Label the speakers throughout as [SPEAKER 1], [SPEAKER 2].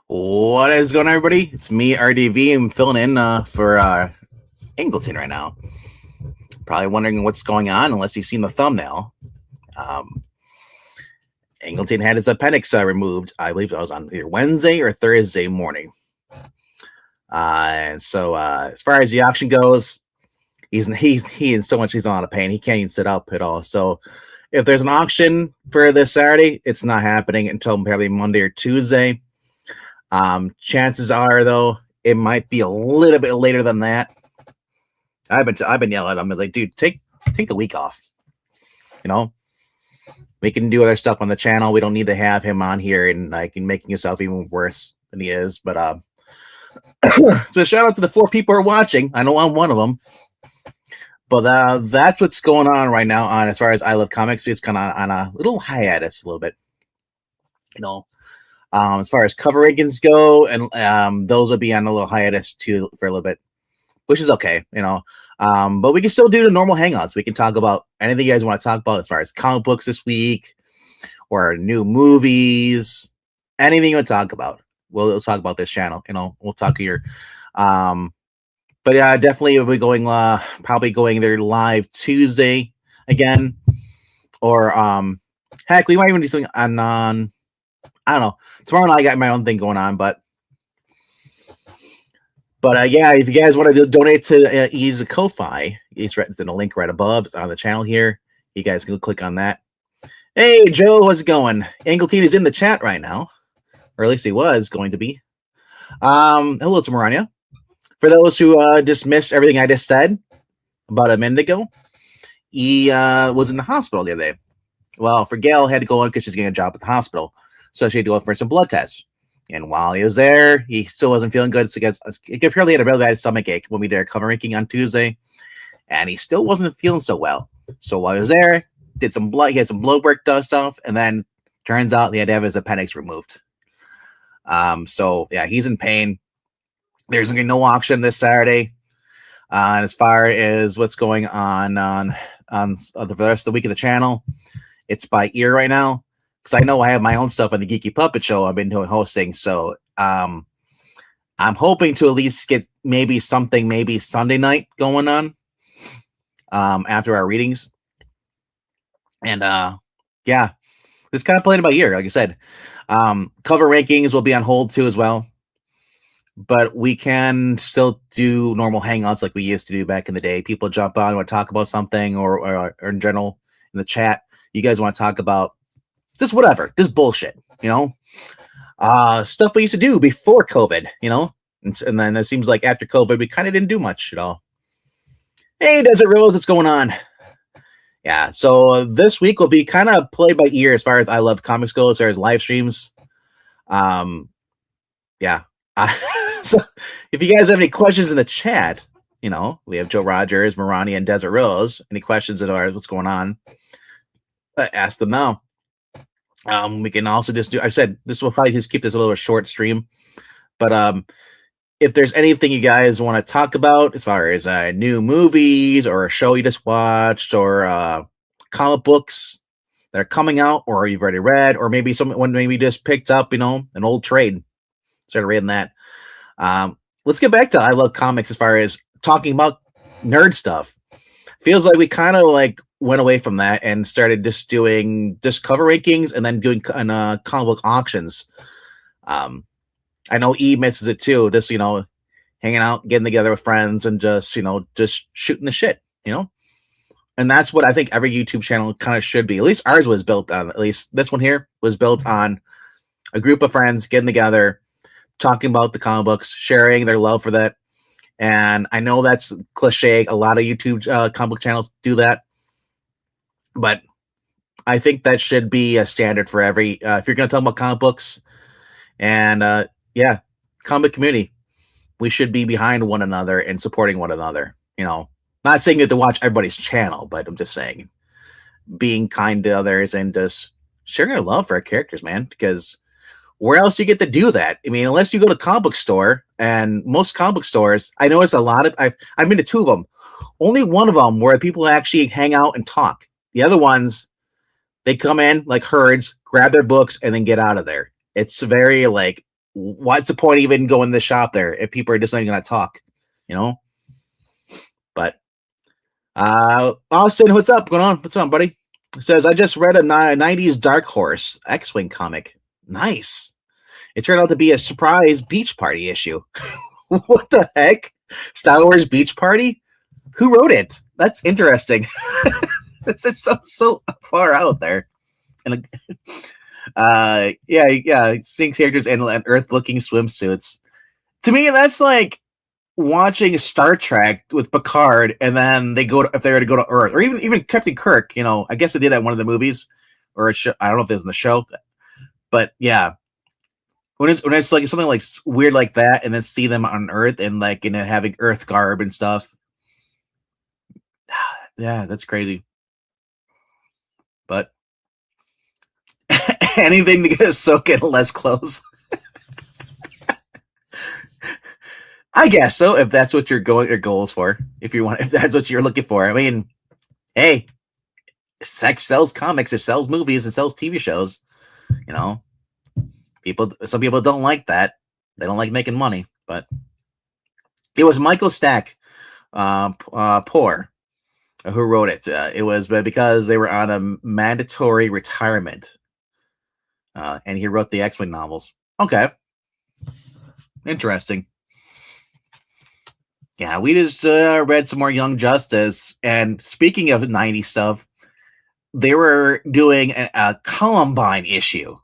[SPEAKER 1] What is going on, everybody? It's me, RDV. I'm filling in for Angleton right now. Probably wondering what's going on, unless you've seen the thumbnail. Um, Angleton had his appendix removed. I believe it was on either Wednesday or Thursday morning. And so, as far as the auction goes, he's in so much he's in a lot of pain. He can't even sit up at all. So, if there's an auction for this Saturday, it's not happening until probably Monday or Tuesday. Chances are, though, it might be a little bit later than that. I've been yelling at him. I was like, dude, take the week off. You know, we can do other stuff on the channel. We don't need to have him on here and like making yourself even worse than he is. But so shout out to the 4 people who are watching. I know I'm one of them. But that's what's going on right now. On as far as I Love Comics, it's kind of on a little hiatus, a little bit. You know. As far as cover rankings go, and those will be on a little hiatus too for a little bit, which is okay, you know. But we can still do the normal hangouts. We can talk about anything you guys want to talk about as far as comic books this week or new movies, anything you want to talk about. We'll talk about this channel, you know. We'll talk here. But yeah, definitely we'll be going probably going there live Tuesday again, or heck, we might even do something on I don't know. Tomorrow night I got my own thing going on, but yeah, if you guys want to donate to Ease Ko-Fi, it's in the link right above. It's on the channel here. You guys can click on that. Hey, Joe, how's it going? Angleton is in the chat right now, or at least he was going to be. Hello to Marania. For those who just missed everything I just said about a minute ago, he was in the hospital the other day. Well, for Gail, had to go in because she's getting a job at the hospital. So she had to go for some blood tests. And while he was there, he still wasn't feeling good. So he apparently had a really bad stomach ache when we did our cover ranking on Tuesday. And he still wasn't feeling so well. So while he was there, did some blood. He had some blood work done stuff. And then turns out he had to have his appendix removed. So, yeah, he's in pain. There's going to be no auction this Saturday. And as far as what's going on the rest of the week of the channel, it's by ear right now. Because I know I have my own stuff on the Geeky Puppet Show I've been doing hosting. So I'm hoping to at least get maybe Sunday night going on after our readings. And yeah, just kind of playing it by ear, like I said. Cover rankings will be on hold too as well. But we can still do normal hangouts like we used to do back in the day. People jump on, want to talk about something, or in general in the chat, you guys want to talk about just whatever, just bullshit, you know, stuff we used to do before COVID, you know, and then it seems like after COVID, we kind of didn't do much at all. Hey, Desert Rose, what's going on? Yeah, so this week will be kind of play by ear as far as I Love Comics go, as far as live streams. Yeah. So if you guys have any questions in the chat, you know, we have Joe Rogers, Marani, and Desert Rose. Any questions that are what's going on? Ask them now. We can also just do, I said, this will probably just keep this a little short stream, but if there's anything you guys want to talk about as far as new movies or a show you just watched or comic books that are coming out or you've already read, or maybe someone maybe just picked up, you know, an old trade, started reading that. Let's get back to I Love Comics as far as talking about nerd stuff. Feels like we kind of like went away from that and started just doing just cover rankings and then doing comic book auctions. I know E misses it too, just, you know, hanging out, getting together with friends and just, you know, just shooting the shit, you know? And that's what I think every YouTube channel kind of should be. At least ours was built on, at least this one here was built on a group of friends getting together, talking about the comic books, sharing their love for that. And I know that's cliche. A lot of YouTube comic book channels do that. But I think that should be a standard for every, if you're going to talk about comic books and, yeah, comic community, we should be behind one another and supporting one another. You know, not saying you have to watch everybody's channel, but I'm just saying being kind to others and just sharing our love for our characters, man, because where else do you get to do that? I mean, unless you go to comic book store, and most comic book stores, I know it's a lot of, I've been to 2 of them. Only one of them where people actually hang out and talk. The other ones, they come in like herds, grab their books, and then get out of there. It's very like what's the point even going to the shop there if people are just not going to talk, you know? But Austin, what's up? Going on? What's on, buddy? It says I just read a 90s Dark Horse X-Wing comic. Nice. It turned out to be a surprise beach party issue. What the heck? Star Wars Beach Party? Who wrote it? That's interesting. It's so far out there. And yeah, seeing characters in Earth-looking swimsuits. To me, that's like watching Star Trek with Picard, and then they go to, if they were to go to Earth, or even Captain Kirk. You know, I guess they did that in one of the movies, or a show. I don't know if it was in the show, but yeah. When it's like something like weird like that, and then see them on Earth and like having Earth garb and stuff, yeah, that's crazy. But anything to get Ahsoka in less clothes, I guess so. If that's what your goals for, if that's what you're looking for. I mean, hey, sex sells comics, it sells movies, it sells TV shows. You know. Some people don't like that. They don't like making money, but it was Michael Stack, Poor, who wrote it. It was because they were on a mandatory retirement, and he wrote the X-Wing novels. Okay, interesting. Yeah, we just read some more Young Justice, and speaking of 90s stuff, they were doing a Columbine issue,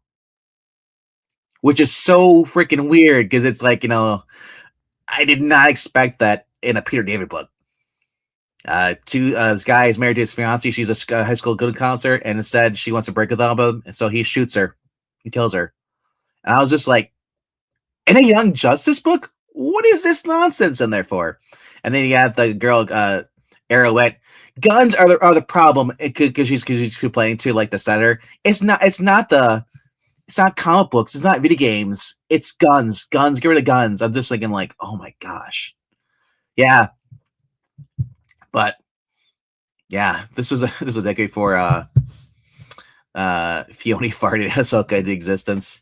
[SPEAKER 1] which is so freaking weird because it's like, I did not expect that in a Peter David book. This guy is married to his fiancée. She's a high school good counselor, and instead she wants to break with him, and so he shoots her. He kills her. And I was just like, in a Young Justice book? What is this nonsense in there for? And then you got the girl, Arrowette. Guns are the problem because she's complaining to like the senator. It's not comic books. It's not video games. It's guns. Guns. Get rid of guns. I'm just thinking like, oh my gosh. Yeah. But yeah, this was a decade for Fiona farted Ahsoka into existence.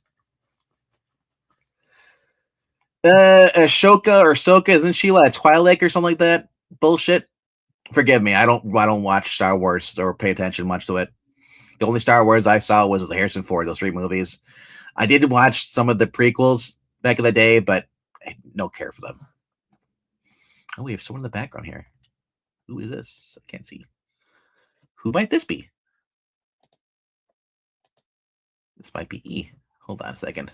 [SPEAKER 1] Ahsoka, isn't she like Twilight or something like that? Bullshit. Forgive me. I don't watch Star Wars or pay attention much to it. The only Star Wars I saw was with Harrison Ford, those 3 movies. I did watch some of the prequels back in the day, but I no care for them. Oh, we have someone in the background here. Who is this? I can't see. Who might this be? This might be E. Hold on a second.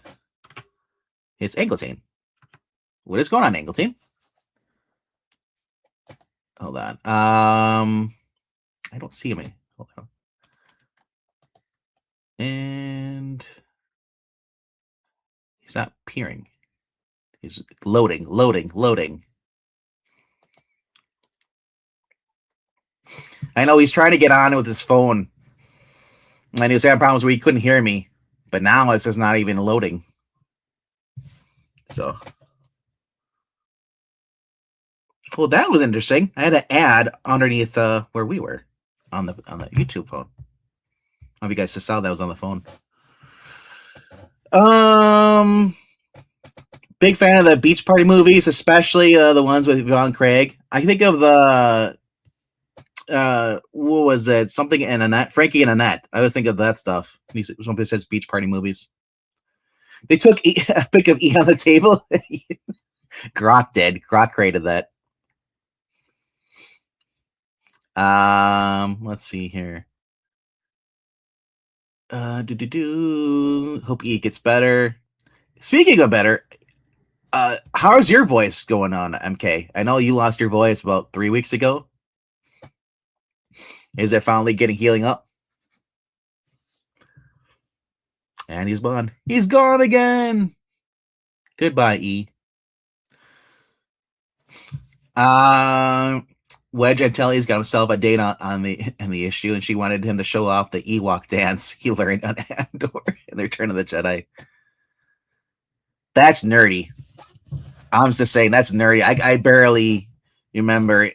[SPEAKER 1] It's Angleton. What is going on, Angleton? Hold on. I don't see him. Hold on. And he's not appearing. He's loading. I know he's trying to get on with his phone, and he was having problems where he couldn't hear me, but now it's just not even loading. So, well, that was interesting. I had an ad underneath where we were on the YouTube phone. I hope you guys just saw that was on the phone. Big fan of the Beach Party movies, especially the ones with Yvonne Craig. I think of the what was it? Something in Annette, Frankie and Annette. I always think of that stuff. Somebody says Beach Party movies. They took a pic of E on the table. Grok did. Grok created that. Let's see here. Hope E gets better. Speaking of better, how's your voice going on, MK? I know you lost your voice about 3 weeks ago. Is it finally getting healing up? And he's gone. He's gone again. Goodbye, E. Wedge Antilles got himself a date on the issue, and she wanted him to show off the Ewok dance he learned on Andor in the Return of the Jedi. That's nerdy. I'm just saying that's nerdy. I barely remember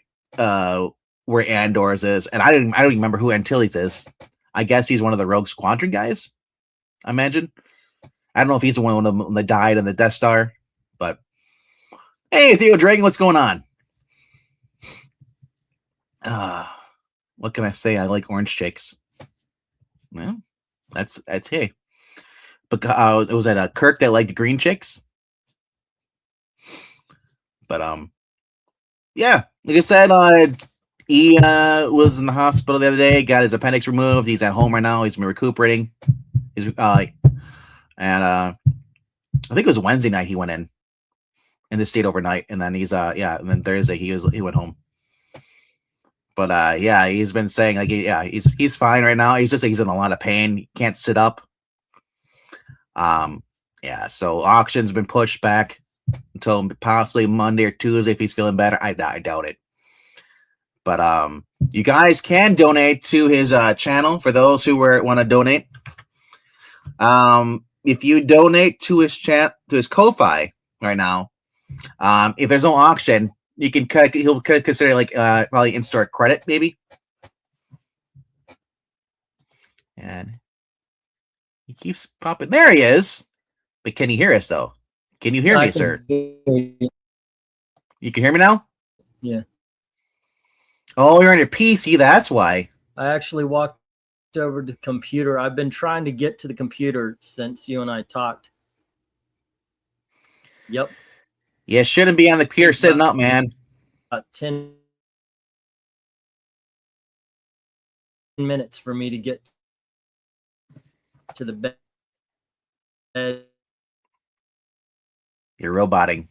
[SPEAKER 1] where Andor's is, and I don't even remember who Antilles is. I guess he's one of the Rogue Squadron guys. I imagine. I don't know if he's the one that died in the Death Star, but hey, Theo Dragon, what's going on? What can I say? I like orange chicks. Well, that's hey. Because it was at Kirk that liked green chicks. But yeah, like I said, he was in the hospital the other day, got his appendix removed. He's at home right now. He's been recuperating. He's and I think it was Wednesday night he went in the state overnight, and then he's and then Thursday he went home. But yeah, he's been saying like he's fine right now. He's just he's in a lot of pain. He can't sit up. Yeah, so auction's been pushed back until possibly Monday or Tuesday if he's feeling better. I doubt it. But you guys can donate to his channel for those who want to donate. If you donate to his Ko-Fi right now, if there's no auction, you can he'll consider like probably in-store credit maybe. And he keeps popping. There he is. But can you hear us though? Can you hear me, sir? You can hear me now?
[SPEAKER 2] Yeah.
[SPEAKER 1] Oh, you're on your PC. That's why.
[SPEAKER 2] I actually walked over to the computer. I've been trying to get to the computer since you and I talked. Yep.
[SPEAKER 1] Yeah, shouldn't be on the computer sitting up, man.
[SPEAKER 2] 10 minutes for me to get to the bed.
[SPEAKER 1] You're roboting.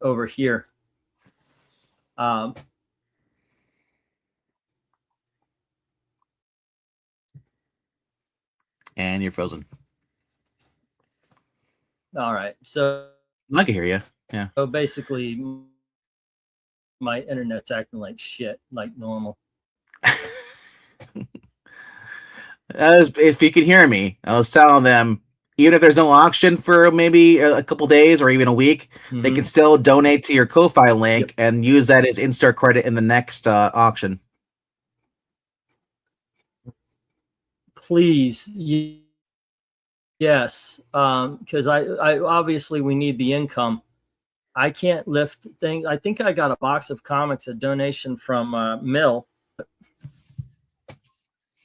[SPEAKER 2] Over here. And
[SPEAKER 1] you're frozen.
[SPEAKER 2] All right. So
[SPEAKER 1] I can hear you. Yeah.
[SPEAKER 2] So basically, my internet's acting like shit, like normal.
[SPEAKER 1] If you can hear me, I was telling them, even if there's no auction for maybe a couple days or even a week, they can still donate to your Ko-Fi link and use that as in-store credit in the next auction.
[SPEAKER 2] Please, yes, because I obviously we need the income. I can't lift things. I think I got a box of comics, a donation from Mill.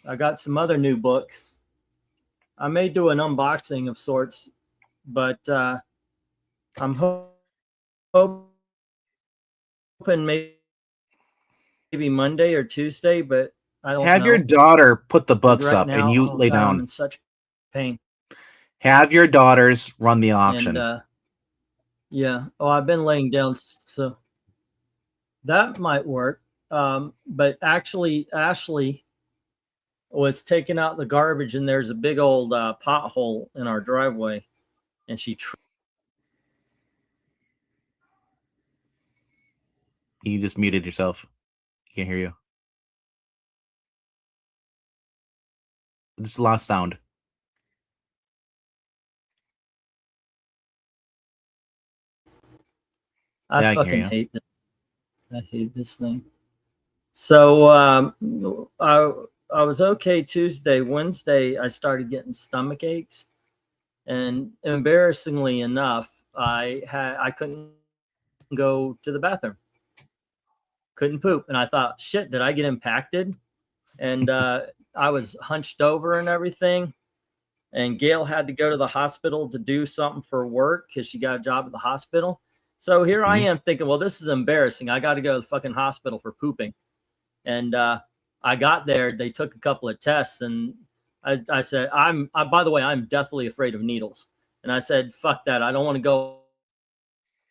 [SPEAKER 2] I got some other new books. I may do an unboxing of sorts, but I'm hoping maybe Monday or Tuesday, but I don't know.
[SPEAKER 1] Have your daughter put the books
[SPEAKER 2] right
[SPEAKER 1] up
[SPEAKER 2] now,
[SPEAKER 1] and you lay down.
[SPEAKER 2] I'm in such pain.
[SPEAKER 1] Have your daughters run the auction.
[SPEAKER 2] And, yeah. Oh, I've been laying down, so that might work. But actually, Ashley was taking out the garbage, and there's a big old pothole in our driveway, and she.
[SPEAKER 1] You just muted yourself. Can't hear you. Just lost sound.
[SPEAKER 2] I fucking hate this. I hate this thing. So I was okay Tuesday. Wednesday, I started getting stomach aches, and embarrassingly enough, I couldn't go to the bathroom. Couldn't poop, and I thought, shit, did I get impacted? And I was hunched over and everything. And Gail had to go to the hospital to do something for work because she got a job at the hospital. So here I am thinking, well, this is embarrassing. I got to go to the fucking hospital for pooping. And I got there. They took a couple of tests, and I said, by the way, I'm deathly afraid of needles. And I said, fuck that. I don't want to go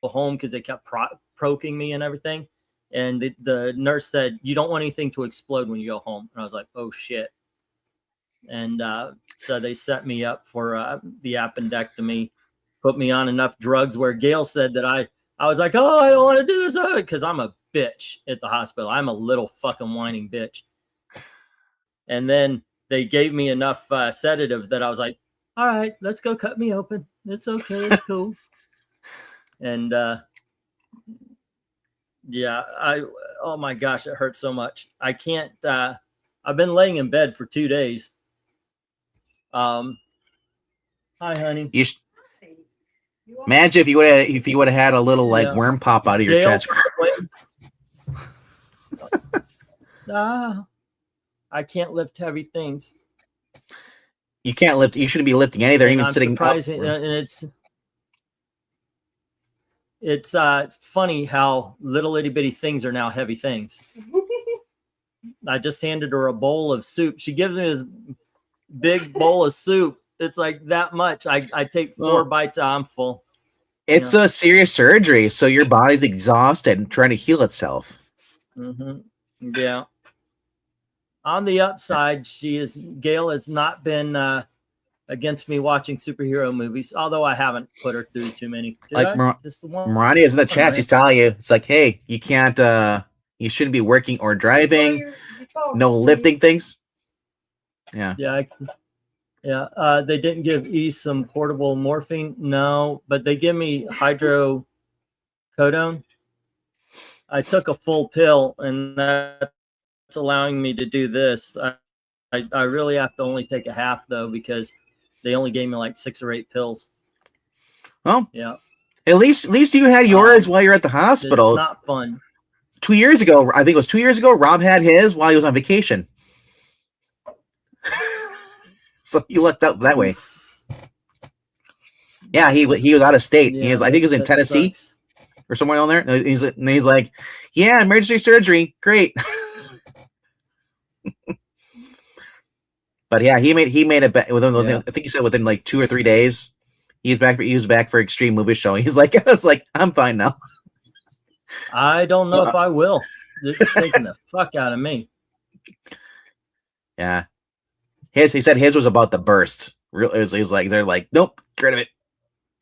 [SPEAKER 2] home because they kept poking me and everything. And the nurse said, you don't want anything to explode when you go home. And I was like, oh, shit. And so they set me up for the appendectomy, put me on enough drugs where Gail said that I was like, oh, I don't want to do this because I'm a bitch at the hospital. I'm a little fucking whining bitch. And then they gave me enough sedative that I was like, all right, let's go cut me open. It's okay. It's cool. And yeah, oh my gosh, it hurts so much. I can't, I've been laying in bed for 2 days. Hi, honey.
[SPEAKER 1] You imagine if you would have had a little like worm pop out of your chest.
[SPEAKER 2] I can't lift heavy things.
[SPEAKER 1] You can't lift. You shouldn't be lifting anything. Even
[SPEAKER 2] I'm
[SPEAKER 1] sitting up.
[SPEAKER 2] And it's funny how little itty bitty things are now heavy things. I just handed her a bowl of soup. She gives me this big bowl of soup. It's like that much. I take 4 bites. I'm full.
[SPEAKER 1] It's a serious surgery, so your body's exhausted and trying to heal itself.
[SPEAKER 2] Yeah. On the upside, Gail has not been against me watching superhero movies, although I haven't put her through too many.
[SPEAKER 1] Marani is in the chat. She's telling you, it's like, hey, you can't, you shouldn't be working or driving. No lifting things. Yeah.
[SPEAKER 2] They didn't give E some portable morphine. No, but they give me hydrocodone. I took a full pill, and that's allowing me to do this. I really have to only take a half though, because they only gave me like 6 or 8 pills.
[SPEAKER 1] Well,
[SPEAKER 2] yeah.
[SPEAKER 1] At least you had yours while you're at the hospital.
[SPEAKER 2] It's not fun.
[SPEAKER 1] 2 years ago, I think it was 2 years ago, Rob had his while he was on vacation. So he lucked out that way. Yeah, he was out of state.
[SPEAKER 2] Yeah,
[SPEAKER 1] I think he was in Tennessee or somewhere down there. He's like, yeah, emergency surgery, great. But yeah, he made it back within. I think he said within like 2 or 3 days. He was back for Extreme Movie Showing. He's like, I was like, I'm fine now.
[SPEAKER 2] I don't know if I will. It's taking the fuck out of me.
[SPEAKER 1] Yeah. He said his was about to burst. He was like, they're like, nope, get rid of it.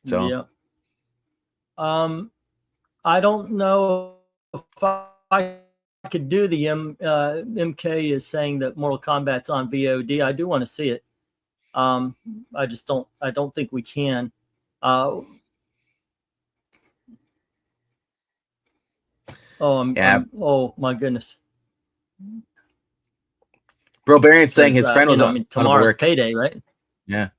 [SPEAKER 1] So
[SPEAKER 2] yeah. I don't know if I could do the MK is saying that Mortal Kombat's on VOD. I do want to see it. I don't think we can. Oh my goodness.
[SPEAKER 1] Bro Barron's saying his friend was
[SPEAKER 2] tomorrow's
[SPEAKER 1] work.
[SPEAKER 2] Payday, right?
[SPEAKER 1] Yeah.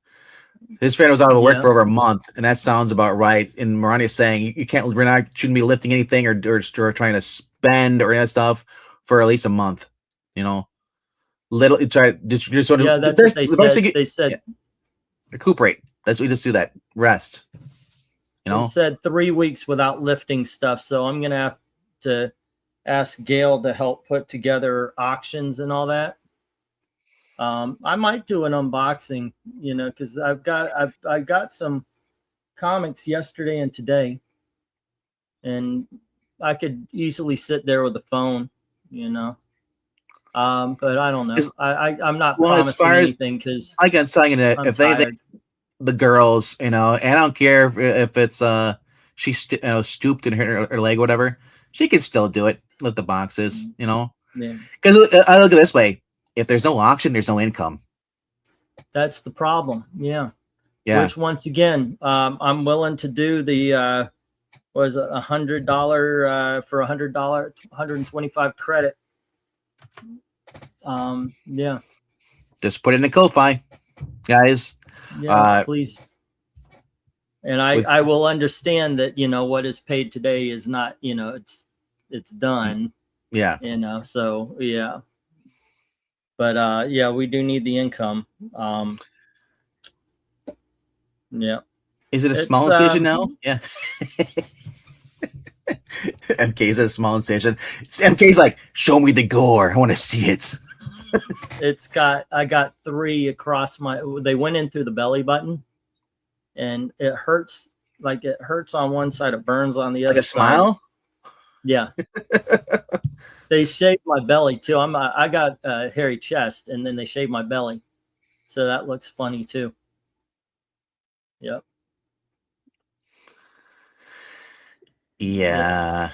[SPEAKER 1] His friend was out of work for over a month, and that sounds about right. And Marani is saying shouldn't be lifting anything or trying to spend or any of that stuff for at least a month. Little try just
[SPEAKER 2] that's what they said. They said
[SPEAKER 1] recuperate. That's what we just do. That rest.
[SPEAKER 2] They said 3 weeks without lifting stuff. So I'm gonna have to ask Gail to help put together auctions and all that. I might do an unboxing, because I've got some comics yesterday and today, and I could easily sit there with the phone, but I don't know. I'm not promising anything because
[SPEAKER 1] I can tell you that if they think the girls, and I don't care if it's she stooped in her leg, whatever, she can still do it. Lift the boxes,
[SPEAKER 2] Yeah.
[SPEAKER 1] Because I look at it this way. If there's no auction, there's no income.
[SPEAKER 2] That's the problem. Yeah.
[SPEAKER 1] Which
[SPEAKER 2] once again, I'm willing to do the was it $100 for $100, 125 credit. Yeah.
[SPEAKER 1] Just put it in a Ko-Fi, guys.
[SPEAKER 2] Yeah, please. And I will understand that what is paid today is not it's done.
[SPEAKER 1] Yeah.
[SPEAKER 2] So yeah. But we do need the income. Yeah.
[SPEAKER 1] Is it a small incision now? Yeah. MK's a small incision. MK's like, show me the gore. I want to see it.
[SPEAKER 2] I got 3 across they went in through the belly button, and it hurts. Like it hurts on one side, it burns on the other.
[SPEAKER 1] Like a smile?
[SPEAKER 2] Yeah. They shaved my belly too. I got a hairy chest, and then they shaved my belly, so that looks funny too. Yep.
[SPEAKER 1] Yeah.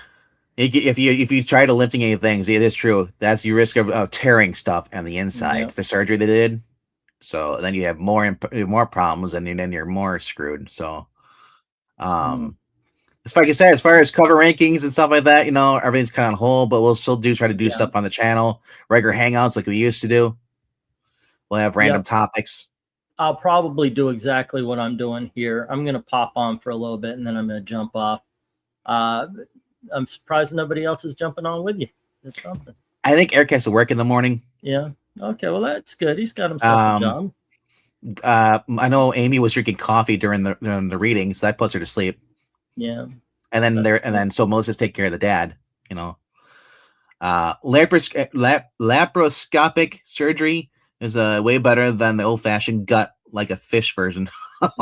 [SPEAKER 1] If you try to lifting any things, it is true. That's your risk of tearing stuff on the inside. Yep. The surgery they did. So then you have more problems, and then you're more screwed. So, like I said, as far as cover rankings and stuff like that, everything's kind of on hold, but we'll still try to do stuff on the channel, regular hangouts like we used to do. We'll have random topics.
[SPEAKER 2] I'll probably do exactly what I'm doing here. I'm going to pop on for a little bit and then I'm going to jump off. I'm surprised nobody else is jumping on with you. That's something.
[SPEAKER 1] I think Eric has to work in the morning.
[SPEAKER 2] Yeah. Okay. Well, that's good. He's got himself a job.
[SPEAKER 1] I know Amy was drinking coffee during the reading, so that puts her to sleep.
[SPEAKER 2] Yeah.
[SPEAKER 1] And then so Melissa's taking care of the dad, you know. Laparoscopic surgery is way better than the old-fashioned gut, like a fish version.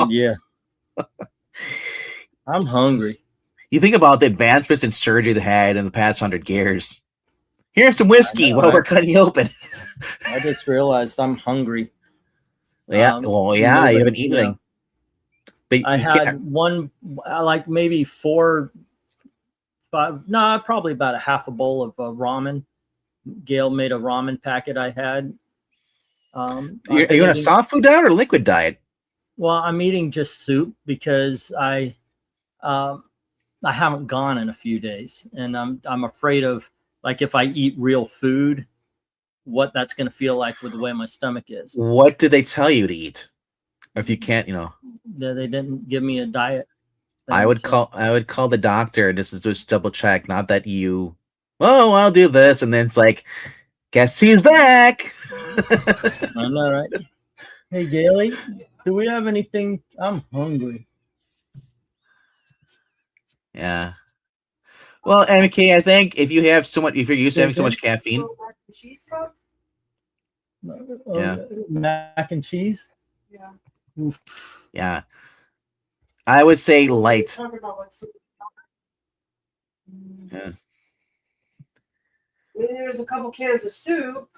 [SPEAKER 2] Yeah. I'm hungry.
[SPEAKER 1] You think about the advancements in surgery they had in the past 100 years. Here's some whiskey while we're cutting you open.
[SPEAKER 2] I just realized I'm hungry.
[SPEAKER 1] Yeah. You haven't eaten anything. But
[SPEAKER 2] I had one, like maybe 4, 5, no, probably about a half a bowl of ramen. Gail made a ramen packet I had.
[SPEAKER 1] Are you on a soft food diet or liquid diet?
[SPEAKER 2] Well, I'm eating just soup because I haven't gone in a few days, and I'm afraid of, like, if I eat real food, what that's going to feel like with the way my stomach is.
[SPEAKER 1] What did they tell you to eat? If you can't,
[SPEAKER 2] they didn't give me a diet thing,
[SPEAKER 1] I would call the doctor and just double check. Not that I'll do this, and then it's like, guess he's back.
[SPEAKER 2] I know, right? Hey, Gailey, do we have anything? I'm hungry.
[SPEAKER 1] Yeah. Well, MK, I think if you're used to having so much caffeine.
[SPEAKER 2] Yeah. Mac and cheese.
[SPEAKER 3] Yeah.
[SPEAKER 2] Oof.
[SPEAKER 1] Yeah. I would say light. Yeah.
[SPEAKER 3] Maybe there's a couple cans of soup.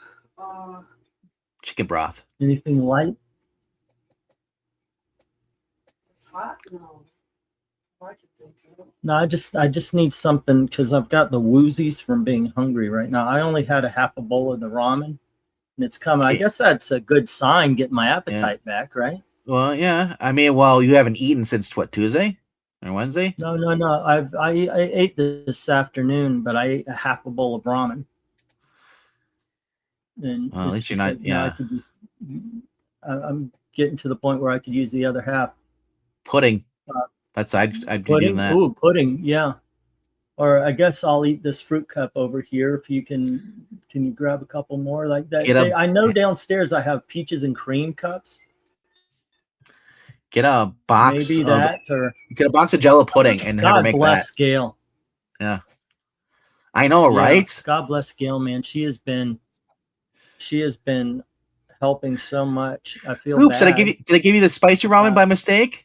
[SPEAKER 1] Chicken broth.
[SPEAKER 2] Anything light?
[SPEAKER 3] It's hot? No. I can think of it.
[SPEAKER 2] No, I just need something because I've got the woozies from being hungry right now. I only had a half a bowl of the ramen, and it's coming. I guess that's a good sign, getting my appetite back, right?
[SPEAKER 1] Well, yeah. I mean, you haven't eaten since what, Tuesday or Wednesday?
[SPEAKER 2] No. I ate this afternoon, but I ate a half a bowl of ramen. And
[SPEAKER 1] well, at least you're not.
[SPEAKER 2] Like, I could just, I'm getting to the point where I could use the other half.
[SPEAKER 1] Pudding. I'd be doing that.
[SPEAKER 2] Ooh, pudding, yeah. Or I guess I'll eat this fruit cup over here. If you can you grab a couple more like that? I know downstairs I have peaches and cream cups.
[SPEAKER 1] Get a box.
[SPEAKER 2] Maybe that, or
[SPEAKER 1] get a box of Jello pudding and have her make that.
[SPEAKER 2] God bless Gail.
[SPEAKER 1] Yeah, I know, right?
[SPEAKER 2] God bless Gail, man. She has been helping so much. I feel.
[SPEAKER 1] Oops!
[SPEAKER 2] bad.
[SPEAKER 1] Did I give you the spicy ramen by mistake?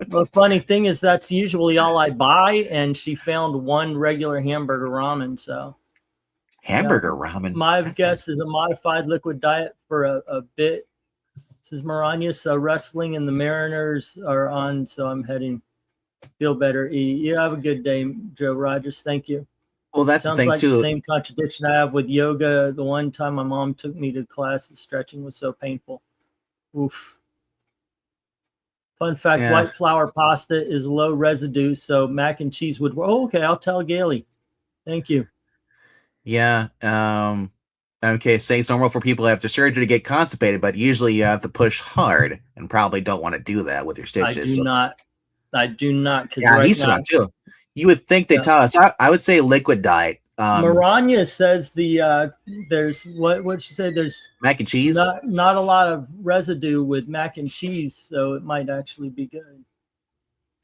[SPEAKER 2] The funny thing is that's usually all I buy, and she found one regular hamburger ramen. So
[SPEAKER 1] hamburger ramen.
[SPEAKER 2] My guess is a modified liquid diet for a bit. This is Maranya. So wrestling and the Mariners are on. So I'm heading. Feel better. You have a good day, Joe Rogers. Thank you.
[SPEAKER 1] Well, that's
[SPEAKER 2] Sounds
[SPEAKER 1] the thing
[SPEAKER 2] like
[SPEAKER 1] too.
[SPEAKER 2] The same contradiction I have with yoga. The one time my mom took me to class and stretching was so painful. Oof. Fun fact, white flour pasta is low residue, so mac and cheese would work. Oh, okay, I'll tell Gailey. Thank you.
[SPEAKER 1] Yeah. Okay, say it's normal for people after surgery to get constipated, but usually you have to push hard and probably don't want to do that with your stitches.
[SPEAKER 2] I do not.
[SPEAKER 1] Yeah, he's not too. You would think they tell us. I would say liquid diet.
[SPEAKER 2] Maranya says there's what she said. There's
[SPEAKER 1] mac and cheese.
[SPEAKER 2] Not a lot of residue with mac and cheese, so it might actually be good.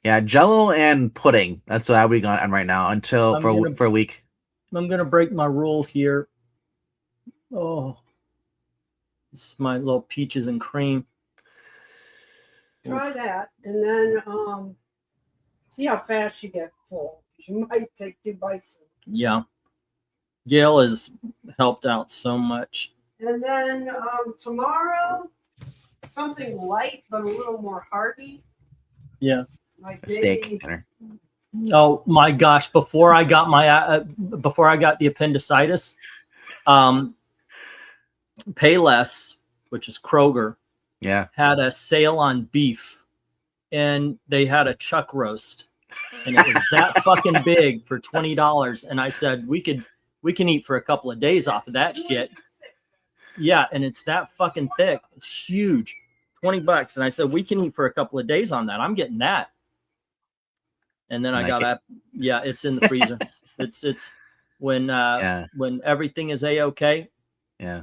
[SPEAKER 1] Yeah, Jello and pudding. That's what I would be on right now for a week.
[SPEAKER 2] I'm gonna break my rule here. Oh, this is my little peaches and cream.
[SPEAKER 3] Try that, and then see how fast you get full. You might take 2 bites.
[SPEAKER 2] Yeah. Gail has helped out so much.
[SPEAKER 3] And then tomorrow, something light but a little more hearty.
[SPEAKER 2] Yeah.
[SPEAKER 3] Like
[SPEAKER 1] a steak dinner.
[SPEAKER 2] Oh my gosh! Before I got the appendicitis, Payless, which is Kroger, had a sale on beef, and they had a chuck roast, and it was that fucking big for $20. And I said we can eat for a couple of days off of that shit. Yeah, and it's that fucking thick. It's huge. $20. And I said, we can eat for a couple of days on that. I'm getting that. And then I got up. Yeah, it's in the freezer. it's when everything is a-okay.
[SPEAKER 1] Yeah.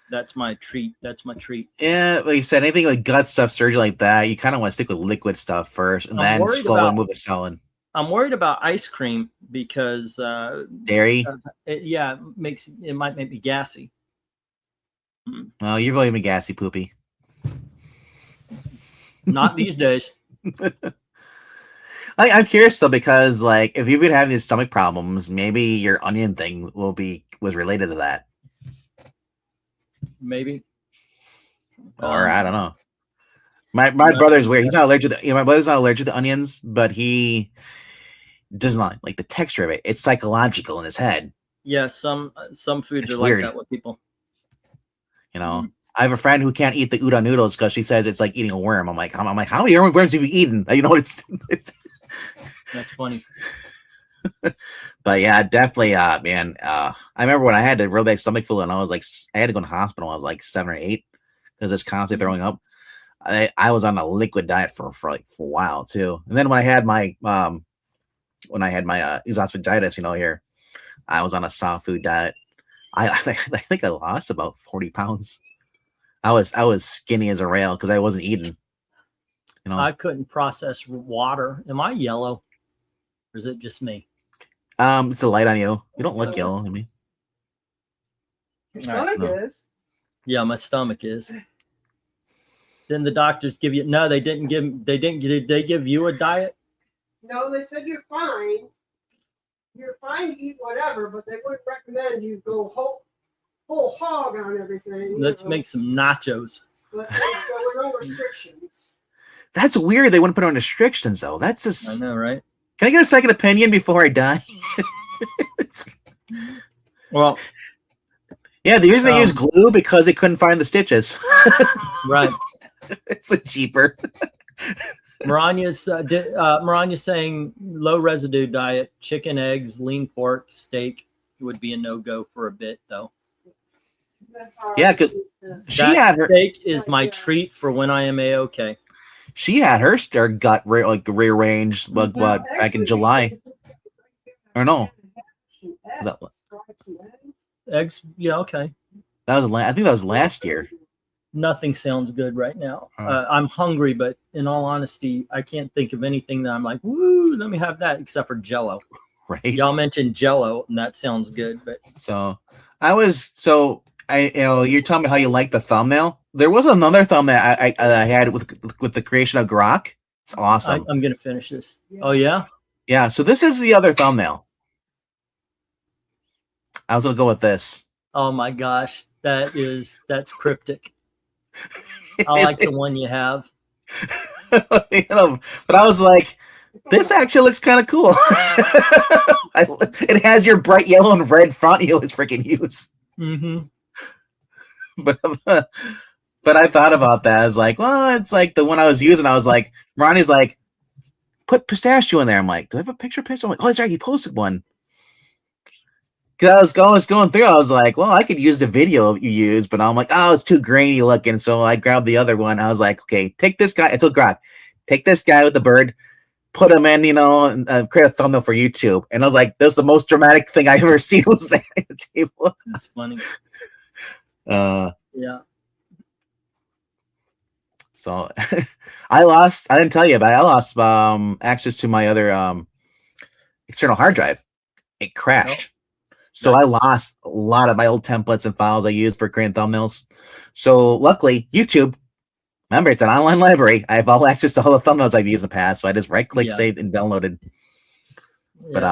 [SPEAKER 2] That's my treat. That's my treat.
[SPEAKER 1] Yeah, like you said, anything like gut stuff, surgery like that, you kind of want to stick with liquid stuff first, and then slowly move to solid.
[SPEAKER 2] I'm worried about ice cream because
[SPEAKER 1] dairy.
[SPEAKER 2] It might make me gassy.
[SPEAKER 1] Well, you've really been gassy, poopy.
[SPEAKER 2] Not these days.
[SPEAKER 1] I'm curious though, because like if you've been having these stomach problems, maybe your onion thing was related to that.
[SPEAKER 2] Maybe.
[SPEAKER 1] Or I don't know. My brother's weird. He's not allergic to my brother's not allergic to onions, but he does not like the texture of it. It's psychological in his head.
[SPEAKER 2] Yeah, some foods
[SPEAKER 1] It's
[SPEAKER 2] are
[SPEAKER 1] weird.
[SPEAKER 2] like that with people.
[SPEAKER 1] You know, I have a friend who can't eat the udon noodles because she says it's like eating a worm. I'm like, how many worms have you eaten? You know, it's
[SPEAKER 2] That's funny.
[SPEAKER 1] But yeah, definitely, man. I remember when I had a real bad stomach flu and I was like, I had to go to the hospital. I was like 7 or 8 because it's constantly throwing up. I was on a liquid diet for a while too. And then when I had my esophagitis, here, I was on a soft food diet. I think I lost about 40 pounds. I was skinny as a rail because I wasn't eating.
[SPEAKER 2] I couldn't process water. Am I yellow, or is it just me?
[SPEAKER 1] It's a light on you. You don't look yellow to me.
[SPEAKER 3] Your stomach is.
[SPEAKER 2] Yeah, my stomach is. Then the doctors give you no. Did they give you a diet?
[SPEAKER 3] No, they said you're fine. You're fine to eat whatever, but they wouldn't recommend you go whole hog on everything.
[SPEAKER 2] Let's make some nachos.
[SPEAKER 3] But there were no restrictions.
[SPEAKER 1] That's weird. They wouldn't put on restrictions though. That's just.
[SPEAKER 2] I know, right?
[SPEAKER 1] Can I get a second opinion before I die?
[SPEAKER 2] Well,
[SPEAKER 1] yeah, the reason they use glue because they couldn't find the stitches.
[SPEAKER 2] Right.
[SPEAKER 1] It's cheaper.
[SPEAKER 2] Miranya's saying low residue diet, chicken, eggs, lean pork, steak would be a no-go for a bit though.
[SPEAKER 1] Yeah, because
[SPEAKER 2] steak is my treat for when I am a-okay.
[SPEAKER 1] She had her gut rearranged back in July. Or no.
[SPEAKER 2] Eggs, yeah, okay.
[SPEAKER 1] I think that was last year.
[SPEAKER 2] Nothing sounds good right now. I'm hungry, but in all honesty, I can't think of anything that I'm like, woo, let me have that, except for Jell-O.
[SPEAKER 1] Right.
[SPEAKER 2] Y'all mentioned Jell-O, and that sounds good. But
[SPEAKER 1] you're telling me how you like the thumbnail. There was another thumbnail I had with the creation of Grok. It's awesome.
[SPEAKER 2] I'm gonna finish this. Oh yeah.
[SPEAKER 1] Yeah. So this is the other thumbnail. I was gonna go with this.
[SPEAKER 2] Oh my gosh, that's cryptic. I like the one you have.
[SPEAKER 1] But I was like, this actually looks kind of cool. It has your bright yellow and red font you always freaking use.
[SPEAKER 2] Mm-hmm.
[SPEAKER 1] But I thought about that. I was like, well, it's like the one I was using. I was like, Ronnie's like, put pistachio in there. I'm like, do I have a picture? I'm like, oh, that's right. He posted one. Because I was going through, I was like, well, I could use the video you use, but I'm like, oh, it's too grainy looking. So I grabbed the other one. I was like, okay, take this guy. I told Grok, take this guy with the bird, put him in, and create a thumbnail for YouTube. And I was like, that's the most dramatic thing I've ever seen was that at the table.
[SPEAKER 2] That's funny.
[SPEAKER 1] Yeah. So I didn't tell you, but I lost access to my other external hard drive. It crashed. So I lost a lot of my old templates and files I used for creating thumbnails. So luckily, YouTube, remember, it's an online library. I have all access to all the thumbnails I've used in the past. So I just right-click, saved, and downloaded. Yeah. But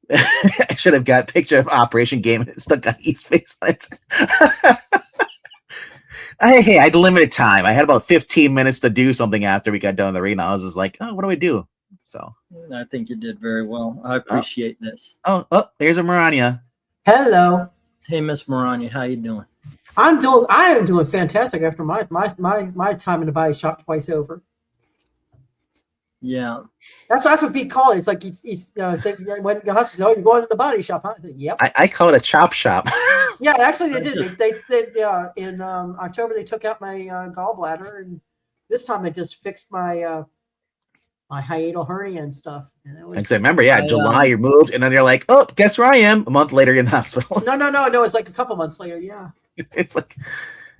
[SPEAKER 1] I should have got a picture of Operation Game and stuck on East face on it. I had limited time. I had about 15 minutes to do something after we got done the arena. I was just like, oh, what do I do? So
[SPEAKER 2] I think you did very well. I appreciate this.
[SPEAKER 1] Oh, there's a Marania.
[SPEAKER 3] Hello.
[SPEAKER 2] Hey, Miss Marania, how you doing?
[SPEAKER 3] I am doing fantastic after my time in the body shop twice over.
[SPEAKER 2] Yeah.
[SPEAKER 3] That's what we call it. It's like he's when the hospital says, "Oh, you're going to the body shop?" Huh? I said, yep.
[SPEAKER 1] I call it a chop shop.
[SPEAKER 3] Yeah, actually they did. They in October they took out my gallbladder, and this time they just fixed my my hiatal hernia and stuff. And it was,
[SPEAKER 1] Because I remember, July you moved, and then you're like, oh, guess where I am? A month later in the hospital.
[SPEAKER 3] No. It's like a couple months later. Yeah.
[SPEAKER 1] It's like,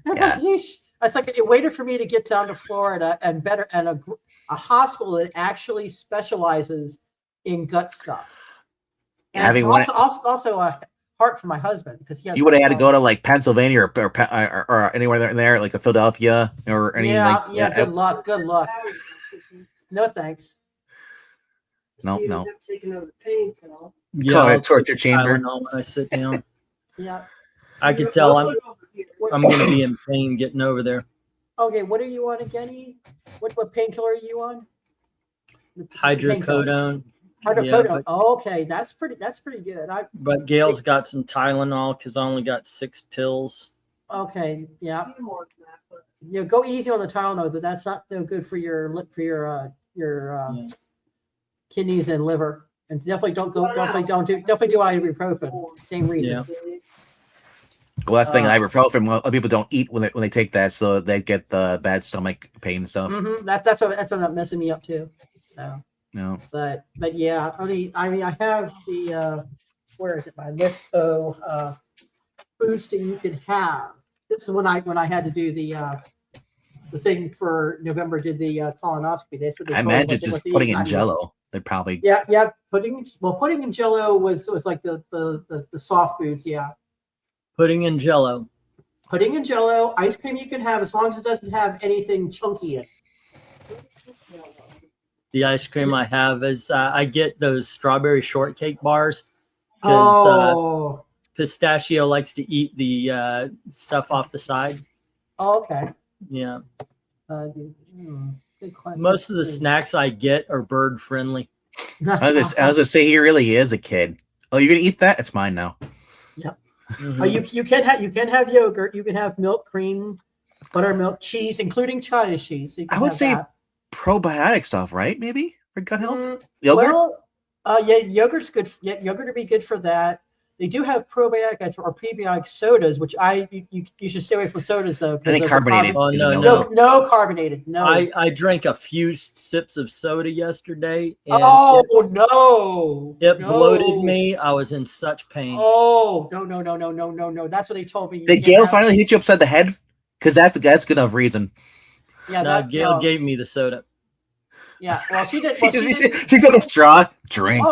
[SPEAKER 3] Like, it's like it waited for me to get down to Florida and a hospital that actually specializes in gut stuff. And
[SPEAKER 1] having
[SPEAKER 3] also a heart for my husband because he has.
[SPEAKER 1] You would have had to go to like Pennsylvania or anywhere there, like a Philadelphia or any.
[SPEAKER 3] Good luck. No thanks.
[SPEAKER 1] No.
[SPEAKER 3] Taking another pain pill.
[SPEAKER 2] Yeah,
[SPEAKER 1] torture chamber.
[SPEAKER 2] When I sit down.
[SPEAKER 3] Yeah.
[SPEAKER 2] I could tell I'm going to be in pain getting over there.
[SPEAKER 3] Okay, what are you on again? What painkiller are you on?
[SPEAKER 2] Hydrocodone.
[SPEAKER 3] Hydrocodone. Yeah, okay, that's pretty good.
[SPEAKER 2] But Gail's got some Tylenol because I only got 6 pills.
[SPEAKER 3] Okay, yeah. Go easy on the Tylenol. That's not no good for your kidneys and liver. And definitely don't do ibuprofen. Same reason.
[SPEAKER 2] Yeah.
[SPEAKER 1] Well, that's the thing. Ibuprofen. Well, people don't eat when they take that, so they get the bad stomach pain and stuff.
[SPEAKER 3] Mm-hmm. That's what messing me up too. So
[SPEAKER 1] no,
[SPEAKER 3] but yeah. I have the where is it? My list of boosting you can have. This is when I had to do the thing for November. Did the colonoscopy? That's what they.
[SPEAKER 1] I imagine it's just putting in Jello. They probably.
[SPEAKER 3] Yeah. Pudding in Jello was like the soft foods. Yeah.
[SPEAKER 2] Pudding in Jello.
[SPEAKER 3] Pudding in Jello, ice cream you can have as long as it doesn't have anything chunky in it.
[SPEAKER 2] The ice cream I have is I get those strawberry shortcake bars because Pistachio likes to eat the stuff off the side.
[SPEAKER 3] Oh, okay.
[SPEAKER 2] Yeah. Most of the snacks I get are bird friendly.
[SPEAKER 1] I was gonna say he really is a kid. Oh, you're gonna eat that? It's mine now.
[SPEAKER 3] Yep. Mm-hmm. You can have yogurt. You can have milk, cream, buttermilk, cheese, including cottage cheese. So I would say
[SPEAKER 1] probiotic stuff, right? Maybe for gut health. Yogurt.
[SPEAKER 3] Well, yogurt's good. Yogurt would be good for that. They do have probiotic or prebiotic sodas, which you should stay away from sodas though.
[SPEAKER 1] Any carbonated?
[SPEAKER 3] No carbonated. No.
[SPEAKER 2] I drank a few sips of soda yesterday.
[SPEAKER 3] And
[SPEAKER 2] it bloated me. I was in such pain.
[SPEAKER 3] Oh no! That's what they told me.
[SPEAKER 1] Did Gail finally hit you upside the head? Because that's good enough reason.
[SPEAKER 2] Yeah, Gail gave me the soda.
[SPEAKER 3] Yeah, well, she did.
[SPEAKER 1] She got a straw. Drink.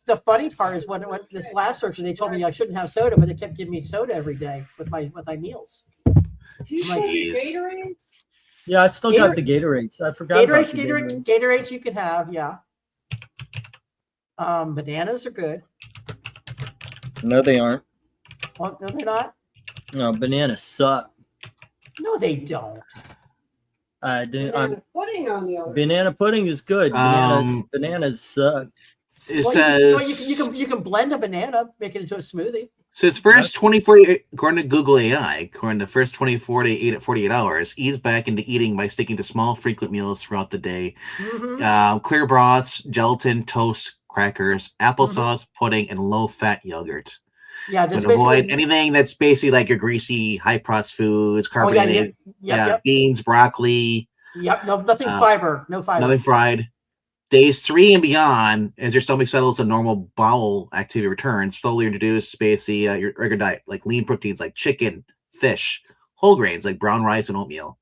[SPEAKER 3] The funny part is when this last surgery, they told me I shouldn't have soda, but they kept giving me soda every day with my meals.
[SPEAKER 2] Gatorades? Yeah, I still got the Gatorades. I forgot.
[SPEAKER 3] Gatorades you can have. Yeah. Bananas are good.
[SPEAKER 2] No, they aren't.
[SPEAKER 3] Oh, no, they're not.
[SPEAKER 2] No, bananas suck.
[SPEAKER 3] No, they don't.
[SPEAKER 2] Banana pudding is good. Bananas suck.
[SPEAKER 1] It says
[SPEAKER 3] you can blend a banana, make it into a smoothie.
[SPEAKER 1] So it's first 24, according to Google AI, according to first 24 to 48 hours, ease back into eating by sticking to small, frequent meals throughout the day. Mm-hmm. Clear broths, gelatin, toast, crackers, applesauce, pudding, and low-fat yogurt.
[SPEAKER 3] Yeah, just
[SPEAKER 1] avoid anything that's basically like your greasy, high-processed foods, carbonated, beans, broccoli.
[SPEAKER 3] Yep, nothing fiber, no fiber.
[SPEAKER 1] Nothing fried. Days 3 and beyond, as your stomach settles and normal bowel activity returns, slowly introduce basically your regular diet, like lean proteins like chicken, fish, whole grains like brown rice and oatmeal,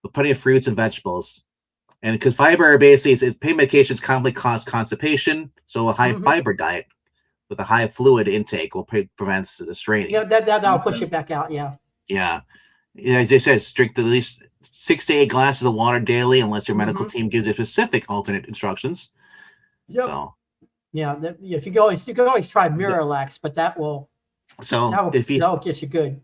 [SPEAKER 1] with plenty of fruits and vegetables. And because fiber basically, pain medications commonly cause constipation, so a high fiber diet with a high fluid intake will prevent the straining.
[SPEAKER 3] Yeah, that'll push it back out. Yeah.
[SPEAKER 1] Yeah. As they said, drink at least 6 to 8 glasses of water daily, unless your medical team gives you specific alternate instructions.
[SPEAKER 3] Yep.
[SPEAKER 1] So.
[SPEAKER 3] Yeah. If you can always try Miralax, but that'll get you good.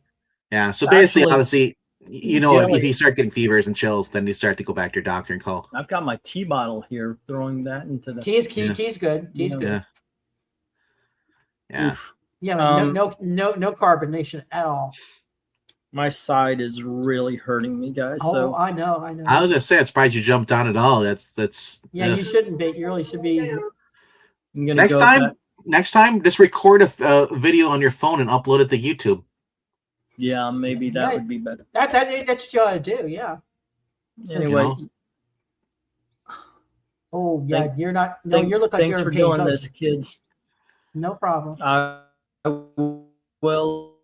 [SPEAKER 1] Yeah. So basically, obviously, if you start getting fevers and chills, then you start to go back to your doctor and call.
[SPEAKER 2] I've got my tea bottle here, throwing that into the
[SPEAKER 3] tea's good. Tea's good.
[SPEAKER 1] Yeah.
[SPEAKER 3] Yeah, no carbonation at all.
[SPEAKER 2] My side is really hurting me, guys.
[SPEAKER 3] Oh,
[SPEAKER 2] So
[SPEAKER 3] I know.
[SPEAKER 1] I was gonna say, I'm surprised you jumped on at all. That's
[SPEAKER 3] Yeah, you shouldn't be. You really should be.
[SPEAKER 2] I'm gonna
[SPEAKER 1] next
[SPEAKER 2] go
[SPEAKER 1] time.
[SPEAKER 2] back.
[SPEAKER 1] Next time, just record a video on your phone and upload it to YouTube.
[SPEAKER 2] Yeah, maybe that would be better.
[SPEAKER 3] That's what you ought to do. Yeah.
[SPEAKER 2] Anyway,
[SPEAKER 1] know?
[SPEAKER 3] Oh yeah, you're not. No, you look like
[SPEAKER 2] thanks
[SPEAKER 3] you're
[SPEAKER 2] for
[SPEAKER 3] in pain,
[SPEAKER 2] doing
[SPEAKER 3] folks.
[SPEAKER 2] this, kids.
[SPEAKER 3] No problem.
[SPEAKER 2] I will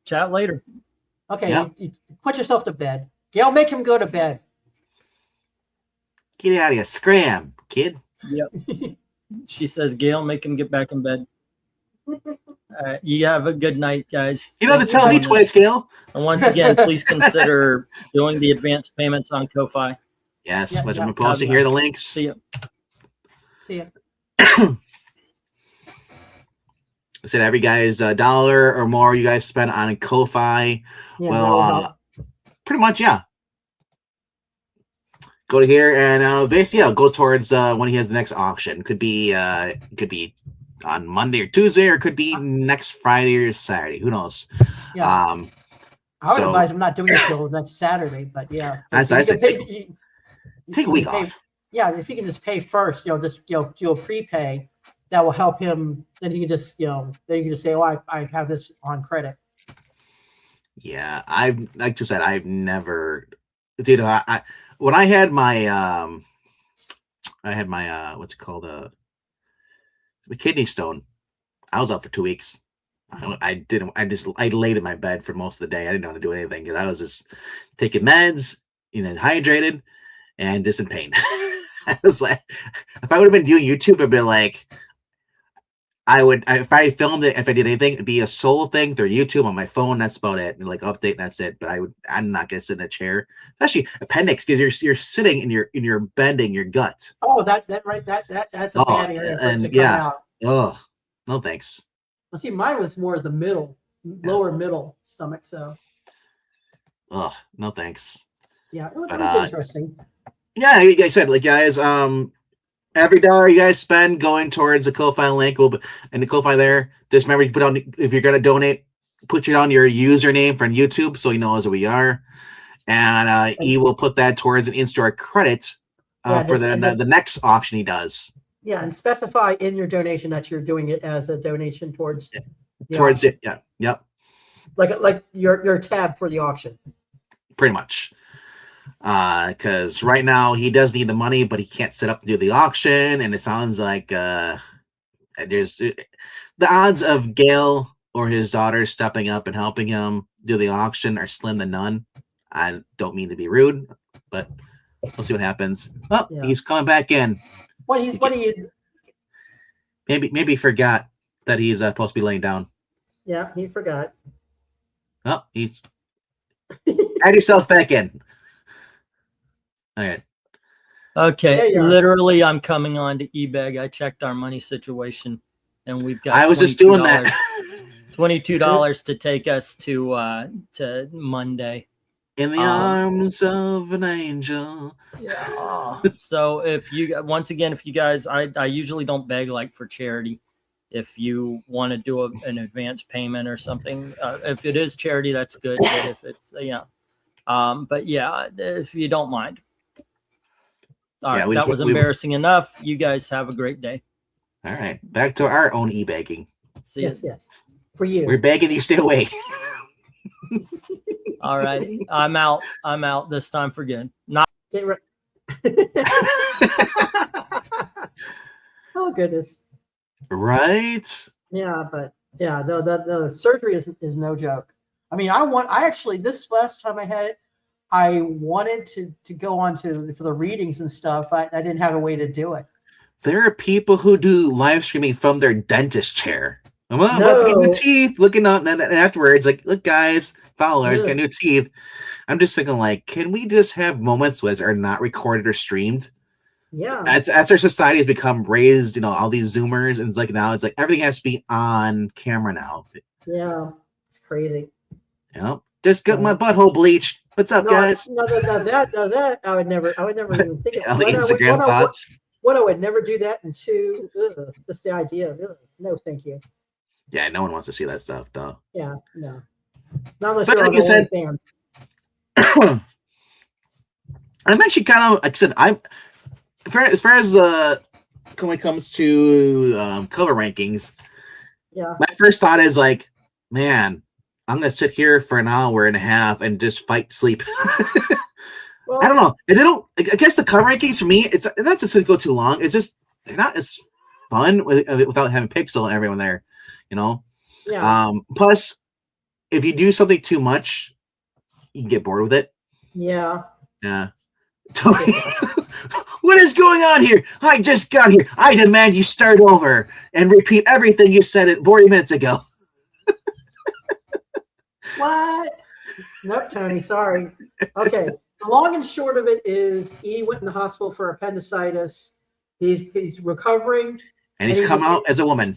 [SPEAKER 2] chat later.
[SPEAKER 3] Okay,
[SPEAKER 1] Yeah.
[SPEAKER 3] you put yourself to bed. Gail, make him go to bed.
[SPEAKER 1] Get out of here, scram, kid.
[SPEAKER 2] Yep. She says, Gail, make him get back in bed. You have a good night, guys.
[SPEAKER 1] You don't have to tell me
[SPEAKER 2] Thanks for doing
[SPEAKER 1] twice,
[SPEAKER 2] this.
[SPEAKER 1] Gail.
[SPEAKER 2] And once again, please consider doing the advance payments on Ko-Fi.
[SPEAKER 1] Yes,
[SPEAKER 3] Yeah,
[SPEAKER 1] which
[SPEAKER 3] yeah.
[SPEAKER 1] I'm posting here, the links.
[SPEAKER 2] See you.
[SPEAKER 3] See ya.
[SPEAKER 1] I said every guy's $1 or more you guys spend on Ko-Fi.
[SPEAKER 3] Yeah,
[SPEAKER 1] Well, pretty much, yeah. Go to here and basically, go towards when he has the next auction. Could be on Monday or Tuesday, or could be next Friday or Saturday. Who knows?
[SPEAKER 3] Yeah. I would advise him not doing it till next Saturday, but yeah.
[SPEAKER 1] That's I said. Take a week off.
[SPEAKER 3] Yeah, if you can just pay first, just do a prepay, that will help him. Then he can just, then you can just say, "Oh, I have this on credit."
[SPEAKER 1] Yeah, like you said, I've never, dude. When I had my what's it called, the kidney stone, I was out for 2 weeks. I laid in my bed for most of the day. I didn't want to do anything because I was just taking meds, hydrated, and just in pain. I was like, if I would have been doing YouTube, I'd be like, if I filmed it, if I did anything, it'd be a solo thing through YouTube on my phone. That's about it. And like update, and that's it. But I'm not gonna sit in a chair, especially appendix, because you're sitting and you're bending your gut.
[SPEAKER 3] Oh, that's a bad area for it to come out.
[SPEAKER 1] Oh, no thanks.
[SPEAKER 3] Well, see, mine was more the lower middle stomach. So.
[SPEAKER 1] Oh, no thanks.
[SPEAKER 3] Yeah, it was interesting.
[SPEAKER 1] Yeah, like I said, like guys, every $1 you guys spend going towards the Ko-Fi link and the Ko-Fi there. Just remember, you put on, if you're gonna donate, put it on your username from YouTube so he knows who we are, and he will put that towards an in-store credit for the next auction he does.
[SPEAKER 3] Yeah, and specify in your donation that you're doing it as a donation towards
[SPEAKER 1] it. Yeah, yep.
[SPEAKER 3] Like your tab for the auction.
[SPEAKER 1] Pretty much. Because right now he does need the money, but he can't set up to do the auction, and it sounds like there's the odds of Gail or his daughter stepping up and helping him do the auction are slim to none. I don't mean to be rude, but we'll see what happens. Oh, yeah. He's coming back in. Maybe forgot that he's supposed to be laying down.
[SPEAKER 3] Yeah, he forgot.
[SPEAKER 1] Oh, he's add yourself back in. All right.
[SPEAKER 2] Okay, literally, I'm coming on to eBay. I checked our money situation, and we've got.
[SPEAKER 1] I was just doing that.
[SPEAKER 2] $22 to take us to Monday.
[SPEAKER 1] In the arms of an angel.
[SPEAKER 2] Yeah. So if you guys, I usually don't beg like for charity. If you want to do an advance payment or something, if it is charity, that's good. But if it's but yeah, if you don't mind. All right, that was embarrassing enough. You guys have a great day.
[SPEAKER 1] All right, back to our own e-begging.
[SPEAKER 3] Yes, for you.
[SPEAKER 1] We're begging you stay away.
[SPEAKER 2] All right, I'm out. I'm out this time for good. Not.
[SPEAKER 3] Oh goodness.
[SPEAKER 1] Right.
[SPEAKER 3] Yeah, but yeah, the surgery is no joke. I mean, this last time I had it, I wanted to go on for the readings and stuff, but I didn't have a way to do it.
[SPEAKER 1] There are people who do live streaming from their dentist chair. I'm looking at the teeth, looking out, and afterwards, like, look, guys, followers, got new teeth. I'm just thinking, like, can we just have moments which are not recorded or streamed?
[SPEAKER 3] Yeah.
[SPEAKER 1] As our society has become raised, all these Zoomers, and it's like now it's like everything has to be on camera now.
[SPEAKER 3] Yeah, it's crazy.
[SPEAKER 1] Just got my butthole bleached. What's up, guys?
[SPEAKER 3] No, that I would never even think of.
[SPEAKER 1] Instagram thoughts.
[SPEAKER 3] One, I would never do that, and two, just the idea of no, thank you.
[SPEAKER 1] Yeah, no one wants to see that stuff, though.
[SPEAKER 3] Yeah, no. Not unless
[SPEAKER 1] But
[SPEAKER 3] you're
[SPEAKER 1] like
[SPEAKER 3] on
[SPEAKER 1] you said,
[SPEAKER 3] OnlyFans.
[SPEAKER 1] I'm actually kind of, like I said, as far as when it comes to cover rankings,
[SPEAKER 3] Yeah.
[SPEAKER 1] my first thought is like, man, I'm gonna sit here for an hour and a half and just fight to sleep.
[SPEAKER 3] Well,
[SPEAKER 1] I don't know. And they don't. I guess the cover rankings for me, it's not just going to go too long. It's just they're not as fun without having Pixel and everyone there. You know.
[SPEAKER 3] yeah.
[SPEAKER 1] Plus, if you do something too much, you can get bored with it.
[SPEAKER 3] Yeah.
[SPEAKER 1] Yeah. Tony, what is going on here? I just got here. I demand you start over and repeat everything you said it 40 minutes ago.
[SPEAKER 3] What? Nope, Tony. Sorry. Okay. The long and short of it is, E went in the hospital for appendicitis. He's recovering,
[SPEAKER 1] And he's come out as a woman.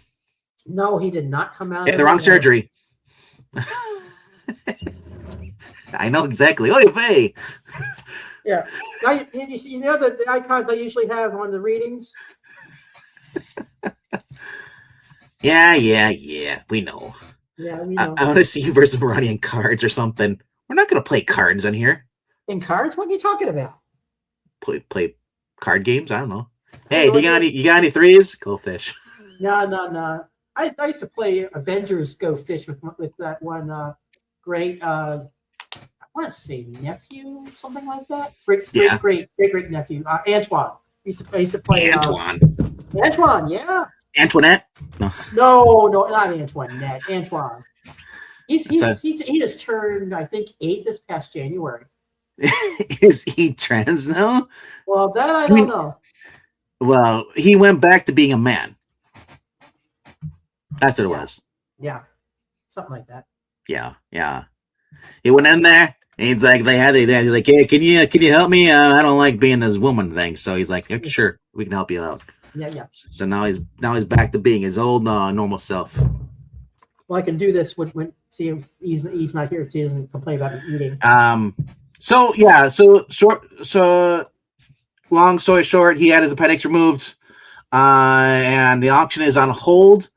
[SPEAKER 3] No, he did not come out.
[SPEAKER 1] Yeah, the wrong surgery. I know exactly. Oh, Faye.
[SPEAKER 3] Yeah. Now, you know the icons I usually have on the readings?
[SPEAKER 1] Yeah. We know.
[SPEAKER 3] Yeah, we know.
[SPEAKER 1] I want to see you versus Marani in cards or something. We're not going to play cards on here.
[SPEAKER 3] In cards? What are you talking about?
[SPEAKER 1] Play card games? I don't know. Hey, you got any threes? Go fish.
[SPEAKER 3] No. I used to play Avengers Go Fish with that one great I want to say nephew, something like that. Great nephew, Antoine. I used to play
[SPEAKER 1] Antoine.
[SPEAKER 3] Antoine, yeah.
[SPEAKER 1] Antoinette?
[SPEAKER 3] No, not Antoinette. Antoine. He just turned, I think, 8 this past January.
[SPEAKER 1] Is he trans now?
[SPEAKER 3] Well, that I don't know.
[SPEAKER 1] Well, he went back to being a man. That's what it was.
[SPEAKER 3] Yeah, something like that.
[SPEAKER 1] Yeah. He went in there, and he's like, he's like, hey, can you help me? I don't like being this woman thing. So he's like, yeah, sure, we can help you out.
[SPEAKER 3] Yeah.
[SPEAKER 1] So now he's back to being his old normal self.
[SPEAKER 3] Well, I can do this when he's not here. He doesn't complain about eating.
[SPEAKER 1] So long story short, he had his appendix removed, and the auction is on hold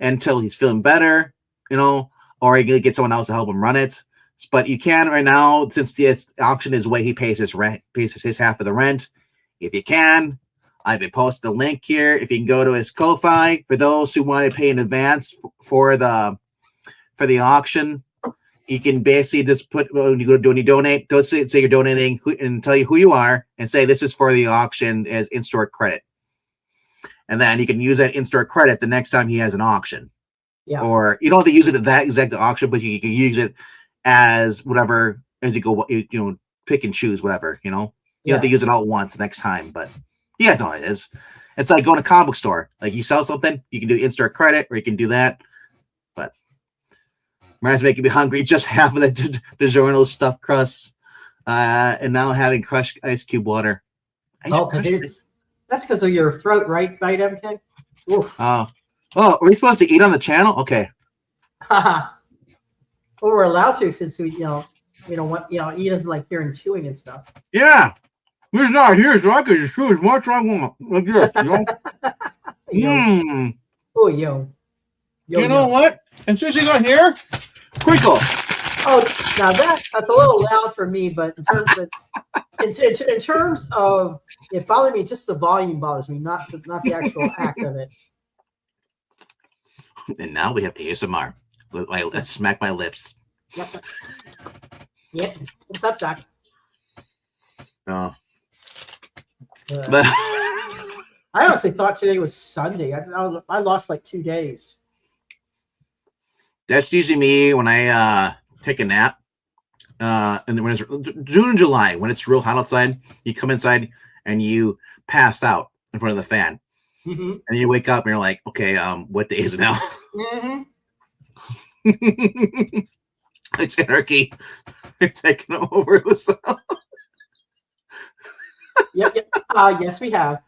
[SPEAKER 1] until he's feeling better, or he can get someone else to help him run it. But you can right now, since the auction is the way he pays his rent, pays his half of the rent. If you can, I've been posting the link here. If you can go to his Ko-Fi, for those who want to pay in advance for the auction, you can basically just put, when you donate, go say you're donating and tell you who you are and say this is for the auction as in-store credit. And then you can use that in-store credit the next time he has an auction.
[SPEAKER 3] Yeah.
[SPEAKER 1] Or you don't have to use it at that exact auction, but you can use it as whatever, as you go, pick and choose whatever, You don't have to use it all at once next time, but you guys know what it is. It's like going to a comic book store. Like you sell something, you can do in-store credit or you can do that. But Mariah's making me hungry. Just half of the DiGiorno stuffed crust, and now having crushed ice cube water.
[SPEAKER 3] That's because of your throat, right, MK? Oof.
[SPEAKER 1] Oh, are we supposed to eat on the channel? Okay.
[SPEAKER 3] Well, we're allowed to since we don't want, he doesn't like hearing chewing and stuff.
[SPEAKER 1] Yeah. He's not here, so I can just chew as much as I want. Like this,
[SPEAKER 3] Oh, yo.
[SPEAKER 1] You know what? And since he's not here, crinkle.
[SPEAKER 3] Oh, now that's a little loud for me, but in terms of it bothers me, just the volume bothers me, not the actual act of it.
[SPEAKER 1] And now we have ASMR. I smack my lips.
[SPEAKER 3] Yep. What's up, Doc?
[SPEAKER 1] Oh.
[SPEAKER 3] But I honestly thought today was Sunday. I lost like 2 days.
[SPEAKER 1] That's usually me when I take a nap. And when it's June and July, when it's real hot outside, you come inside and you pass out in front of the fan.
[SPEAKER 3] Mm-hmm.
[SPEAKER 1] And you wake up and you're like, okay, what day is it now?
[SPEAKER 3] Mm-hmm.
[SPEAKER 1] It's anarchy. They're taking over the cell.
[SPEAKER 3] Yep. Yes, we have.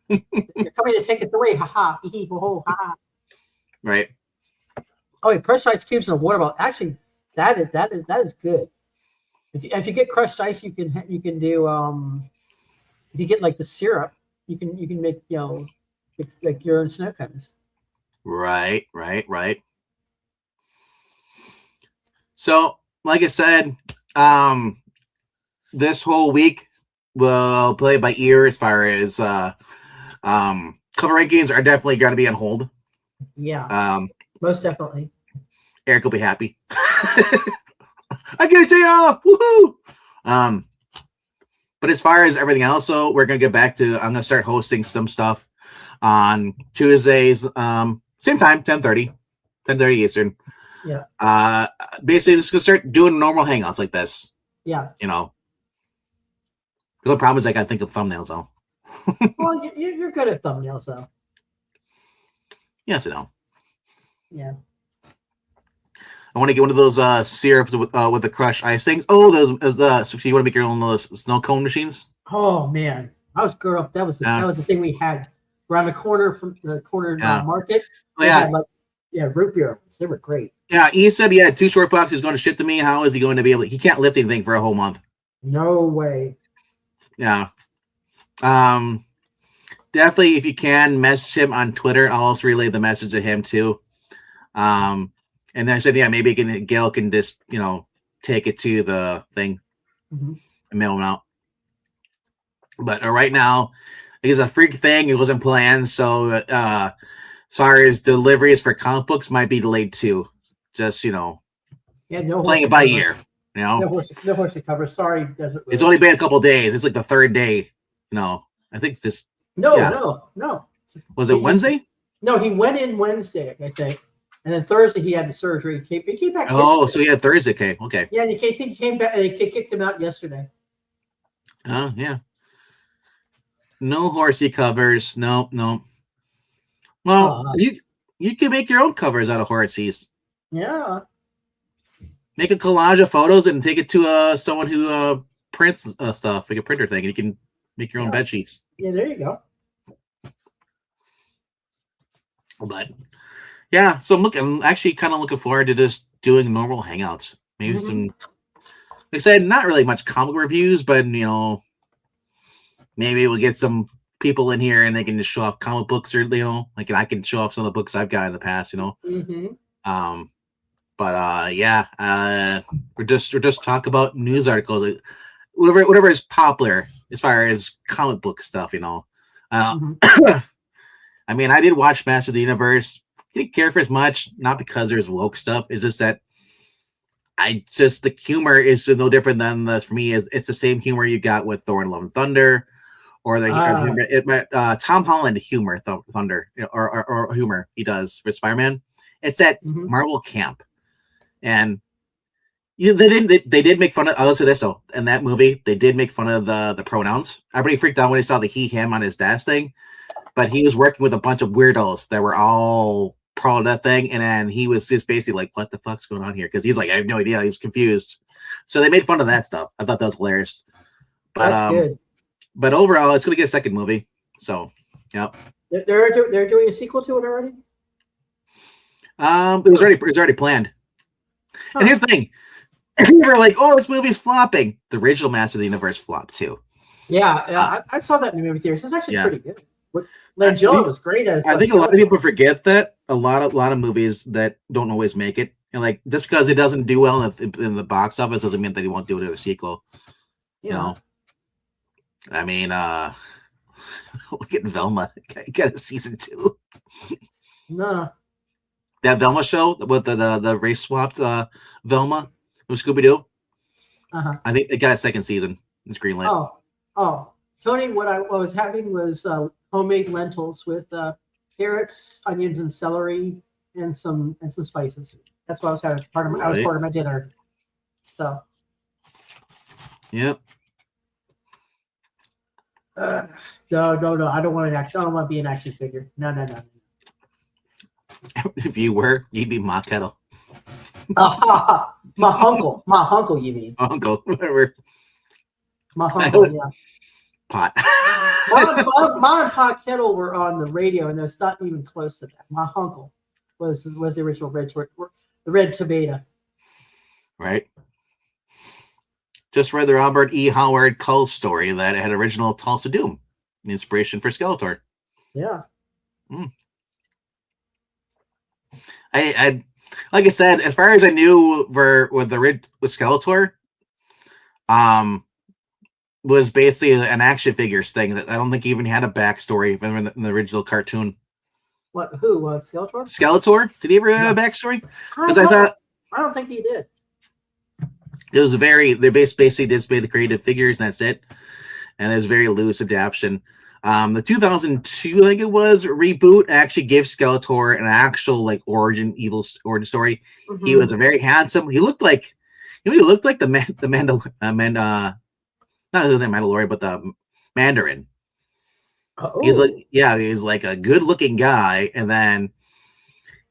[SPEAKER 3] You're coming to take us away. Ha ha. Hee hee ho ho ha.
[SPEAKER 1] Right.
[SPEAKER 3] Oh, yeah, crushed ice cubes in a water bottle. Actually, that is good. If you get crushed ice, you can do if you get like the syrup, you can make like your own snow cones.
[SPEAKER 1] Right. So, like I said, this whole week we'll play by ear as far as cover rankings are definitely going to be on hold.
[SPEAKER 3] Yeah, most definitely.
[SPEAKER 1] Eric will be happy. I get a day off. Woohoo! But as far as everything else, so we're gonna get back to. I'm gonna start hosting some stuff on Tuesdays, same time, 10:30 Eastern.
[SPEAKER 3] Yeah.
[SPEAKER 1] Basically, just gonna start doing normal hangouts like this.
[SPEAKER 3] Yeah.
[SPEAKER 1] You know, the only problem is I gotta think of thumbnails though.
[SPEAKER 3] Well, you're good at thumbnails though.
[SPEAKER 1] Yes, I know.
[SPEAKER 3] Yeah.
[SPEAKER 1] I want to get one of those syrups with the crushed ice things. Oh, those so you want to make your own those snow cone machines?
[SPEAKER 3] Oh man, I was growing up. That was the thing we had around the corner from the corner market.
[SPEAKER 1] Oh, yeah,
[SPEAKER 3] had, root beer. They were great.
[SPEAKER 1] Yeah, he said he had 2 short boxes going to ship to me. How is he going to be able to? He can't lift anything for a whole month.
[SPEAKER 3] No way.
[SPEAKER 1] Yeah. Definitely, if you can, message him on Twitter. I'll also relay the message to him too. And then I said, yeah, maybe Gail can just, take it to the thing and mail them out. But right now, it's a freak thing. It wasn't planned. So, as far as deliveries for comic books might be delayed too. Just,
[SPEAKER 3] no
[SPEAKER 1] playing it by ear,
[SPEAKER 3] No horse to cover. Sorry, Desert Road.
[SPEAKER 1] It's only been a couple days. It's like the 3rd day. I think just.
[SPEAKER 3] No.
[SPEAKER 1] Was it Wednesday?
[SPEAKER 3] No, he went in Wednesday, I think. And then Thursday he had the surgery. He came back.
[SPEAKER 1] Oh,
[SPEAKER 3] yesterday.
[SPEAKER 1] so he had Thursday. Okay.
[SPEAKER 3] Yeah, and he came back and he kicked him out yesterday.
[SPEAKER 1] Oh, yeah. No horsey covers. No. Well, you can make your own covers out of horsies.
[SPEAKER 3] Yeah.
[SPEAKER 1] Make a collage of photos and take it to someone who prints stuff, like a printer thing, and you can make your own bed sheets.
[SPEAKER 3] Yeah, there you go.
[SPEAKER 1] But yeah, so I'm actually kind of looking forward to just doing normal hangouts. Maybe some, like I said, not really much comic reviews, but maybe we'll get some people in here and they can just show off comic books, or like I can show off some of the books I've got in the past. We're just talk about news articles, whatever is popular as far as comic book stuff. I mean, I did watch Master of the Universe. Didn't care for as much, not because there's woke stuff. It's just that the humor is no different than for me. It's the same humor you got with Thor and Love and Thunder, or the Tom Holland humor, Thunder, or humor he does for Spider-Man. It's that Marvel camp, and they did make fun of. I'll say this though, in that movie, they did make fun of the pronouns. Everybody freaked out when they saw the he/him on his dash thing. But he was working with a bunch of weirdos that were all pro that thing, and then he was just basically like, "What the fuck's going on here?" Because he's like, "I have no idea." He's confused. So they made fun of that stuff. I thought that was hilarious. But
[SPEAKER 3] that's good.
[SPEAKER 1] But overall, it's going to get a second movie. So, yep.
[SPEAKER 3] They're doing a sequel to it already.
[SPEAKER 1] It was already planned. Huh. And here's the thing: we were like, "Oh, this movie's flopping." The original Master of the Universe flopped too.
[SPEAKER 3] Yeah, I saw that in the movie theater. So it's actually pretty good. Langella was great as.
[SPEAKER 1] I think a lot of people forget that a lot of movies that don't always make it, and like just because it doesn't do well in the box office doesn't mean that they won't do it in a sequel.
[SPEAKER 3] Yeah.
[SPEAKER 1] I mean, look at Velma. Got a season 2.
[SPEAKER 3] No.
[SPEAKER 1] That Velma show with the race swapped Velma from Scooby Doo. I think it got a second season. It's greenlit.
[SPEAKER 3] Oh, Tony, what I was having was homemade lentils with carrots, onions, and celery, and some spices. That's what I was having. Part of my dinner. So.
[SPEAKER 1] Yep.
[SPEAKER 3] No. I don't want an action. I don't want to be an action figure. No.
[SPEAKER 1] If you were, you'd be Ma Kettle.
[SPEAKER 3] My uncle, you mean?
[SPEAKER 1] Uncle, whatever.
[SPEAKER 3] My uncle, yeah.
[SPEAKER 1] Pot.
[SPEAKER 3] Ma and Pa Kettle were on the radio, and it's not even close to that. My uncle was the original Red Tomato.
[SPEAKER 1] Right. Just read the Robert E. Howard Cull story that had original Tulsa Doom, the inspiration for Skeletor.
[SPEAKER 3] Yeah.
[SPEAKER 1] I like I said, as far as I knew, with Skeletor, was basically an action figures thing that I don't think he even had a backstory in the original cartoon.
[SPEAKER 3] What? Who? Skeletor?
[SPEAKER 1] Skeletor? Did he ever have a backstory?
[SPEAKER 3] I don't think he did.
[SPEAKER 1] It was they basically just made the creative figures and that's it. And it was very loose adaptation. The 2002, I think it was, reboot actually gave Skeletor an actual like origin story. Mm-hmm. He was a very handsome. He looked like the not the Mandalorian, but the Mandarin. Oh. He's like a good looking guy, and then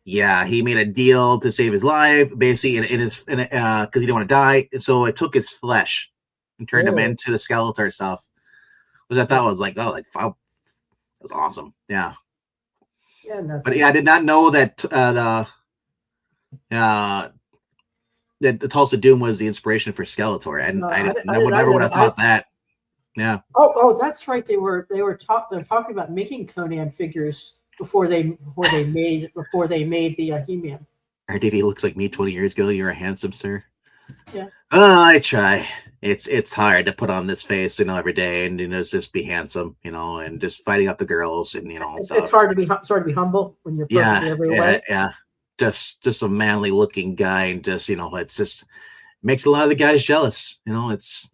[SPEAKER 1] he made a deal to save his life, basically, because he didn't want to die, and so it took his flesh and turned him into the Skeletor stuff, which I thought was like, wow, that was awesome. Yeah. Yeah, but I did not know that that the Tulsa Doom was the inspiration for Skeletor, and I never would have thought that. Yeah.
[SPEAKER 3] Oh, that's right. They're talking about making Conan figures before they made the He-Man.
[SPEAKER 1] Or if he looks like me 20 years ago, you're a handsome sir.
[SPEAKER 3] Yeah.
[SPEAKER 1] I try. It's hard to put on this face, every day, and just be handsome, and just fighting up the girls, and
[SPEAKER 3] it's hard to be humble when you're perfect every way.
[SPEAKER 1] Yeah. Just a manly looking guy, and just it's just makes a lot of the guys jealous. It's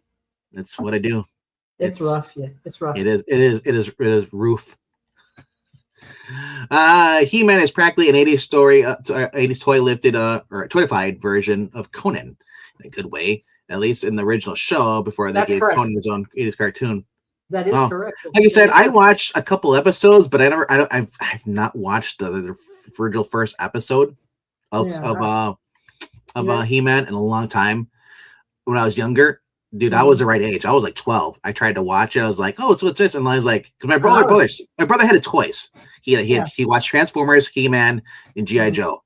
[SPEAKER 1] what I do.
[SPEAKER 3] It's rough. Yeah, it's rough.
[SPEAKER 1] It is roof. He-Man is practically an 80s story, 80s toy lifted or toyified version of Conan in a good way, at least in the original show before they gave Conan his own 80s cartoon.
[SPEAKER 3] That is correct.
[SPEAKER 1] Like I said, I watched a couple episodes, but I've not watched the original first episode of He-Man in a long time. When I was younger, dude, I was the right age. I was like 12. I tried to watch it. I was like, oh, what's this? And I was like, because my brother had it twice. He watched Transformers, He-Man, and G.I. Joe.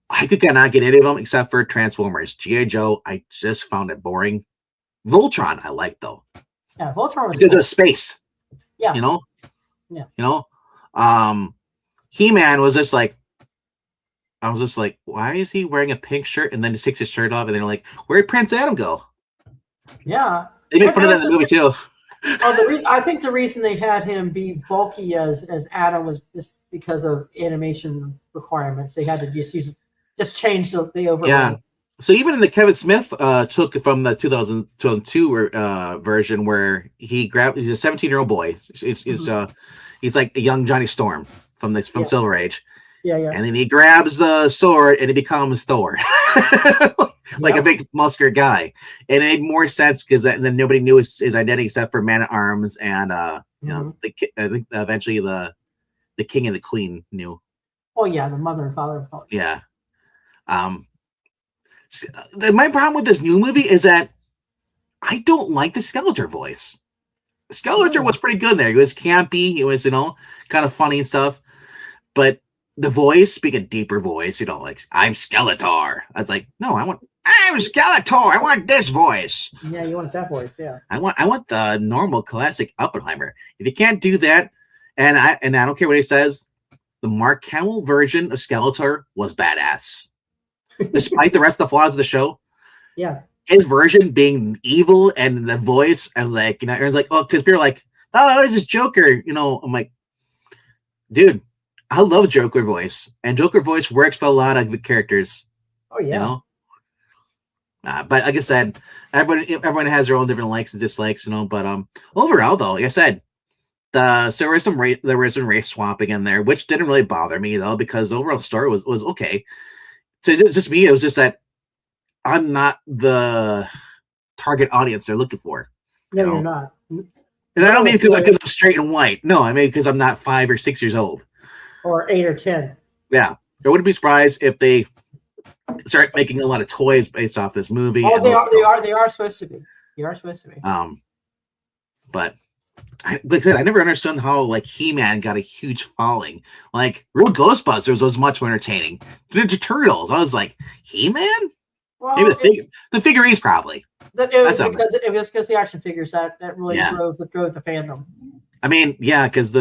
[SPEAKER 1] I could not get any of them except for Transformers. G.I. Joe, I just found it boring. Voltron, I liked though.
[SPEAKER 3] Yeah, Voltron was
[SPEAKER 1] because of space.
[SPEAKER 3] Yeah.
[SPEAKER 1] Yeah. He-Man was just like, I was just like, why is he wearing a pink shirt and then just takes his shirt off and then like, where'd Prince Adam go?
[SPEAKER 3] Yeah.
[SPEAKER 1] They made fun of that in the movie too.
[SPEAKER 3] I think the reason they had him be bulky as Adam was just because of animation requirements. They had to just change the overlay.
[SPEAKER 1] Yeah. So even in the Kevin Smith took from the 2002 version where he's a 17-year-old boy. He's like a young Johnny Storm from Silver Age.
[SPEAKER 3] Yeah.
[SPEAKER 1] And then he grabs the sword and he becomes Thor. Like a big muscular guy. And it made more sense because then nobody knew his identity except for Man at Arms and I think eventually the king and the queen knew.
[SPEAKER 3] Oh yeah, the mother and father.
[SPEAKER 1] Yeah. My problem with this new movie is that I don't like the Skeletor voice. Skeletor was pretty good there. He was campy. He was, kind of funny and stuff. But the voice, being a deeper voice, like, I'm Skeletor. I was like, no, I'm Skeletor. I want this voice.
[SPEAKER 3] Yeah, you want that voice, yeah.
[SPEAKER 1] I want the normal classic Oppenheimer. If you can't do that, and I don't care what he says, the Mark Hamill version of Skeletor was badass. Despite the rest of the flaws of the show.
[SPEAKER 3] Yeah.
[SPEAKER 1] His version being evil and the voice, and like, everyone's like, oh, because people are like, oh, what is this Joker? I'm like, dude, I love Joker voice, and Joker voice works for a lot of the characters.
[SPEAKER 3] Oh yeah.
[SPEAKER 1] But like I said, everyone has their own different likes and dislikes, But overall, though, like I said, there was some race swapping in there, which didn't really bother me though, because the overall story was okay. So it's just me. It was just that I'm not the target audience they're looking for.
[SPEAKER 3] No, you're not.
[SPEAKER 1] And I don't mean because I'm straight and white. No, I mean because I'm not 5 or 6 years old.
[SPEAKER 3] Or 8 or 10.
[SPEAKER 1] Yeah. I wouldn't be surprised if they start making a lot of toys based off this movie.
[SPEAKER 3] Oh, they are supposed to be. They are supposed to be.
[SPEAKER 1] But like I said, I never understood how like He-Man got a huge following. Like real Ghostbusters was much more entertaining. Ninja Turtles, I was like, He-Man?
[SPEAKER 3] Well,
[SPEAKER 1] maybe the figurines probably.
[SPEAKER 3] It was because the action figures that really drove the fandom.
[SPEAKER 1] I mean, yeah, because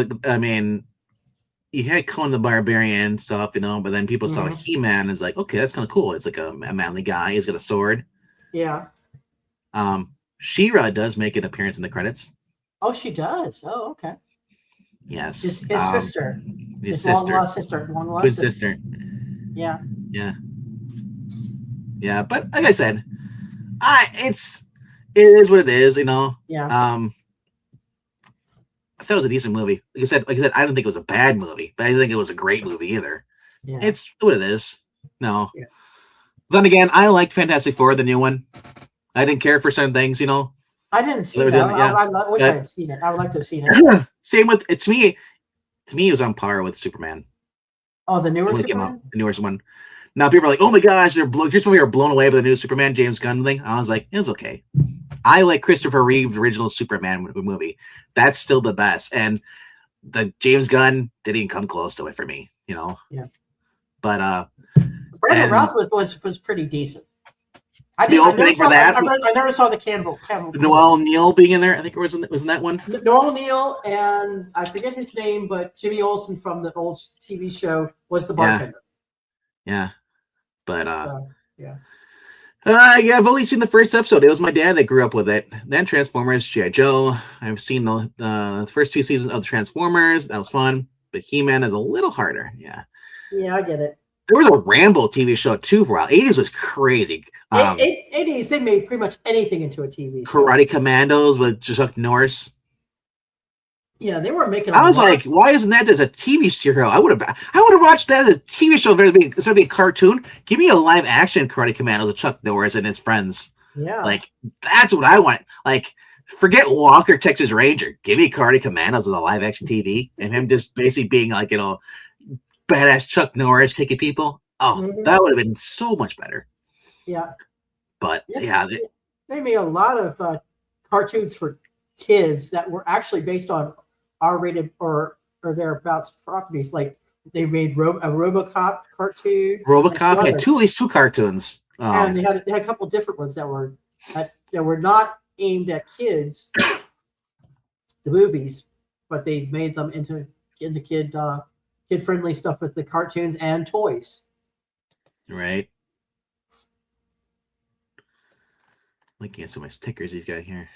[SPEAKER 1] you had Conan the Barbarian stuff, but then people saw He-Man and it's like, okay, that's kind of cool. It's like a manly guy. He's got a sword.
[SPEAKER 3] Yeah.
[SPEAKER 1] She-Ra does make an appearance in the credits.
[SPEAKER 3] Oh, she does. Oh, okay.
[SPEAKER 1] Yes.
[SPEAKER 3] His sister.
[SPEAKER 1] His
[SPEAKER 3] long lost sister. Long lost
[SPEAKER 1] twin sister.
[SPEAKER 3] Yeah.
[SPEAKER 1] Yeah. Yeah, but like I said, it is what it is,
[SPEAKER 3] Yeah.
[SPEAKER 1] I thought it was a decent movie. Like I said, I don't think it was a bad movie, but I didn't think it was a great movie either.
[SPEAKER 3] Yeah.
[SPEAKER 1] It's what it is. No.
[SPEAKER 3] Yeah.
[SPEAKER 1] Then again, I liked Fantastic Four, the new one. I didn't care for certain things,
[SPEAKER 3] I didn't see that. I wish I had seen it. I would like to have seen it.
[SPEAKER 1] Same with it. To me, it was on par with Superman.
[SPEAKER 3] Oh, the newer Superman?
[SPEAKER 1] The newest one. Now people are like, "Oh my gosh, just when we were blown away by the new Superman James Gunn thing." I was like, "It was okay." I like Christopher Reeve's original Superman movie. That's still the best, and the James Gunn didn't even come close to it for me.
[SPEAKER 3] Yeah.
[SPEAKER 1] But
[SPEAKER 3] Brandon Routh was pretty decent. I
[SPEAKER 1] never
[SPEAKER 3] saw the Campbell.
[SPEAKER 1] Noel Neal being in there. I think it was in that one.
[SPEAKER 3] Noel Neal and I forget his name, but Jimmy Olsen from the old TV show was the bartender.
[SPEAKER 1] Yeah. But
[SPEAKER 3] yeah.
[SPEAKER 1] I've only seen the first episode. It was my dad that grew up with it. Then Transformers, G.I. Joe. I've seen the first 2 seasons of the Transformers. That was fun. But He-Man is a little harder. Yeah.
[SPEAKER 3] Yeah, I get it.
[SPEAKER 1] There was a Rambo TV show too for a while. 80s was crazy.
[SPEAKER 3] 80s, they made pretty much anything into a TV show.
[SPEAKER 1] Karate Commandos with Chuck Norris.
[SPEAKER 3] Yeah, they were making.
[SPEAKER 1] I was like, why isn't that as a TV serial? I would have watched that as a TV show instead of being a cartoon. Give me a live action Karate Commandos with Chuck Norris and his friends.
[SPEAKER 3] Yeah,
[SPEAKER 1] like that's what I want. Like, forget Walker Texas Ranger. Give me Karate Commandos as a live action TV and him just basically being like badass Chuck Norris kicking people. Oh, that would have been so much better.
[SPEAKER 3] Yeah,
[SPEAKER 1] but
[SPEAKER 3] they made a lot of cartoons for kids that were actually based on R-rated or thereabouts properties. Like they made a RoboCop cartoon.
[SPEAKER 1] RoboCop had at least two cartoons,
[SPEAKER 3] and they had a couple different ones that were not aimed at kids, the movies, but they made them into kid friendly stuff with the cartoons and toys.
[SPEAKER 1] Right. Looking at some of my stickers he's got here.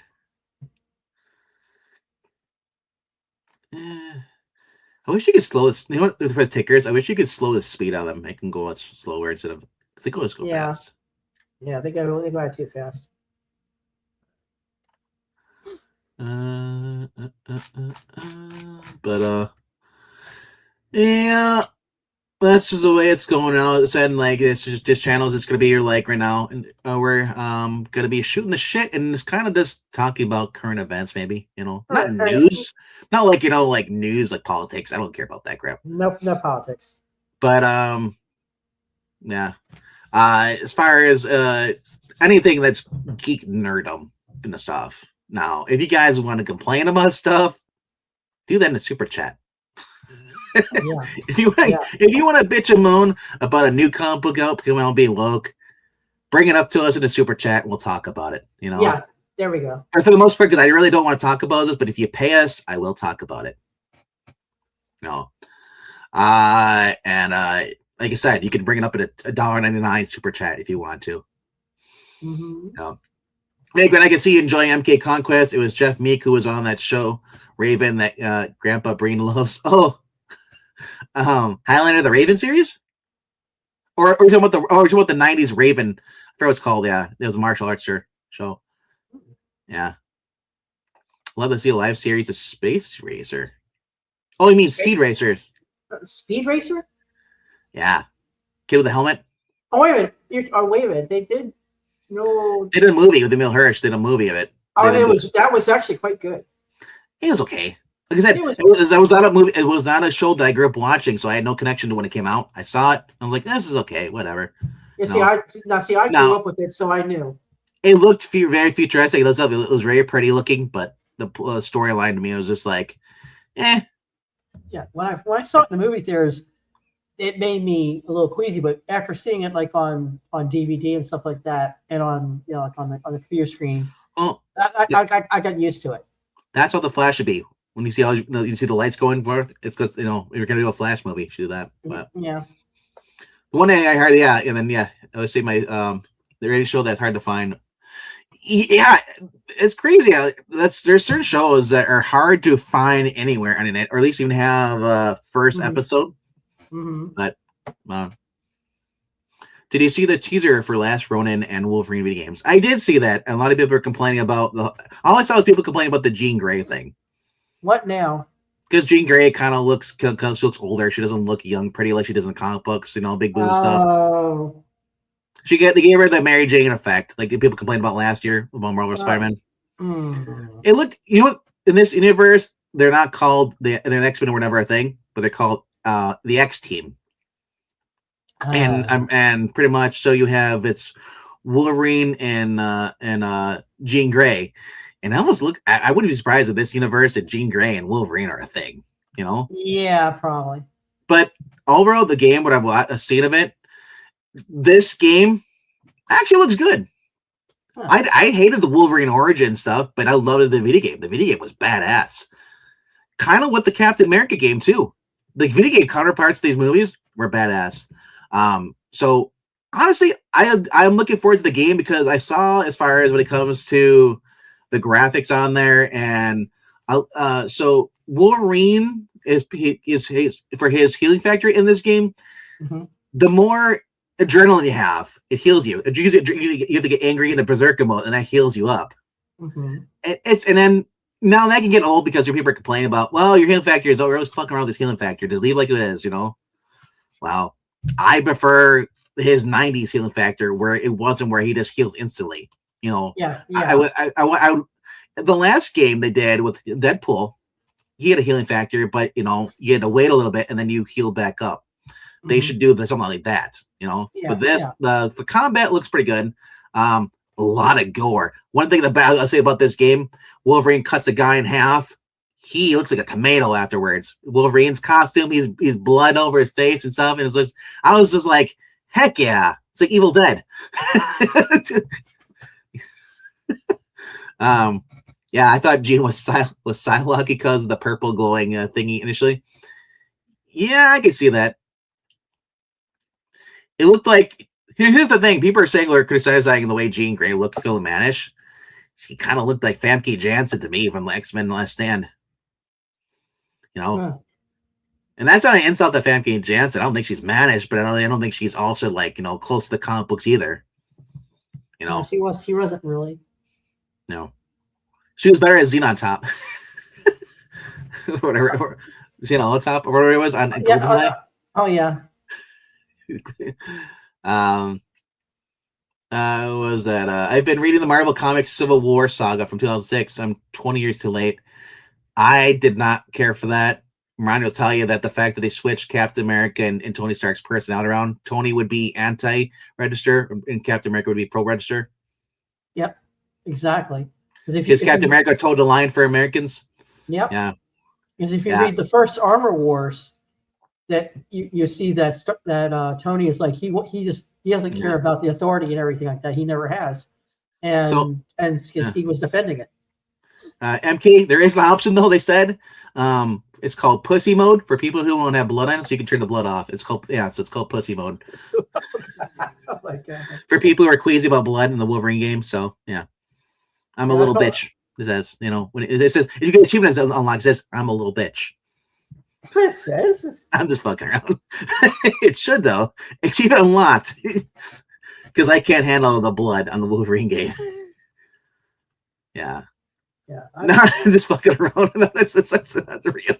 [SPEAKER 1] I wish you could slow this. You know what? For the tickers, I wish you could slow the speed on them. Make them go much slower instead of because they go fast.
[SPEAKER 3] Yeah, they go too fast.
[SPEAKER 1] But yeah, that's just the way it's going out. It's said like it's just this channel is just gonna be like right now, and we're gonna be shooting the shit and it's kind of just talking about current events, maybe not news, not like like news like politics. I don't care about that crap.
[SPEAKER 3] Nope, no politics.
[SPEAKER 1] But yeah. As far as anything that's geek nerdum and stuff. Now, if you guys want to complain about stuff, do that in the super chat.
[SPEAKER 3] Yeah.
[SPEAKER 1] If you want to bitch and moan about a new comic book out, come out being woke, bring it up to us in the super chat and we'll talk about it.
[SPEAKER 3] Yeah, there we go.
[SPEAKER 1] And for the most part, because I really don't want to talk about this, but if you pay us, I will talk about it. And like I said, you can bring it up at a $1.99 super chat if you want to. Maybe I can see you enjoying MK Conquest. It was Jeff Meek who was on that show, Raven, that Grandpa Breen loves. Oh, Highlander the Raven series, or talking about the '90s Raven. I forgot what it's called. Yeah, it was a martial arts show. Yeah, love to see a live series of Space Racer. Oh, you mean Speed Racer?
[SPEAKER 3] Speed Racer?
[SPEAKER 1] Yeah, kid with the helmet.
[SPEAKER 3] Oh wait a minute! They did. No,
[SPEAKER 1] they did a movie with Emil Hirsch. Did a movie of it.
[SPEAKER 3] Oh, that was actually quite good.
[SPEAKER 1] It was okay. Like I said, it was not a movie. It was not a show that I grew up watching, so I had no connection to when it came out. I saw it. I was like, "This is okay, whatever."
[SPEAKER 3] Yeah, I grew up with it, so I knew.
[SPEAKER 1] It looked very futuristic. It was very pretty looking, but the storyline to me was just like, eh.
[SPEAKER 3] Yeah, when I saw it in the movie theaters, it made me a little queasy. But after seeing it like on DVD and stuff like that, and on like on the computer screen, I got used to it.
[SPEAKER 1] That's how the Flash should be. when you see you see the lights going forth, it's because you're gonna do a Flash movie. You should do that. But
[SPEAKER 3] Yeah.
[SPEAKER 1] the one thing I heard, and then I would say my the radio show that's hard to find. Yeah, it's crazy. There's certain shows that are hard to find anywhere on the net, or at least even have a first episode. But did you see the teaser for Last Ronin and Wolverine video games? I did see that, and a lot of people are complaining about all I saw was people complaining about the Jean Grey thing.
[SPEAKER 3] What now?
[SPEAKER 1] Because Jean Grey kind of looks older. She doesn't look young, pretty like she does in the comic books. Big boob stuff.
[SPEAKER 3] Oh.
[SPEAKER 1] They gave her the Mary Jane effect, like the people complained about last year about Marvel Spider-Man. It looked, in this universe, they're not called the X-Men or whatever a thing, but they're called the X Team. And pretty much, so you have it's Wolverine and Jean Grey, and I almost look. I wouldn't be surprised if this universe that Jean Grey and Wolverine are a thing.
[SPEAKER 3] Yeah, probably.
[SPEAKER 1] But overall, the game, what I've seen of it, this game actually looks good. Huh. I hated the Wolverine origin stuff, but I loved the video game. The video game was badass. Kind of with the Captain America game too. The video game counterparts of these movies were badass. So honestly, I'm looking forward to the game because I saw as far as when it comes to the graphics on there, and so Wolverine is for his healing factor in this game. The more adrenaline you have, it heals you. You have to get angry in the berserker mode, and that heals you up. And then now that can get old because your people are complaining about, well, your healing factor is always fucking around with this healing factor. Just leave like it is, Well, I prefer his 90s healing factor where it wasn't where he just heals instantly.
[SPEAKER 3] Yeah.
[SPEAKER 1] I the last game they did with Deadpool, he had a healing factor, but you had to wait a little bit and then you heal back up. They should do something like that, But this, the combat looks pretty good. A lot of gore. One thing I'll say about this game, Wolverine cuts a guy in half. He looks like a tomato afterwards. Wolverine's costume, he's blood over his face and stuff. And I was just like, heck yeah. It's like Evil Dead. Yeah, I thought Jean was Psylocke because of the purple glowing thingy initially. Yeah, I could see that. It looked like, here's the thing. People are saying we're criticizing the way Jean Grey looked to Manish. She kind of looked like Famke Janssen to me from the X-Men Last Stand. And that's not an insult to Famke Janssen. I don't think she's managed, but I don't think she's also close to the comic books either.
[SPEAKER 3] No, she wasn't really.
[SPEAKER 1] No. She was better as Xenon Top. Whatever. Xenon Top or whatever it was on GoldenEye.
[SPEAKER 3] Oh yeah.
[SPEAKER 1] Was that I've been reading the Marvel Comics Civil War saga from 2006. I'm 20 years too late. I did not care for that. Ronnie will tell you that the fact that they switched Captain America and Tony Stark's personality around, Tony would be anti-register and Captain America would be pro-register.
[SPEAKER 3] Yep, exactly.
[SPEAKER 1] Because Captain America told the line for Americans.
[SPEAKER 3] Yep.
[SPEAKER 1] Yeah.
[SPEAKER 3] Because if you read the first Armor Wars, that you see that Tony is like he doesn't care about the authority and everything like that. He never has, and Steve was defending it.
[SPEAKER 1] MK, there is an option though. They said it's called pussy mode for people who won't have blood on it, so you can turn the blood off. It's called pussy mode.
[SPEAKER 3] Oh my god!
[SPEAKER 1] For people who are queasy about blood in the Wolverine game, so yeah, I'm a little bitch. It says when it says if you get achievement unlocked, it says I'm a little bitch.
[SPEAKER 3] That's what it says.
[SPEAKER 1] I'm just fucking around. It should though. Achievement unlocked because I can't handle the blood on the Wolverine game. Yeah.
[SPEAKER 3] Yeah,
[SPEAKER 1] I'm just fucking around. That's real.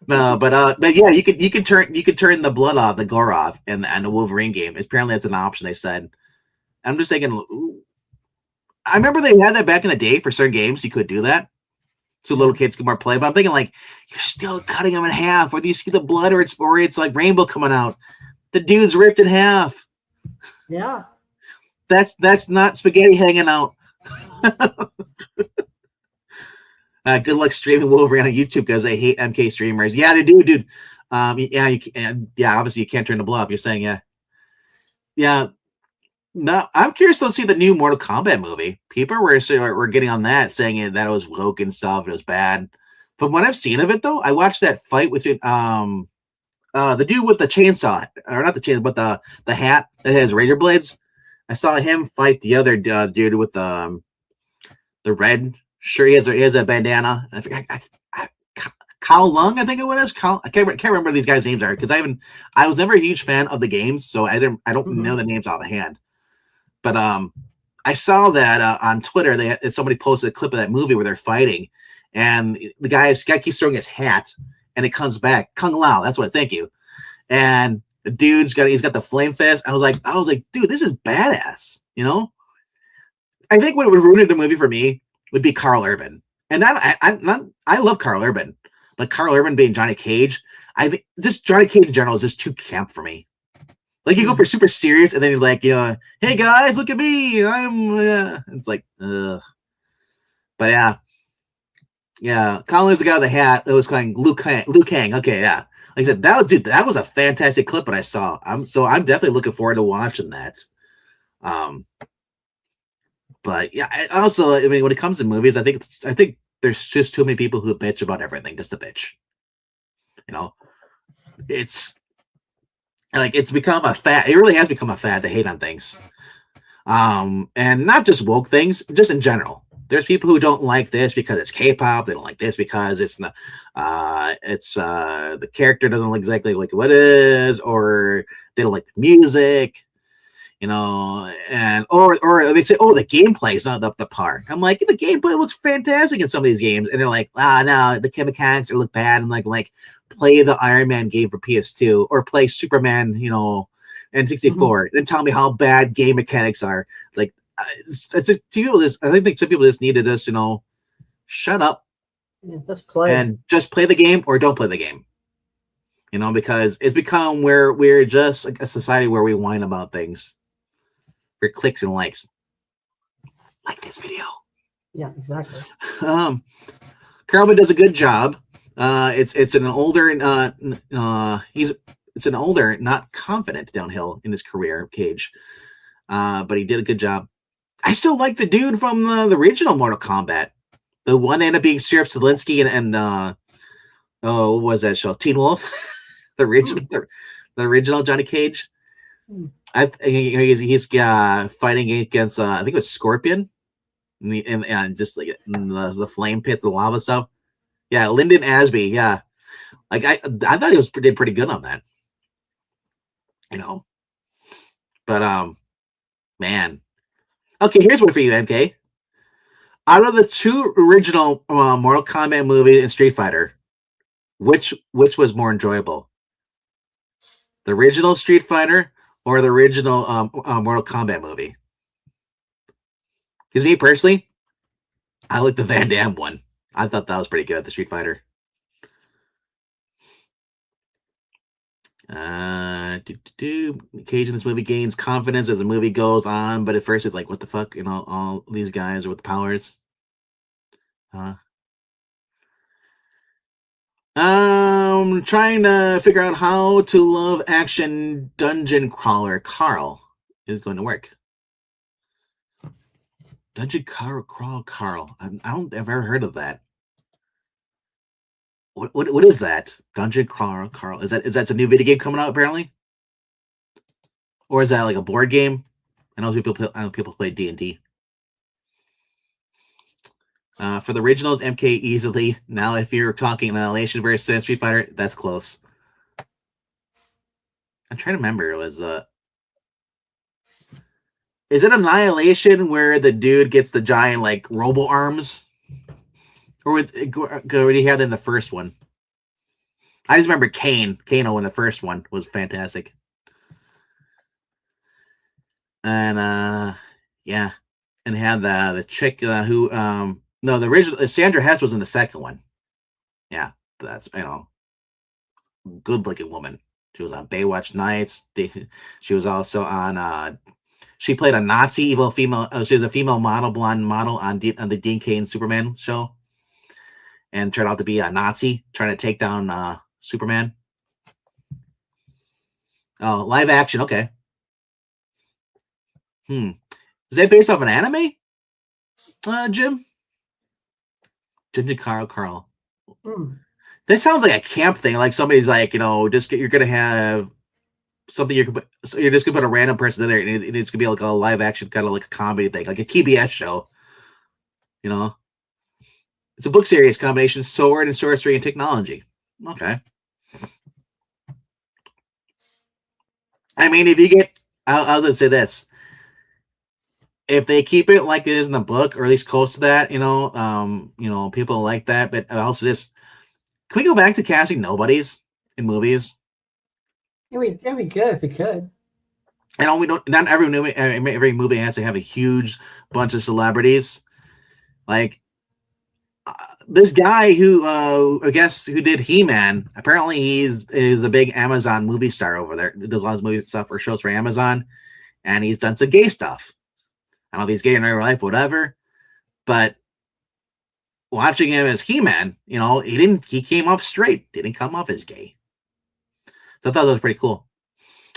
[SPEAKER 1] No, but yeah, you could turn the blood off, the gore off, and the Wolverine game. Apparently, that's an option. They said. I'm just thinking. Ooh. I remember they had that back in the day for certain games. You could do that, so little kids could more play. But I'm thinking like you're still cutting them in half. Whether you see the blood or it's like rainbow coming out, the dude's ripped in half.
[SPEAKER 3] Yeah,
[SPEAKER 1] that's not spaghetti hanging out. Good luck streaming Wolverine on YouTube because I hate MK streamers. Yeah, they do, dude. Obviously you can't turn the blood off. You're saying, yeah. No, I'm curious to see the new Mortal Kombat movie. People were getting on that, saying that it was woke and stuff. It was bad. From what I've seen of it, though, I watched that fight with the dude with the chainsaw, or not the chainsaw, but the hat that has razor blades. I saw him fight the other dude with the red shirt. He has a bandana. I forgot. Kyle Lung, I think it was. I can't remember these guys' names are because I was never a huge fan of the games, so I don't know the names offhand. But I saw that on Twitter. Somebody posted a clip of that movie where they're fighting, and the guy keeps throwing his hat, and it comes back. Kung Lao, that's what. Thank you. And the dude's got the flame fist. I was like, dude, this is badass. You know, I think what would ruin the movie for me would be Carl Urban, and I love Carl Urban. But Carl Urban being Johnny Cage, I think just Johnny Cage in general is just too camp for me. Like you go for super serious, and then you're like, hey guys, look at me, it's like, ugh. But yeah. Colin is the guy with the hat that was calling Liu Kang. Okay, yeah. Like I said, that was a fantastic clip that I saw. I'm definitely looking forward to watching that. But yeah, I mean, when it comes to movies, I think there's just too many people who bitch about everything just to bitch. You know, it's like it's become a fad. It really has become a fad to hate on things. And not just woke things, just in general. There's people who don't like this because it's K-pop. They don't like this because it's the character doesn't look exactly like what it is, or they don't like the music. You know, and or they say, oh, the gameplay is not up to par. I'm like, the gameplay looks fantastic in some of these games, and they're like, no, the mechanics look bad. And like play the Iron Man game for PS2 or play Superman, N64, and tell me how bad game mechanics are. It's like, I think some people just need to just shut up,
[SPEAKER 3] let's play
[SPEAKER 1] and just play the game or don't play the game. Because it's become where we're just like a society where we whine about things for clicks and likes. Like this video.
[SPEAKER 3] Yeah, exactly.
[SPEAKER 1] Carlman does a good job. It's an older it's an older, not confident downhill in his career, Cage. But he did a good job. I still like the dude from the original Mortal Kombat. The one that ended up being Sheriff Zelinsky and what was that show? Teen Wolf? the original Johnny Cage. He's fighting against I think it was Scorpion, and just like in the flame pits, the lava stuff. Yeah, Lyndon Asby. Yeah, like I thought he did pretty good on that. But man, okay. Here's one for you, MK. Out of the two original Mortal Kombat movies and Street Fighter, which was more enjoyable? The original Street Fighter or the original Mortal Kombat movie? Because me personally, I like the Van Damme one. I thought that was pretty good, the Street Fighter. Cage in this movie gains confidence as the movie goes on, but at first it's like, what the fuck? All these guys are with the powers. Trying to figure out how to love action dungeon crawler Carl is going to work. Dungeon crawl Carl. I don't ever heard of that. What is that? Dungeon crawler Carl. Is that a new video game coming out apparently? Or is that like a board game? I know people play D&D. For the originals, MK easily. Now, if you're talking Annihilation versus Street Fighter, that's close. I'm trying to remember. It was is it Annihilation where the dude gets the giant like robo arms, or what do you have in the first one? I just remember Kano in the first one was fantastic. And yeah, and had the chick who no, the original Sandra Hess was in the second one. Yeah, that's good looking woman. She was on Baywatch Nights. She was also on she played a Nazi evil female. She was a female blonde model on the Dean Cain Superman show, and turned out to be a Nazi trying to take down Superman. Oh, live action. Okay. Is that based off an anime? Jim? Ginger Carl. This sounds like a camp thing. Like somebody's like, you're gonna have something so you're just gonna put a random person in there, and it's gonna be like a live action kind of like a comedy thing, like a TBS show. It's a book series combination, sword and sorcery and technology. Okay. I mean, if you get, I was gonna say this. If they keep it like it is in the book, or at least close to that, people like that. But also this, can we go back to casting nobodies in movies?
[SPEAKER 3] That'd be good if we could.
[SPEAKER 1] And we don't. Not every movie has to have a huge bunch of celebrities. Like this guy who, I guess, who did He-Man. Apparently, is a big Amazon movie star over there. He does a lot of movie stuff or shows for Amazon, and he's done some gay stuff. I don't know if he's gay in real life, whatever. But watching him as He-Man, he came off straight. Didn't come off as gay. So I thought that was pretty cool.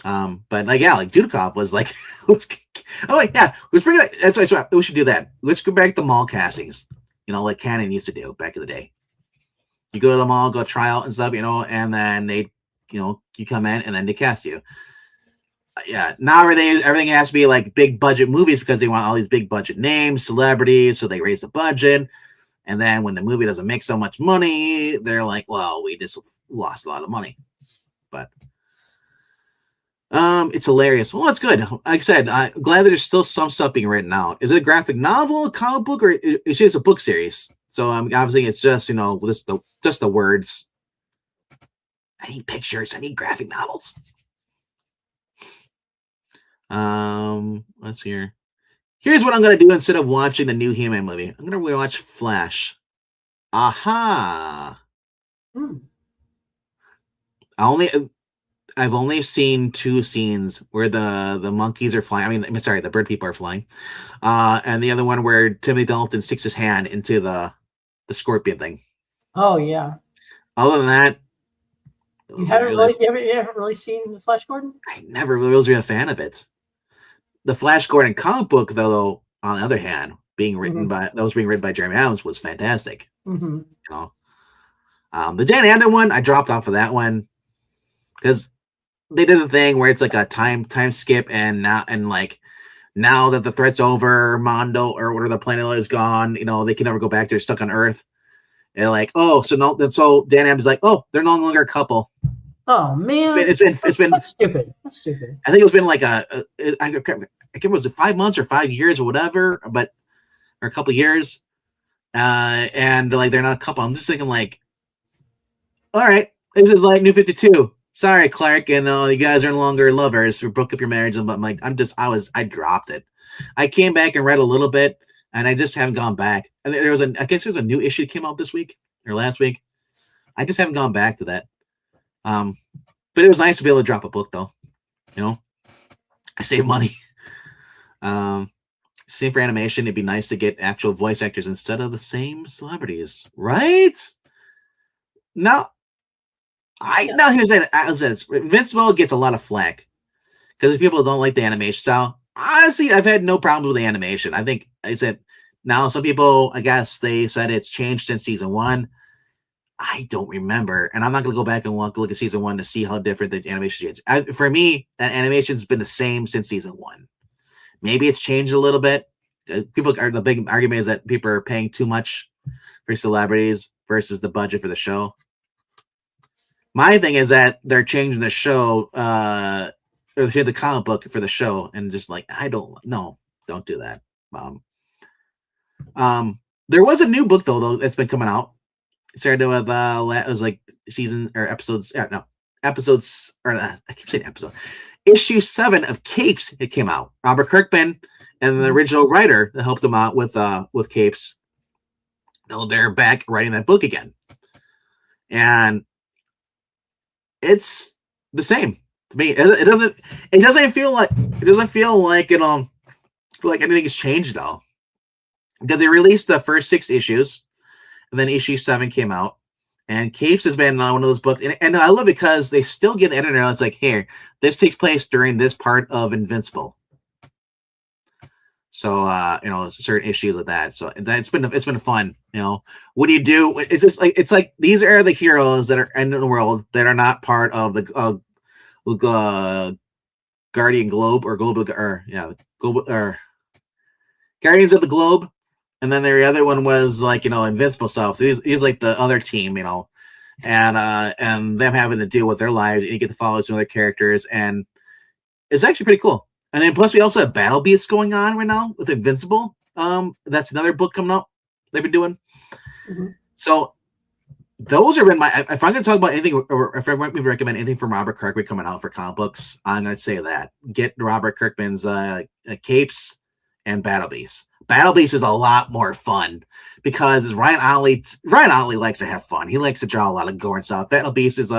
[SPEAKER 1] But like Dudikoff was like, let's bring it. That's why we should do that. Let's go back to mall castings, like Canon used to do back in the day. You go to the mall, go try out and stuff, and then they, you come in and then they cast you. Yeah, nowadays everything has to be like big budget movies because they want all these big budget names, celebrities, so they raise the budget. And then when the movie doesn't make so much money, they're like, well, we just lost a lot of money. But it's hilarious. Well, that's good. Like I said, I'm glad that there's still some stuff being written out. Is it a graphic novel, a comic book, or is it just a book series? So obviously it's just just the words. I need pictures. I need graphic novels. Let's see here. Here's what I'm gonna do instead of watching the new He-Man movie. I'm gonna watch Flash. Aha. I've only seen 2 scenes where the monkeys are flying. The bird people are flying. And the other one where Timothy Dalton sticks his hand into the scorpion thing.
[SPEAKER 3] Oh yeah.
[SPEAKER 1] Other than that,
[SPEAKER 3] you haven't really seen the Flash Gordon?
[SPEAKER 1] I never really was a fan of it. The Flash Gordon comic book, though, on the other hand, being written by Jeremy Adams was fantastic. The Dan Abnett one, I dropped off of that one because they did the thing where it's like a time skip, and now that the threat's over, Mondo or whatever the planet is gone, they can never go back. They're stuck on Earth. And like, so Dan Abnett's like, they're no longer a couple.
[SPEAKER 3] Oh man,
[SPEAKER 1] it's been
[SPEAKER 3] that's stupid. That's stupid.
[SPEAKER 1] I think it's been like I can't remember, was it 5 months or 5 years or whatever, or a couple of years, and like they're not a couple. I'm just thinking like, all right, this is like New 52. Sorry, Clark, and you guys are no longer lovers. We broke up your marriage, and I'm like, I dropped it. I came back and read a little bit, and I just haven't gone back. And I guess there's a new issue that came out this week or last week. I just haven't gone back to that. But it was nice to be able to drop a book, though. I save money. Same for animation. It'd be nice to get actual voice actors instead of the same celebrities, right? Here's this. Invincible gets a lot of flack because people don't like the animation style. Honestly, I've had no problems with the animation. I think I said now some people, I guess they said it's changed since season 1. I don't remember, and I'm not going to go back and look at season 1 to see how different the animation is. For me, that animation's been the same since season 1. Maybe it's changed a little bit. The big argument is that people are paying too much for celebrities versus the budget for the show. My thing is that they're changing the show, or the comic book for the show, and just like don't do that. There was a new book though that's been coming out. It started with it was like season or episodes. Episodes, or I keep saying episode. Issue 7 of Capes. It came out. Robert Kirkman and the original writer that helped him out with Capes. They're back writing that book again, and it's the same to me. It doesn't feel like like anything has changed at all, because they released the first 6 issues, and then issue 7 came out. And Capes has been one of those books, and I love it because they still get the editor. It's like, here, this takes place during this part of Invincible. So certain issues with that. So it's been fun. What do you do? It's just like these are the heroes that are in the world that are not part of the Guardian Globe or Global or Guardians of the Globe, and then the other one was like Invincible stuff. So he's like the other team, and them having to deal with their lives, and you get to follow some other characters, and it's actually pretty cool. And then plus we also have Battle Beasts going on right now with Invincible. That's another book coming up they've been doing.
[SPEAKER 3] Mm-hmm.
[SPEAKER 1] So those are in my. If I'm going to talk about anything, or if I want me to recommend anything from Robert Kirkman coming out for comic books, I'm going to say that get Robert Kirkman's Capes and Battle Beasts. Battle Beasts is a lot more fun because Ryan Otley likes to have fun. He likes to draw a lot of gore and stuff. Battle Beast is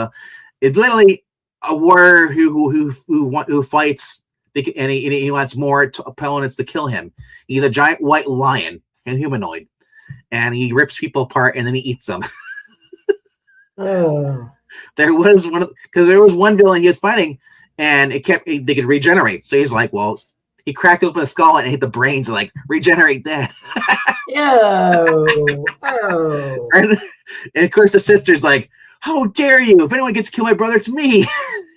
[SPEAKER 1] literally a warrior who fights, and he wants more opponents to kill him. He's a giant white lion and humanoid, and he rips people apart and then he eats them.
[SPEAKER 3] Oh.
[SPEAKER 1] There was one villain he was fighting, and they could regenerate. So he's like, well, he cracked open the skull and hit the brains and like regenerate that.
[SPEAKER 3] Oh.
[SPEAKER 1] And of course the sister's like, how dare you? If anyone gets to kill my brother, it's me.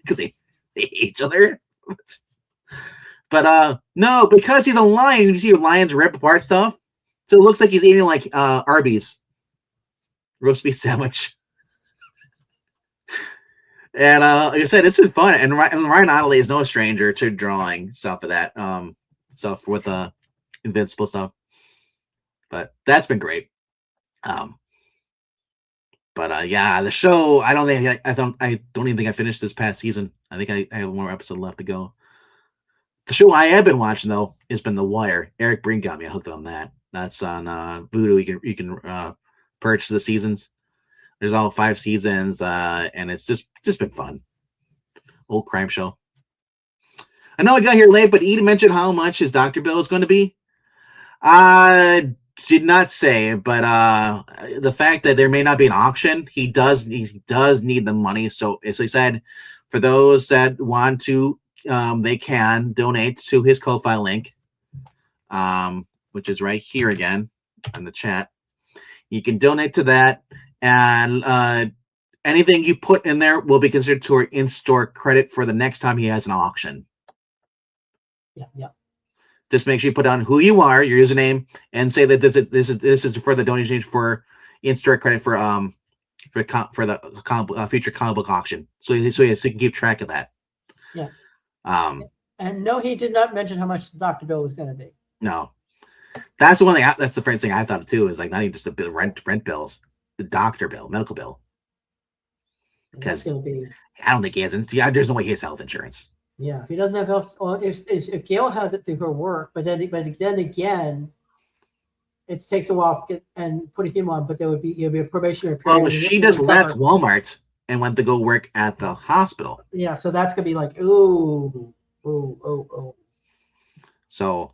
[SPEAKER 1] Because they hate each other. But no, because he's a lion, you see lions rip apart stuff. So it looks like he's eating like Arby's roast beef sandwich. And like I said, it's been fun. And Ryan Otley is no stranger to drawing stuff of that stuff with Invincible stuff. But that's been great. But yeah, the show. I don't even think I finished this past season. I think I have one more episode left to go. The show I have been watching though has been The Wire. Eric Breen got me hooked on that. That's on Vudu. You can purchase the seasons. There's all 5 seasons, and it's just been fun. Old crime show. I know I got here late, but Eden mentioned how much his doctor bill is going to be. Did not say, but the fact that there may not be an auction, he does need the money. So as I said, for those that want to, they can donate to his Ko-Fi link, which is right here again in the chat. You can donate to that. And anything you put in there will be considered toward in-store credit for the next time he has an auction.
[SPEAKER 3] Yeah.
[SPEAKER 1] Just make sure you put down who you are, your username, and say that this is for the donation for in-store credit for the future comic book auction. So you can keep track of that.
[SPEAKER 3] Yeah. And no, he did not mention how much the doctor bill was going to be.
[SPEAKER 1] No, that's the one thing. That's the first thing I thought of too. Is like not even just the bill, rent bills. The doctor bill, medical bill. Because I don't think he has. Yeah, there's no way he has health insurance.
[SPEAKER 3] Yeah, if he doesn't have health, well, if Gail has it through her work, but then again, it takes a while to get and putting him on. But you'll be a probationary period.
[SPEAKER 1] Well, she just left Walmart and went to go work at the hospital.
[SPEAKER 3] Yeah, so that's gonna be like oh.
[SPEAKER 1] So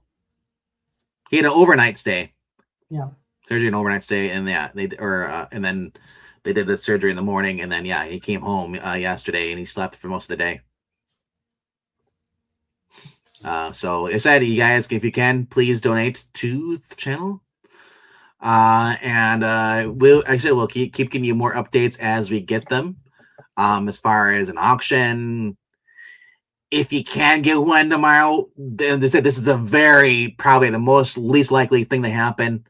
[SPEAKER 1] he had an overnight stay.
[SPEAKER 3] Yeah.
[SPEAKER 1] Surgery and overnight stay, and and then they did the surgery in the morning, and then he came home yesterday, and he slept for most of the day. So I said, you guys, if you can, please donate to the channel, and we'll keep giving you more updates as we get them. As far as an auction, if you can get one tomorrow, then they said this is probably the least likely thing to happen.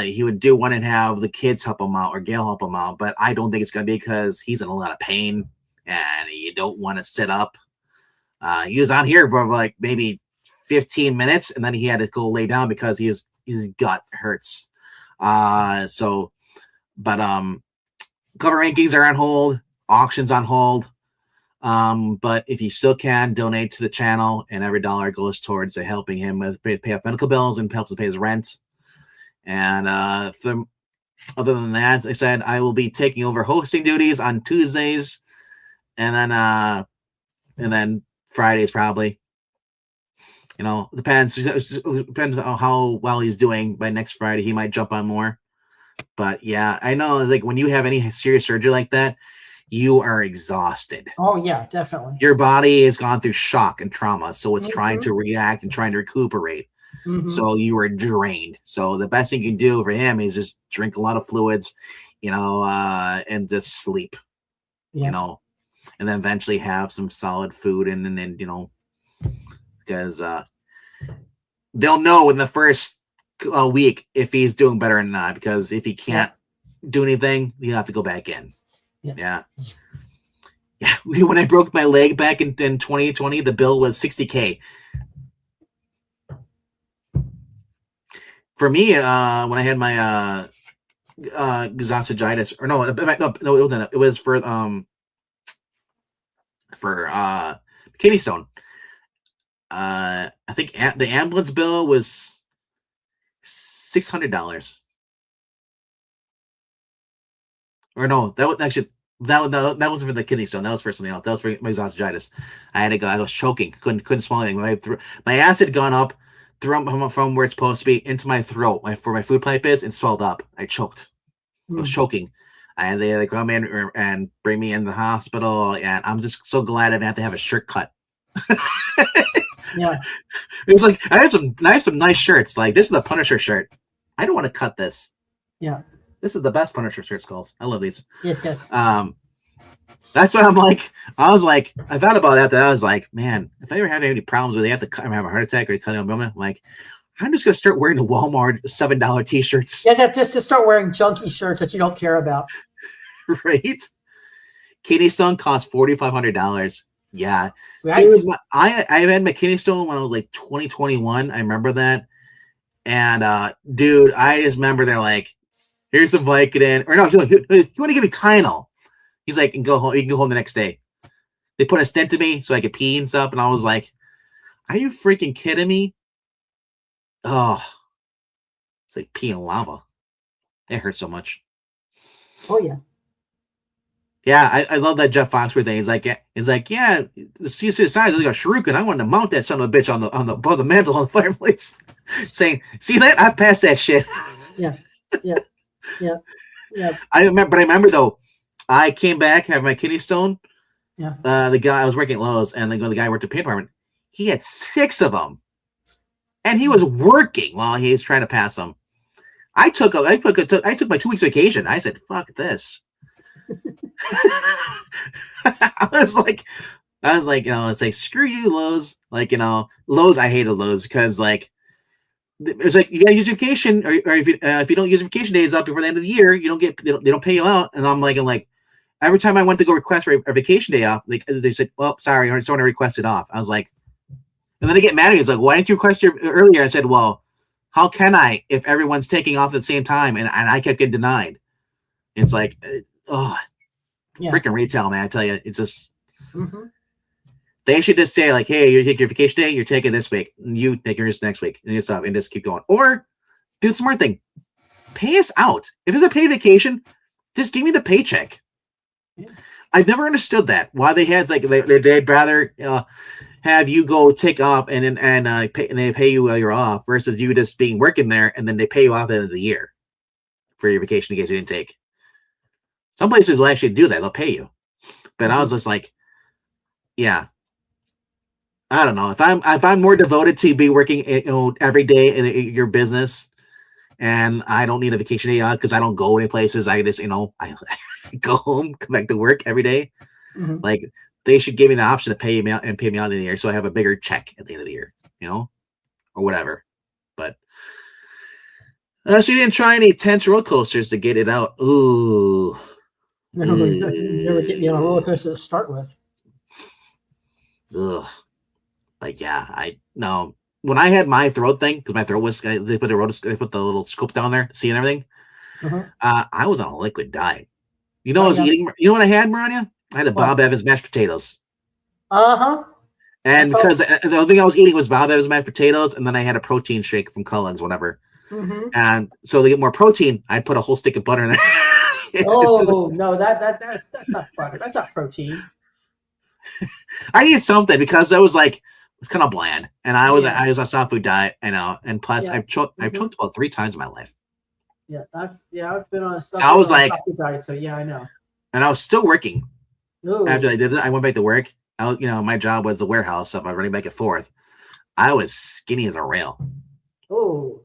[SPEAKER 1] He would do one and have the kids help him out or Gail help him out, but I don't think it's going to be because he's in a lot of pain and you don't want to sit up. He was on here for like maybe 15 minutes and then he had to go lay down because his gut hurts. Cover rankings are on hold, auctions on hold. But if you still can donate to the channel, and every dollar goes towards helping him with pay off medical bills and helps him pay his rent. And other than that, as I said, I will be taking over hosting duties on Tuesdays, and then Fridays probably. Depends on how well he's doing. By next Friday, he might jump on more. But yeah, I know like when you have any serious surgery like that, you are exhausted.
[SPEAKER 3] Oh yeah, definitely.
[SPEAKER 1] Your body has gone through shock and trauma, so it's trying to react and trying to recuperate.
[SPEAKER 3] Mhm.
[SPEAKER 1] So you were drained. So the best thing you can do for him is just drink a lot of fluids, and just sleep,
[SPEAKER 3] Yeah.
[SPEAKER 1] and then eventually have some solid food and then, because they'll know in the first week if he's doing better or not, because if he can't do anything, he'll have to go back in. Yeah. When I broke my leg back in 2020, the bill was $60K. For me, when I had my esophagitis, or no, it wasn't. It was for kidney stone. I think the ambulance bill was $600. Or no, that was actually that wasn't for the kidney stone. That was for something else. That was for my esophagitis. I had to go. I was choking. Couldn't swallow anything. My acid had gone up from where it's supposed to be into my throat, where my food pipe is, and swelled up. I choked. I was choking. And they had to come in and bring me in the hospital. And I'm just so glad I didn't have to have a shirt cut.
[SPEAKER 3] Yeah.
[SPEAKER 1] It was like I have some nice shirts. Like, this is the Punisher shirt. I don't want to cut this.
[SPEAKER 3] Yeah.
[SPEAKER 1] This is the best Punisher shirts, calls. I love these.
[SPEAKER 3] Yes.
[SPEAKER 1] That's what I'm like. I thought about that. I was like, man, if I ever have any problems where they have to have a heart attack or cut a moment, I'm like, I'm just gonna start wearing the Walmart $7 t-shirts.
[SPEAKER 3] Yeah, just to start wearing junky shirts that you don't care about.
[SPEAKER 1] Right? Kidney stone costs $4,500. Yeah.
[SPEAKER 3] Right.
[SPEAKER 1] Dude, I had my kidney stone when I was like 2021. I remember that. And dude, I just remember they're like, here's some Vicodin. Or no, you want to give me Tylenol? He's like, and go home. You can go home the next day. They put a stent in me so I could pee and stuff. And I was like, are you freaking kidding me? Oh, it's like peeing lava. It hurts so much.
[SPEAKER 3] Oh yeah.
[SPEAKER 1] Yeah, I love that Jeff Foxworthy thing. He's like, yeah, the size is like a shuriken. I wanted to mount that son of a bitch above the mantle on the fireplace, saying, "See that? I passed that shit."
[SPEAKER 3] Yeah.
[SPEAKER 1] I remember though, I came back, have my kidney stone.
[SPEAKER 3] Yeah.
[SPEAKER 1] The guy I was working at Lowe's, and the guy worked at the paint department. He had 6 of them, and he was working while he was trying to pass them. I took my 2 weeks vacation. I said, "Fuck this." I was like, it's like, screw you, Lowe's. Like, Lowe's, I hated Lowe's because like, it's like, you gotta use your vacation, or if you don't use your vacation days up before the end of the year, you don't get, they don't pay you out. And I'm like, every time I went to go request for a vacation day off, like, they said, "Well, sorry, someone requested off." I was like, and then they get mad at me. It's like, "Why didn't you request your earlier?" I said, "Well, how can I if everyone's taking off at the same time?" And I kept getting denied. It's like, freaking retail, man. I tell you, it's just, they should just say like, "Hey, you take your vacation day, you're taking this week, and you take yours next week," and stuff, and just keep going. Or do the smart thing, pay us out. If it's a paid vacation, just give me the paycheck. Yeah. I've never understood that. Why they had like they'd rather have you go take off and they pay you while you're off versus you just being working there and then they pay you off at the end of the year for your vacation in case you didn't take. Some places will actually do that; they'll pay you. But I was just like, yeah, I don't know. If I'm more devoted to be working, every day in your business, and I don't need a vacation day because I don't go any places. I just, I go home, come back to work every day. Like, they should give me the option to pay me out and pay me out in the year, so I have a bigger check at the end of the year, or whatever. But so you didn't try any tense roller coasters to get it out. Ooh.
[SPEAKER 3] Never get me on a roller coaster to start with.
[SPEAKER 1] Ugh. But yeah, no. When I had my throat thing, because my throat was, they put the little scope down there to see and everything. I was on a liquid diet. I was eating. You know what I had, Marania? I had Bob Evans mashed potatoes. And
[SPEAKER 3] that's
[SPEAKER 1] because the only thing I was eating was Bob Evans mashed potatoes, and then I had a protein shake from Cullen's, whatever. And so to get more protein, I put a whole stick of butter in there.
[SPEAKER 3] Oh no, that's not butter. That's not protein.
[SPEAKER 1] I needed something because I was like, it's kind of bland, and I was on a soft food diet, and plus I've choked about 3 times in my life.
[SPEAKER 3] Yeah, I've been on a soft food diet, so yeah, I know.
[SPEAKER 1] And I was still working.
[SPEAKER 3] Ooh.
[SPEAKER 1] After I did that, I went back to work. My job was the warehouse, so I was running back and forth. I was skinny as a rail.
[SPEAKER 3] Oh.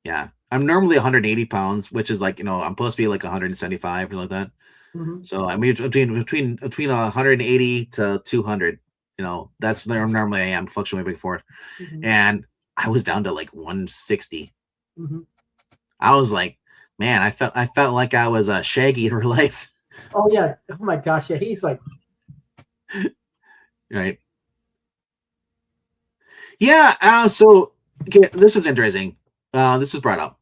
[SPEAKER 1] Yeah. I'm normally 180 pounds, which is like, I'm supposed to be like 175 or like that.
[SPEAKER 3] Mm-hmm.
[SPEAKER 1] So I mean between 180 to 200, that's where normally I am fluctuating back and forth.
[SPEAKER 3] Mm-hmm.
[SPEAKER 1] And I was down to like 160.
[SPEAKER 3] Mm-hmm.
[SPEAKER 1] I was like, man, I felt like I was Shaggy in real life.
[SPEAKER 3] Oh yeah. Oh my gosh. Yeah. He's like.
[SPEAKER 1] Right. Yeah. So okay, this is interesting. This was brought up.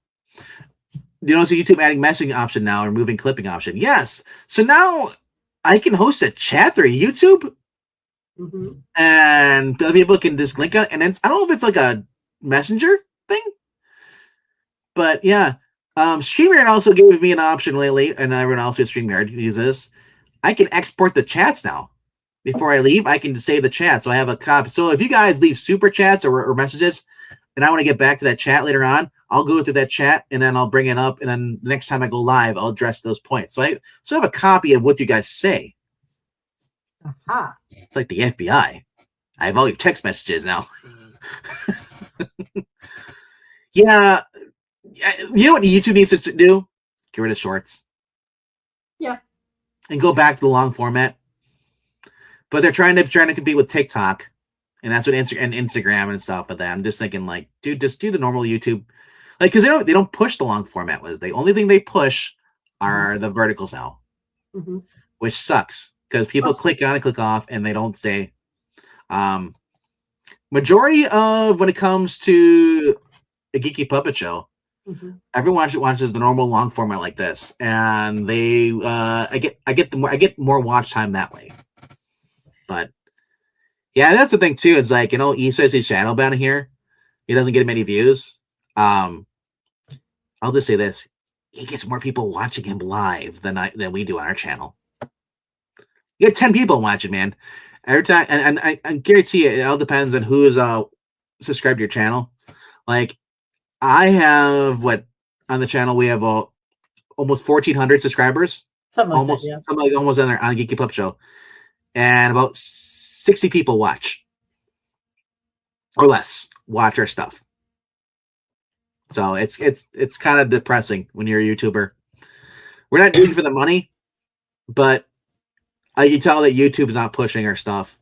[SPEAKER 1] You know, so YouTube adding messaging option now, removing clipping option. Yes. So now I can host a chat through YouTube,
[SPEAKER 3] Mm-hmm.
[SPEAKER 1] and other people can just link out. And then I don't know if it's like a messenger thing, but yeah. StreamYard also gave me an option lately, and everyone else with StreamYard uses this. I can export the chats now. Before I leave, I can just save the chat, so I have a copy. So if you guys leave super chats or messages, and I want to get back to that chat later on, I'll go through that chat and then I'll bring it up. And then the next time I go live, I'll address those points. So I have a copy of what you guys say.
[SPEAKER 3] Aha.
[SPEAKER 1] It's like the FBI. I have all your text messages now. Yeah. You know what YouTube needs to do? Get rid of shorts.
[SPEAKER 3] Yeah.
[SPEAKER 1] And go back to the long format. But they're trying to compete with TikTok. And that's what Instagram and stuff. But I'm just thinking, like, dude, just do the normal YouTube, like, because they don't push the long format. Was the only thing they push are the verticals now, which sucks because people click on and click off, and they don't stay. Majority of when it comes to a Geeky Puppet Show, everyone watches the normal long format like this, and they I get more watch time that way, but. Yeah, that's the thing too. It's like, he says his channel down here. He doesn't get many views. I'll just say this: he gets more people watching him live than we do on our channel. You get 10 people watching, man. Every time, and I guarantee you, it all depends on who is subscribed to your channel. Like, I have on the channel we have almost 1,400 subscribers.
[SPEAKER 3] Something like that, yeah.
[SPEAKER 1] Something like almost on Geeky Pup Show, and about 60 people watch or less watch our stuff. So it's kind of depressing when you're a YouTuber. We're not doing it for the money, but I can tell that YouTube is not pushing our stuff.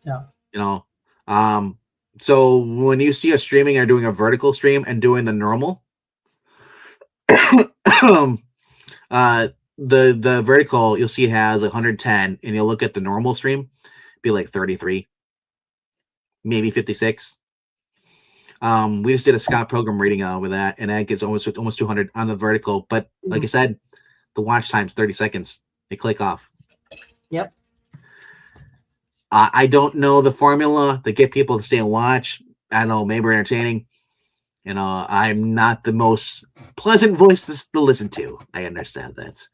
[SPEAKER 3] Yeah.
[SPEAKER 1] So when you see us streaming or doing a vertical stream and doing the normal, the vertical you'll see has 110, and you'll look at the normal stream, be like 33, maybe 56. We just did a Scott program reading with that, and that gets almost 200 on the vertical. But like I said, the watch time's 30 seconds. They click off.
[SPEAKER 3] Yep.
[SPEAKER 1] I don't know the formula to get people to stay and watch. I don't know, maybe we're entertaining. I'm not the most pleasant voice to listen to. I understand that.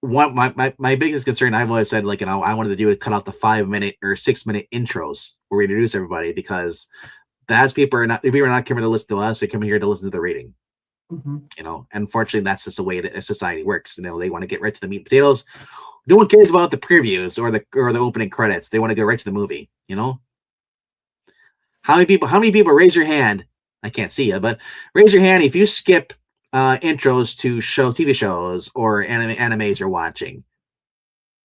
[SPEAKER 1] My biggest concern, I've always said, like, I wanted to do it, cut out the 5-minute or 6-minute intros where we introduce everybody, because that's people are not coming to listen to us. They come here to listen to the reading. Unfortunately, that's just the way that society works. They want to get right to the meat and potatoes. No one cares about the previews or the opening credits. They want to go right to the movie. How many people raise your hand? I can't see you, but raise your hand if you skip intros to TV shows or animes you're watching.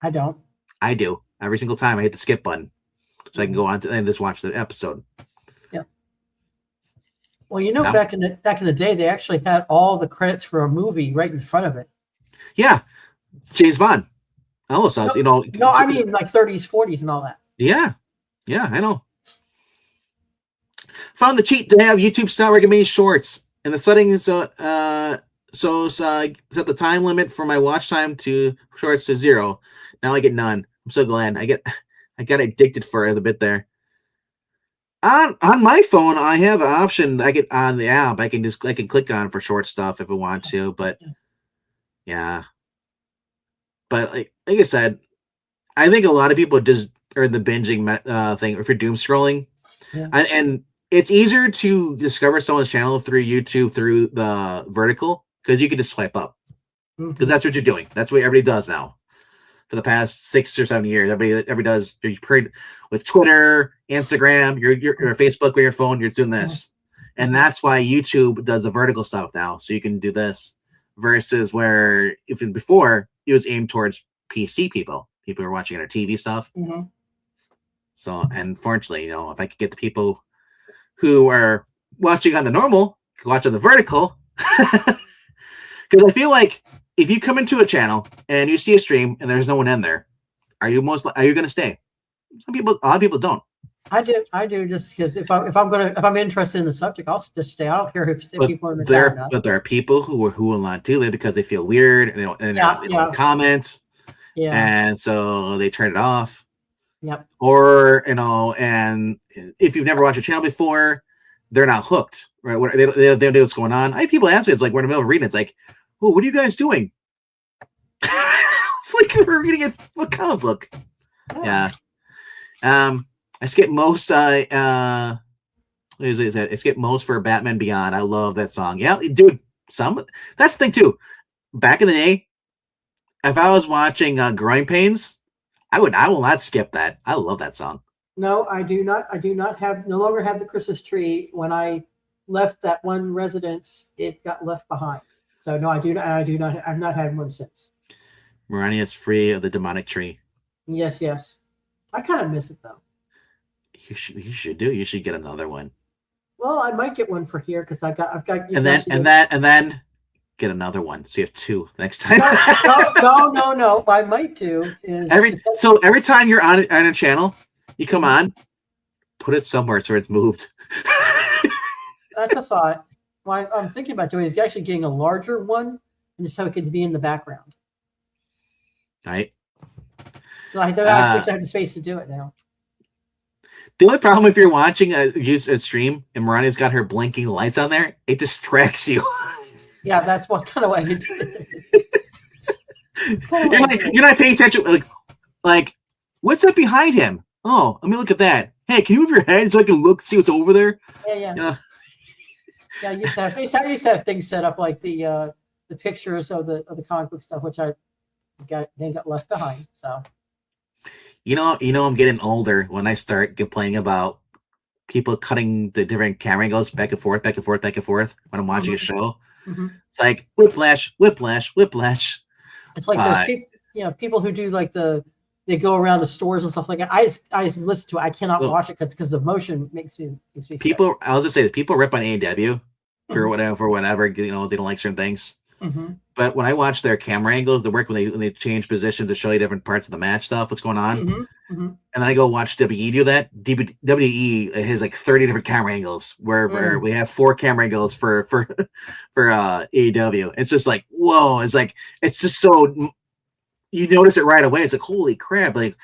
[SPEAKER 3] I don't.
[SPEAKER 1] I do. Every single time I hit the skip button so I can go on and just watch the episode.
[SPEAKER 3] Yeah. Well, back in the day, they actually had all the credits for a movie right in front of it.
[SPEAKER 1] Yeah. James Bond. Also,
[SPEAKER 3] no, I mean like 30s, 40s and all that.
[SPEAKER 1] Yeah. Yeah, I know. Found the cheat to have YouTube style recommended shorts. And the settings set the time limit for my watch time to shorts to 0. Now I get none. I'm so glad. I got addicted for a bit there. On my phone, I have an option. I get on the app. I can click on for short stuff if I want to. But yeah. But like I said, I think a lot of people just are the binging thing. If you're doom scrolling, and it's easier to discover someone's channel through YouTube through the vertical, because you can just swipe up, because that's what you're doing. That's what everybody does now. for the past 6 or 7 years. Everybody does with Twitter, Instagram, your Facebook with your phone. You're doing this, and that's why YouTube does the vertical stuff now, so you can do this. Versus where before it was aimed towards PC people who are watching our TV stuff.
[SPEAKER 3] Mm-hmm.
[SPEAKER 1] So, unfortunately, if I could get the people who are watching on the normal to watch on the vertical, because I feel like if you come into a channel and you see a stream and there's no one in there, are you going to stay? A lot of people don't.
[SPEAKER 3] I do just because if I'm interested in the subject, I'll just stay. I don't care if people are in the chat or not.
[SPEAKER 1] But there are people who will not do it because they feel weird and they don't comment.
[SPEAKER 3] Yeah.
[SPEAKER 1] And so they turn it off.
[SPEAKER 3] Yep.
[SPEAKER 1] Or and if you've never watched a channel before, they're not hooked. Right? They don't know what's going on. I have people ask me, it's like we're in the middle of reading. It's like, oh, what are you guys doing? It's like we're reading a comic book.
[SPEAKER 3] Oh.
[SPEAKER 1] Yeah. I skip most. I skip most for Batman Beyond. I love that song. Yeah, dude. That's the thing too. Back in the day, if I was watching Growing Pains, I will not skip that. I love that song.
[SPEAKER 3] No, I do not. I do not no longer have the Christmas tree. When I left that one residence, it got left behind. So no, I do not. I've not had one since.
[SPEAKER 1] Marani is free of the demonic tree.
[SPEAKER 3] Yes. I kind of miss it though.
[SPEAKER 1] You should get another one.
[SPEAKER 3] Well, I might get one for here because I've got.
[SPEAKER 1] And then get another one. So you have 2 next time.
[SPEAKER 3] No. I might do is
[SPEAKER 1] every time you're on a channel, you come on, put it somewhere so it's moved.
[SPEAKER 3] That's a thought. What I'm thinking about doing is actually getting a larger one and just have it be in the background.
[SPEAKER 1] Right.
[SPEAKER 3] So I have the space to do it now.
[SPEAKER 1] The only problem if you're watching a stream and Marani's got her blinking lights on there, it distracts you.
[SPEAKER 3] Yeah, that's what kind of way you do it.
[SPEAKER 1] You're not paying attention. Like, what's that behind him? Oh, let me look at that. Hey, can you move your head so I can see what's over there?
[SPEAKER 3] Yeah. Yeah, I used to have things set up like the pictures of the comic book stuff, which I got left behind. So.
[SPEAKER 1] I'm getting older when I start complaining about people cutting the different camera angles back and forth when I'm watching a show.
[SPEAKER 3] Mm-hmm.
[SPEAKER 1] It's like whiplash.
[SPEAKER 3] It's like those people who do like they go around the stores and stuff like that. I just listen to it. I cannot watch it because the motion makes me
[SPEAKER 1] people. I was just saying people rip on AEW for whatever they don't like certain things.
[SPEAKER 3] Mm-hmm.
[SPEAKER 1] But when I watch their camera angles, the work when they change positions to show you different parts of the match stuff, what's going on,
[SPEAKER 3] mm-hmm. Mm-hmm.
[SPEAKER 1] and then I go watch WWE do that. WWE has like 30 different camera angles, where we have 4 camera angles for AEW. It's just like whoa! It's just so you notice it right away. It's like holy crap! Like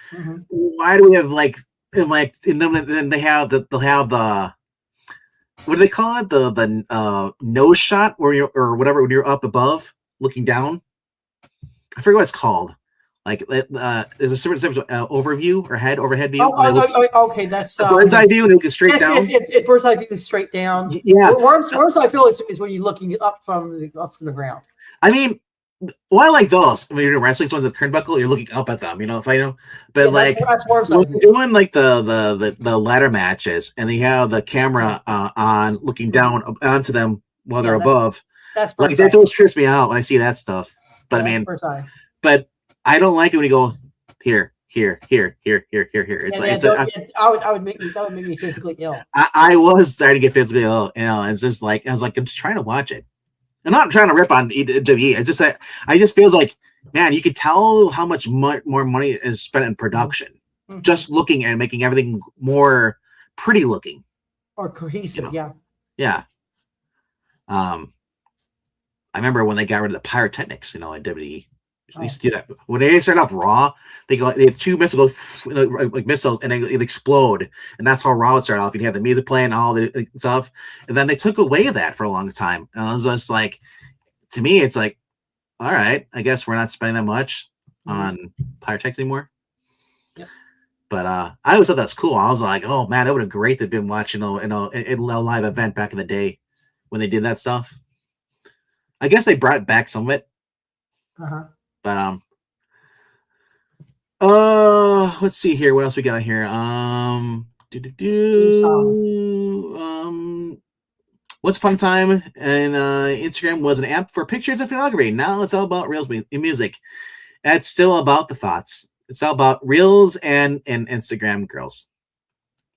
[SPEAKER 1] why do we have and then they'll have the what do they call it? The nose shot when you're up above looking down. I forget what it's called. Like there's a certain overview or overhead view.
[SPEAKER 3] Okay, that's
[SPEAKER 1] bird's eye view and it goes straight down.
[SPEAKER 3] It's bird's eye view is straight down.
[SPEAKER 1] Yeah,
[SPEAKER 3] worms eye view is when you're looking up from the ground.
[SPEAKER 1] I mean, well, I like those. When you're doing wrestling ones with turnbuckle, you're looking up at them. If I know, but
[SPEAKER 3] that's worms eye view.
[SPEAKER 1] Doing like the ladder matches, and they have the camera on looking down onto them while they're above.
[SPEAKER 3] That's
[SPEAKER 1] like that always trips me out when I see that stuff. But but I don't like it when you go here.
[SPEAKER 3] That would make me physically ill.
[SPEAKER 1] I was starting to get physically ill. It's just like I was like I'm just trying to watch it. I'm not trying to rip on WWE. It's just I just feels like, man, you could tell how much more money is spent in production, just looking and making everything more pretty looking
[SPEAKER 3] or cohesive.
[SPEAKER 1] Yeah. I remember when they got rid of the pyrotechnics, at WWE. They used to do that. When they started off Raw, they have 2 missiles go like missiles, and they explode, and that's how Raw would start off. You'd have the music playing, all the stuff, and then they took away that for a long time. And I was just like, to me, it's like, all right, I guess we're not spending that much on pyrotechnics anymore.
[SPEAKER 3] Yep.
[SPEAKER 1] But I always thought that's cool. I was like, oh man, that would have great to have been watching a live event back in the day when they did that stuff. I guess they brought back some of it.
[SPEAKER 3] Uh-huh.
[SPEAKER 1] But Let's see here. What else we got here? Once upon a time, and Instagram was an app for pictures and photography. Now it's all about reels and music. It's still about the thoughts. It's all about reels and Instagram girls.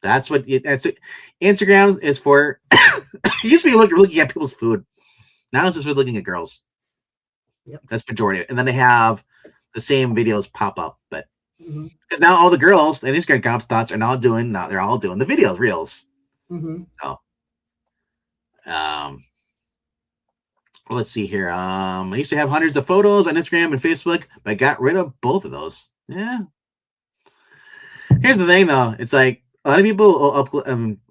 [SPEAKER 1] That's what Instagram is for. It used to be looking at people's food. Now it's just for looking at girls.
[SPEAKER 3] Yep.
[SPEAKER 1] That's majority of it. And then they have the same videos pop up, but because now all the girls and Instagram thoughts are now they're all doing the videos, reels. So let's see here. I used to have hundreds of photos on Instagram and Facebook, but I got rid of both of those. Yeah. Here's the thing, though. It's like a lot of people I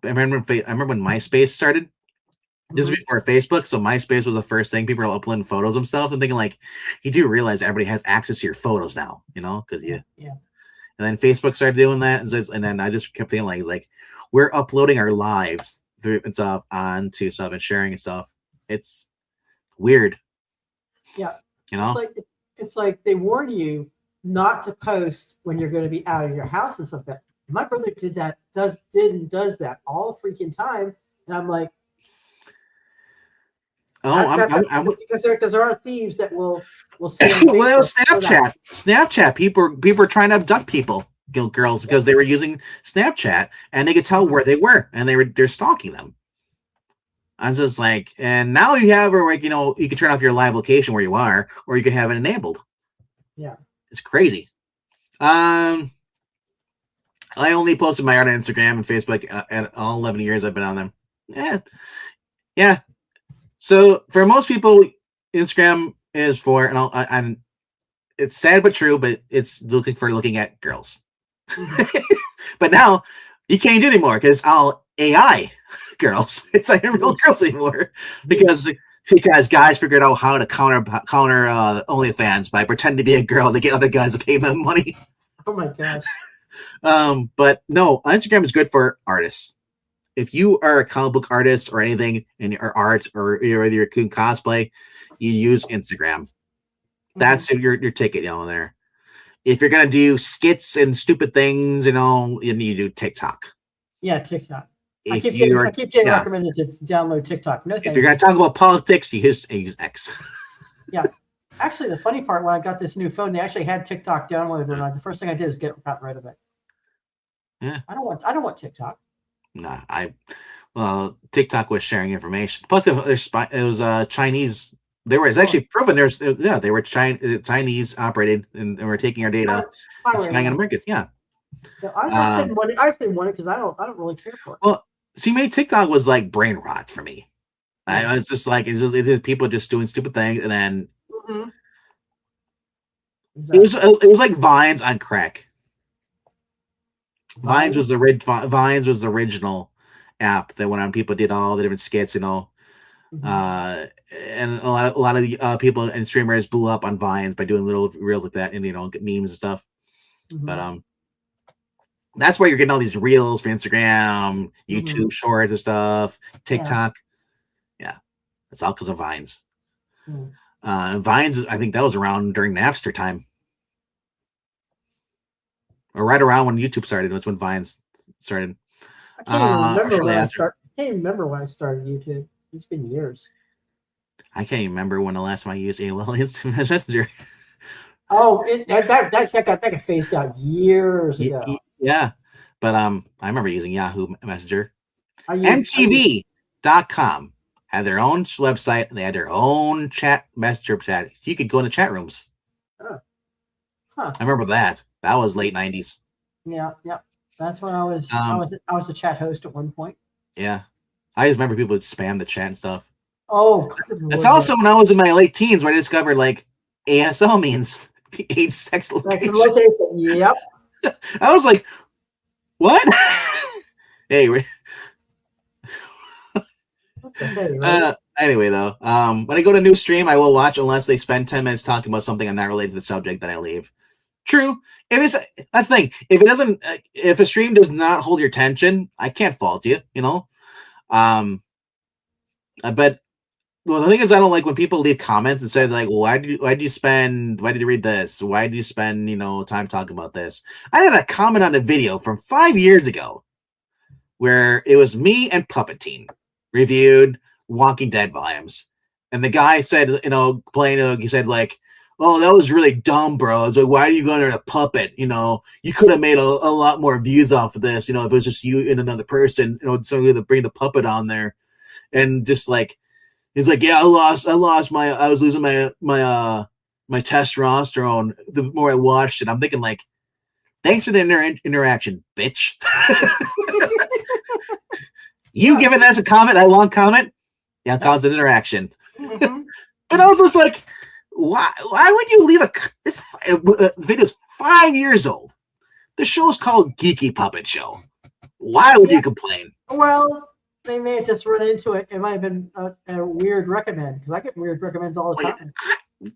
[SPEAKER 1] remember when MySpace started. This is before Facebook, so MySpace was the first thing. People are uploading photos themselves. I'm thinking, like, you do realize everybody has access to your photos now, because yeah. And then Facebook started doing that, and then I just kept thinking, like we're uploading our lives through and stuff onto stuff and sharing and stuff. It's weird.
[SPEAKER 3] Yeah. It's like they warn you not to post when you're going to be out of your house and stuff. But my brother does that all freaking time, and I'm like, because there are thieves that will see.
[SPEAKER 1] Well, Snapchat. People are trying to abduct people, girls, because they were using Snapchat and they could tell where they were and they're stalking them. I was just like, and now you have you can turn off your live location where you are, or you can have it enabled.
[SPEAKER 3] Yeah,
[SPEAKER 1] it's crazy. I only posted my art on Instagram and Facebook at all 11 years I've been on them. Yeah. So for most people, Instagram is for, and it's sad but true, but it's looking at girls. But now you can't do it anymore because it's all AI girls. It's not real girls anymore because guys figured out how to counter OnlyFans by pretending to be a girl to get other guys to pay them money.
[SPEAKER 3] Oh my gosh.
[SPEAKER 1] But no, Instagram is good for artists. If you are a comic book artist or anything in your art, or you're a coon cosplay, you use Instagram. That's your ticket, there. If you're gonna do skits and stupid things, you do TikTok.
[SPEAKER 3] Yeah, TikTok. I keep getting recommended to download TikTok. No,
[SPEAKER 1] if you're gonna talk about politics, you use X.
[SPEAKER 3] Yeah. Actually, the funny part, when I got this new phone, they actually had TikTok downloaded, and the first thing I did was got rid of it.
[SPEAKER 1] Yeah.
[SPEAKER 3] I don't want TikTok.
[SPEAKER 1] Nah, TikTok was sharing information. Plus, it was Chinese. It's actually proven they were Chinese operated and were taking our data and spying on Americans. Yeah.
[SPEAKER 3] I just didn't want it because I don't really care for it.
[SPEAKER 1] Well, see, maybe TikTok was like brain rot for me. I was just like, it's people just doing stupid things, and then exactly. It was like Vines on crack. Vines was the original app that went on. People did all the different skits, and a lot of people and streamers blew up on Vines by doing little reels like that, and get memes and stuff. But that's where you're getting all these reels for Instagram, YouTube Shorts and stuff, TikTok. Yeah, it's all because of Vines. Vines, I think that was around during Napster time. Or right around when YouTube started. That's when Vines started.
[SPEAKER 3] I can't even remember when I started YouTube. It's been years.
[SPEAKER 1] I can't even remember when the last time I used AOL Instant Messenger.
[SPEAKER 3] Oh, that got phased out years ago.
[SPEAKER 1] Yeah, but I remember using Yahoo Messenger. MTV.com had their own website. They had their own messenger chat. You could go into chat rooms. I remember that. That was late 90s.
[SPEAKER 3] Yeah. That's when I was a chat host at one point.
[SPEAKER 1] Yeah. I just remember people would spam the chat and stuff.
[SPEAKER 3] Oh,
[SPEAKER 1] that's also when I was in my late teens where I discovered like ASL means age, sex, location.
[SPEAKER 3] Yep.
[SPEAKER 1] I was like, what? Anyway. Anyway, though, when I go to a new stream, I will watch unless they spend 10 minutes talking about something I'm not related to the subject, then I leave. True. That's the thing. If a stream does not hold your attention, I can't fault you, But Well, the thing is, I don't like when people leave comments and say like, "Why did you read this? Why did you spend time talking about this?" I had a comment on a video from 5 years ago where it was me and Puppetine reviewed Walking Dead volumes, and the guy said, playing, he said like, "Oh, that was really dumb, bro." I was like, "Why are you going to Puppet? You could have made a lot more views off of this. If it was just you and another person, somebody to bring the puppet on there." And just like, he's like, "Yeah, I was losing my testosterone the more I watched it." I'm thinking like, thanks for the interaction, bitch. You giving us a comment, a long comment? Yeah, cause an interaction.
[SPEAKER 3] Mhm.
[SPEAKER 1] But I was just like, why would you leave this video's 5 years old? The show's called Geeky Puppet Show. Why would you complain?
[SPEAKER 3] Well, they may have just run into it. It might have been a weird recommend, because I get weird recommends all the time.
[SPEAKER 1] You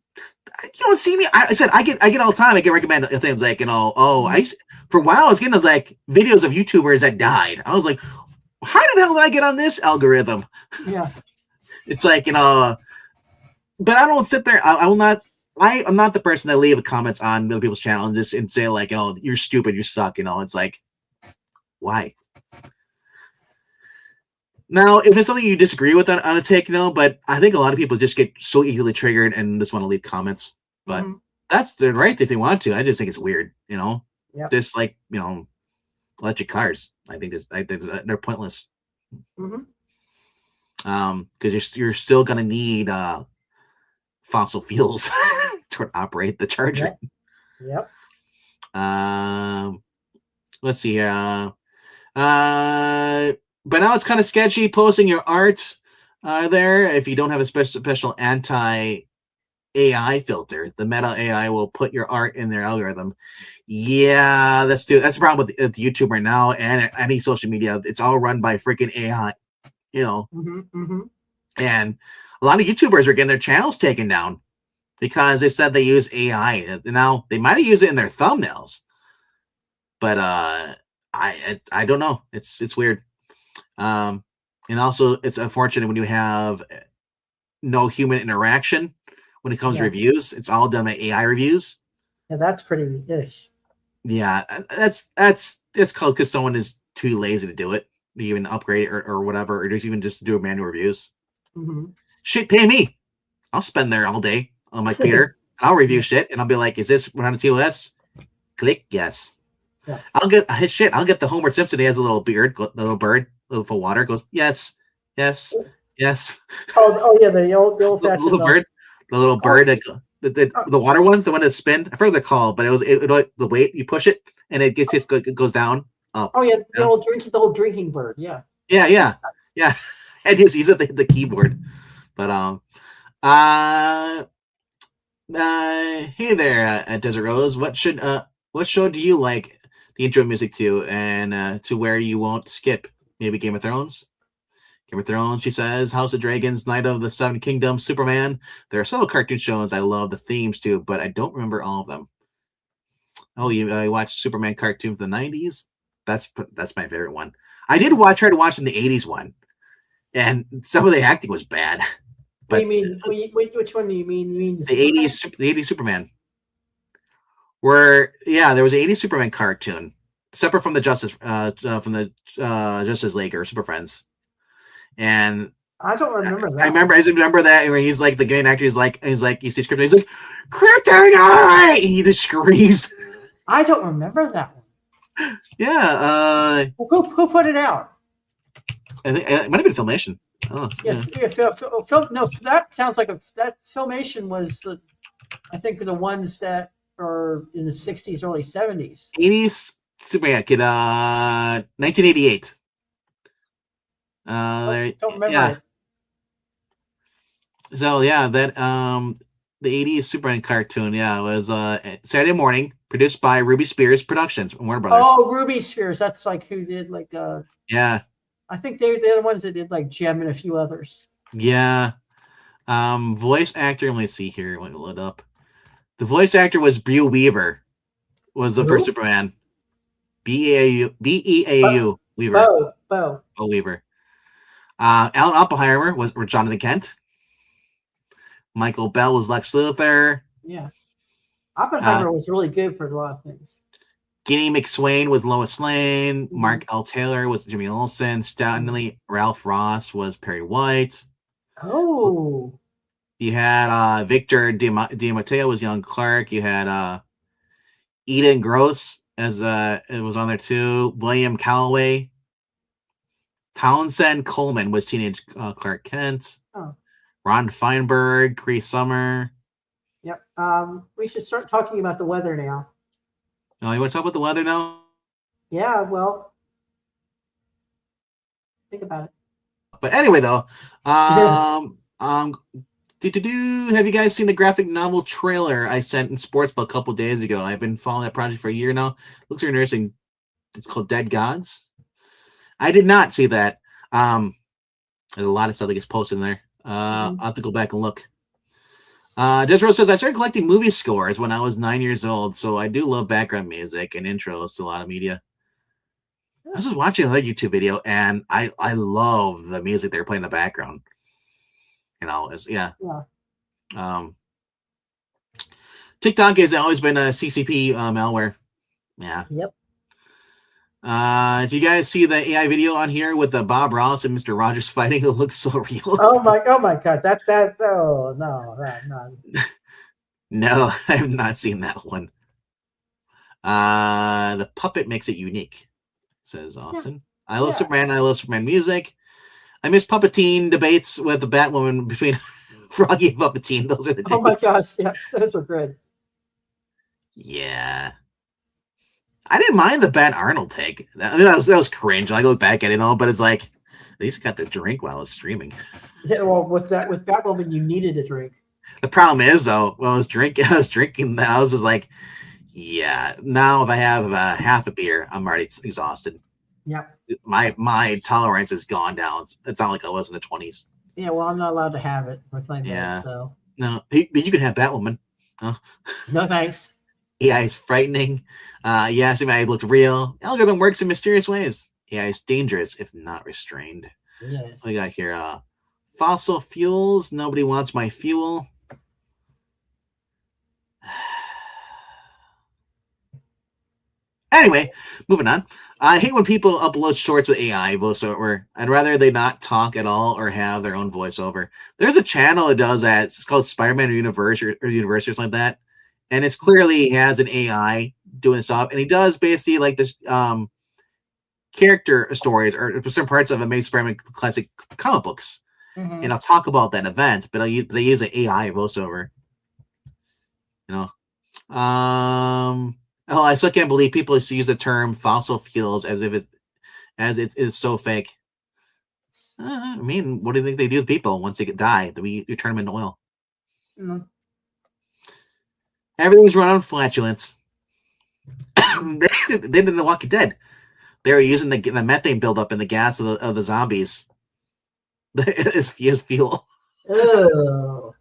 [SPEAKER 1] don't see me. I said I get all the time. I get recommended things like for a while I was getting those like videos of YouTubers that died. I was like, how the hell did I get on this algorithm?
[SPEAKER 3] Yeah.
[SPEAKER 1] It's like but I don't sit there. I will not. I'm not the person that leave comments on other people's channel and say like, "You're stupid, you suck." It's like, why? Now, if it's something you disagree with on a take, but I think a lot of people just get so easily triggered and just want to leave comments. But that's their right if they want to. I just think it's weird,
[SPEAKER 3] Yep.
[SPEAKER 1] Just like electric cars. I think they're pointless. Because you're still gonna need fossil fuels to operate the charger.
[SPEAKER 3] Yep.
[SPEAKER 1] Let's see here. But now it's kind of sketchy posting your art there if you don't have a special anti-AI filter. The Meta AI will put your art in their algorithm. Yeah, that's the problem with YouTube right now and any social media. It's all run by freaking AI, And a lot of YouTubers are getting their channels taken down because they said they use AI. Now they might have used it in their thumbnails, but I don't know. It's weird. And also it's unfortunate when you have no human interaction when it comes to reviews. It's all done by AI reviews.
[SPEAKER 3] Yeah, that's pretty ish.
[SPEAKER 1] Yeah, it's called because someone is too lazy to do it, even upgrade it or whatever, or just even just do manual reviews. Shit, pay me. I'll spend there all day on my computer. I'll review shit, and I'll be like, "Is this 100 TOS?" Click yes.
[SPEAKER 3] Yeah.
[SPEAKER 1] I'll get the Homer Simpson. He has a little beard, the little bird, little full water. Goes yes, yes, yes.
[SPEAKER 3] Oh yeah, the old fashioned
[SPEAKER 1] little bird, the little bird. The water ones, the one that spin. I forgot the call, but it the weight you push it and it goes down. Up.
[SPEAKER 3] Oh yeah, the old drinking bird. Yeah.
[SPEAKER 1] Yeah. And just use it the keyboard. But hey there, Desert Rose. What show do you like the intro music to, and to where you won't skip? Maybe Game of Thrones. Game of Thrones, she says. House of Dragons, Night of the Seven Kingdoms, Superman. There are several cartoon shows I love the themes to, but I don't remember all of them. Oh, you watched Superman cartoon from the 90s? That's my favorite one. I did try to watch in the 80s one, and some of the acting was bad.
[SPEAKER 3] But you mean which one do you mean? You mean
[SPEAKER 1] the 80s Superman? Where there was an 80s Superman cartoon separate from the Justice League or Super Friends. And
[SPEAKER 3] I don't remember that.
[SPEAKER 1] I remember that where he's like the main actor. He's like you see Kryptonite. He's like Kryptonite. And he just screams.
[SPEAKER 3] I don't remember that one.
[SPEAKER 1] Yeah.
[SPEAKER 3] Who put it out?
[SPEAKER 1] I think it might have been Filmation. Oh,
[SPEAKER 3] yeah. Film. No, that sounds like that Filmation was, I think, the ones that are in the 60s, early 70s.
[SPEAKER 1] 80s Superman kid. 1988.
[SPEAKER 3] Don't remember it.
[SPEAKER 1] So that the 80s Superman cartoon, was Saturday morning, produced by Ruby Spears Productions, Warner Brothers.
[SPEAKER 3] Oh, Ruby Spears. That's like who did like I think they're the ones that did like Gem and a few others.
[SPEAKER 1] Yeah. Voice actor, let me see here. Let me load up. The voice actor was Beau Weaver, was the first Superman. B-E-A-U Weaver.
[SPEAKER 3] Bo
[SPEAKER 1] Weaver. Alan Oppenheimer was Jonathan Kent. Michael Bell was Lex Luthor.
[SPEAKER 3] Yeah. Oppenheimer was really good for a lot of things.
[SPEAKER 1] Ginny McSwain was Lois Lane. Mark L. Taylor was Jimmy Olsen. Stanley Ralph Ross was Perry White.
[SPEAKER 3] Oh.
[SPEAKER 1] You had Victor DiMatteo was young Clark. You had Eden Gross as it was on there too. William Calloway. Townsend Coleman was teenage Clark Kent.
[SPEAKER 3] Oh.
[SPEAKER 1] Ron Feinberg, Cree Summer.
[SPEAKER 3] Yep. We should start talking about the weather now.
[SPEAKER 1] Oh, you want to talk about the weather now?
[SPEAKER 3] Yeah, well, think about it.
[SPEAKER 1] But anyway, though, have you guys seen the graphic novel trailer I sent in Sportsbook a couple days ago? I've been following that project for a year now. Looks very interesting. It's called Dead Gods. I did not see that. There's a lot of stuff that gets posted in there. I'll have to go back and look. Desro says, I started collecting movie scores when I was 9 years old, so I do love background music and intros to a lot of media. I was just watching another YouTube video, and I love the music they're playing in the background. You know, TikTok has always been a CCP malware. Yeah.
[SPEAKER 3] Yep.
[SPEAKER 1] Do you guys see the AI video on here with Bob Ross and Mr. Rogers fighting? It looks so real.
[SPEAKER 3] Oh my God. No.
[SPEAKER 1] No, I have not seen that one. The puppet makes it unique, says Austin. Yeah. I love Superman. I love Superman music. I miss Puppeteen debates with the Batwoman between Froggy and Puppeteen. Those are the days.
[SPEAKER 3] Oh my gosh, yes, those were good.
[SPEAKER 1] Yeah. I didn't mind the Bat Arnold take. I mean, that was cringe. I look back at it all, but it's like, at least got the drink while I was streaming.
[SPEAKER 3] Yeah, well, with Batwoman, you needed a drink.
[SPEAKER 1] The problem is, though, when I was drinking, I was just like, yeah. Now if I have half a beer, I'm already exhausted.
[SPEAKER 3] Yeah.
[SPEAKER 1] My tolerance has gone down. It's not like I was in the 20s.
[SPEAKER 3] Yeah, well, I'm not allowed to have it with my meds, though.
[SPEAKER 1] No, but you can have Batwoman. Huh?
[SPEAKER 3] No thanks.
[SPEAKER 1] AI is frightening. Yes, it might look real. Algorithm works in mysterious ways. AI is dangerous if not restrained.
[SPEAKER 3] Yes.
[SPEAKER 1] What we got here? Fossil fuels. Nobody wants my fuel. Anyway, moving on. I hate when people upload shorts with AI voiceover. I'd rather they not talk at all or have their own voiceover. There's a channel that does that. It's called Spider-Man Universe or something like that. And it's clearly has an AI doing stuff. And he does basically like this character stories or certain parts of Amazing Spider-Man classic comic books. And I'll talk about that event, but they use an AI voiceover. You know? Oh, I still can't believe people used to use the term fossil fuels as if it is so fake. I mean, what do you think they do to people once they die? We turn them into oil. Everything's run on flatulence. They did in The Walking Dead. They were using the methane buildup in the gas of the zombies as fuel.
[SPEAKER 3] Oh.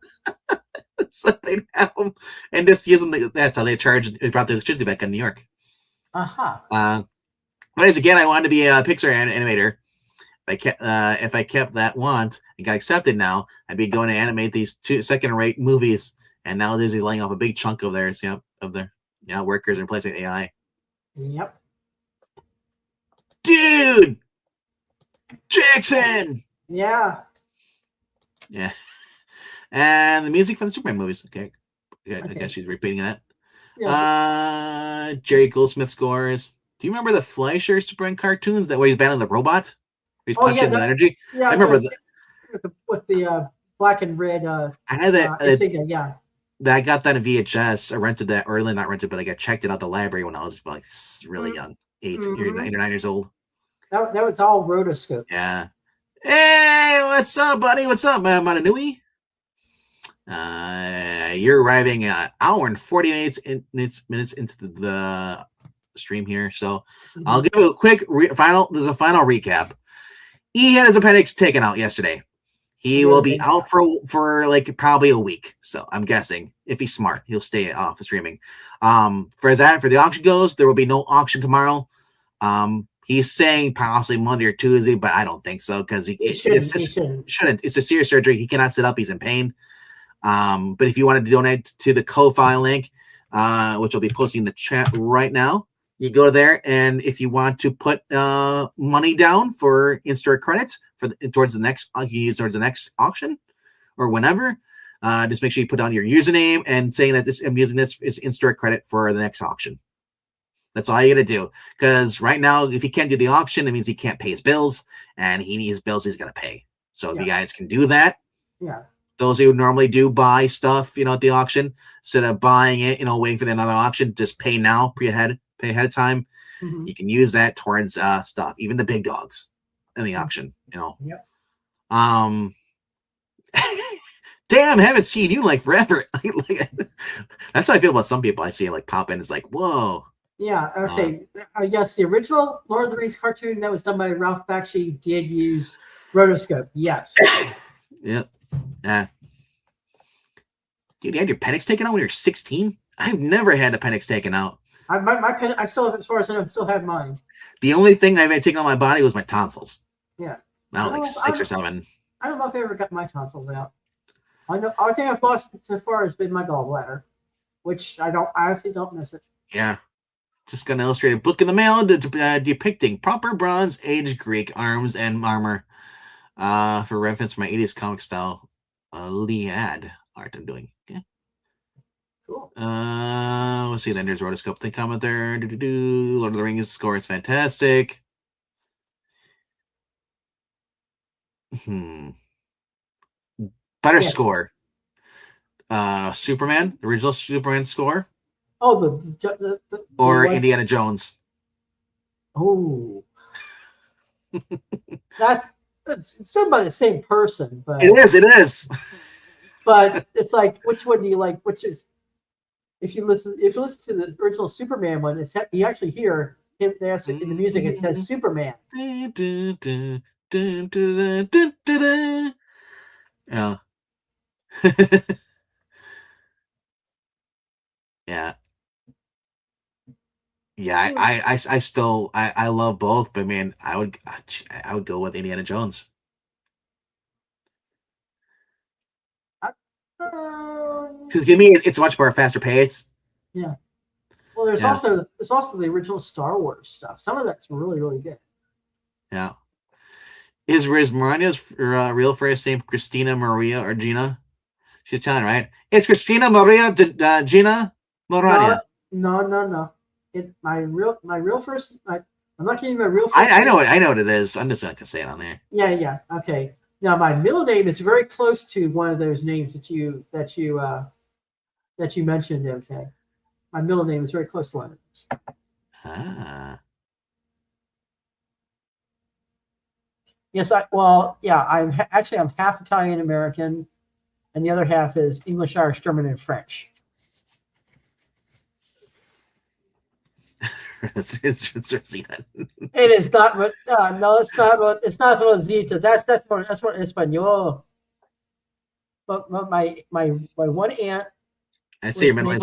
[SPEAKER 1] So they'd have them and just using that's how they brought the electricity back in New York. But as again, I wanted to be a Pixar animator. If I kept that want and got accepted now, I'd be going to animate these 2 second-rate movies. And now Disney's laying off a big chunk of theirs, of their workers and replacing AI.
[SPEAKER 3] Yep.
[SPEAKER 1] Dude, Jackson.
[SPEAKER 3] Yeah.
[SPEAKER 1] Yeah. And the music from the Superman movies. Okay. I guess she's repeating that. Yeah. Jerry Goldsmith scores. Do you remember the Fleischer Superman cartoons where he's battling the robot? He's punching the energy.
[SPEAKER 3] Yeah,
[SPEAKER 1] I remember
[SPEAKER 3] with the black and red.
[SPEAKER 1] I had that.
[SPEAKER 3] Yeah.
[SPEAKER 1] I got that in VHS. I rented that early, not rented, but I got checked it out the library when I was like really young, 8 or 9 years old.
[SPEAKER 3] That was all rotoscope.
[SPEAKER 1] Yeah. Hey, what's up, buddy? What's up, man? Mananui? You're arriving an hour and 40 minutes into the stream here, so I'll give a quick final recap. He had his appendix taken out yesterday. He will be out for like probably a week. So I'm guessing if he's smart, he'll stay off of streaming. For the auction goes, there will be no auction tomorrow. He's saying possibly Monday or Tuesday, but I don't think so because he shouldn't. It's a serious surgery. He cannot sit up. He's in pain. But if you wanted to donate to the Ko-Fi link, which I'll be posting in the chat right now, you go there, and if you want to put money down for in-store credits towards the next, you can use towards the next auction or whenever. Just make sure you put down your username and saying that I'm using this is in-store credit for the next auction. That's all you got to do. Because right now, if he can't do the auction, it means he can't pay his bills, and he needs bills he's got to pay. So if you guys can do that, those who normally do buy stuff, at the auction, instead of buying it, waiting for another auction, just pay now, pay ahead of time.
[SPEAKER 3] Mhm.
[SPEAKER 1] You can use that towards stuff, even the big dogs in the auction.
[SPEAKER 3] Yep.
[SPEAKER 1] Damn, I haven't seen you in like forever. That's how I feel about some people I see like pop in. It's like, whoa.
[SPEAKER 3] Yeah, I would say, yes, the original Lord of the Rings cartoon that was done by Ralph Bakshi did use rotoscope. Yes.
[SPEAKER 1] Yep. Yeah. Dude, you had your appendix taken out when you were 16? I've never had appendix taken out.
[SPEAKER 3] My pen, I still have, as far as I know, still have mine.
[SPEAKER 1] The only thing I've had taken out of my body was my tonsils.
[SPEAKER 3] Yeah.
[SPEAKER 1] I was like 6 or 7.
[SPEAKER 3] I don't know if I ever got my tonsils out. I think I've lost so far has been my gallbladder, which I honestly don't miss it.
[SPEAKER 1] Yeah. Just got an illustrated book in the mail depicting proper Bronze Age Greek arms and armor for reference to my 80s comic style Liad art I'm doing. Okay.
[SPEAKER 3] Cool.
[SPEAKER 1] Let's see. Then there's rotoscope thing comment there. Lord of the Rings score is fantastic. Better score. Superman, the original Superman score.
[SPEAKER 3] Oh,
[SPEAKER 1] or Indiana Jones.
[SPEAKER 3] Oh, it's done by the same person, but
[SPEAKER 1] it is.
[SPEAKER 3] But it's like, which one do you like? Which is, if you listen to the original Superman one, you actually hear him there in the music. It says Superman.
[SPEAKER 1] Yeah. Yeah. Yeah, I still I love both, but man, I would go with Indiana Jones. Because give me it's much more faster pace.
[SPEAKER 3] Yeah. Well, there's also the original Star Wars stuff. Some of that's really, really good.
[SPEAKER 1] Yeah. Is Maria's real first name Christina Maria or Gina? She's Italian, right? It's Christina Maria Gina Morania.
[SPEAKER 3] No. My real first. I'm not kidding. My real first.
[SPEAKER 1] I know what it is. I'm just not gonna say it on there.
[SPEAKER 3] Yeah. Okay. Now my middle name is very close to one of those names that you mentioned. Okay. My middle name is very close to one of those.
[SPEAKER 1] Ah.
[SPEAKER 3] Yes. I'm half Italian American, and the other half is English, Irish, German, and French.
[SPEAKER 1] It
[SPEAKER 3] is not what no, it's not Rosita. That's what Espanol. But my one aunt,
[SPEAKER 1] I'd say your middle name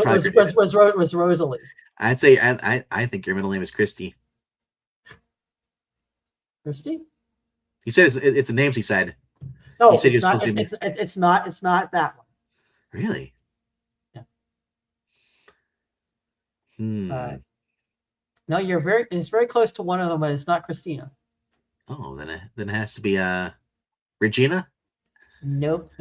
[SPEAKER 3] was Rosalie.
[SPEAKER 1] I'd say I think your middle name is Christy.
[SPEAKER 3] Christy?
[SPEAKER 1] He said it's a name. He said.
[SPEAKER 3] No, it's not that one.
[SPEAKER 1] Really?
[SPEAKER 3] Yeah. No, it's very close to one of them, but it's not Christina.
[SPEAKER 1] Oh, then it has to be Regina?
[SPEAKER 3] Nope.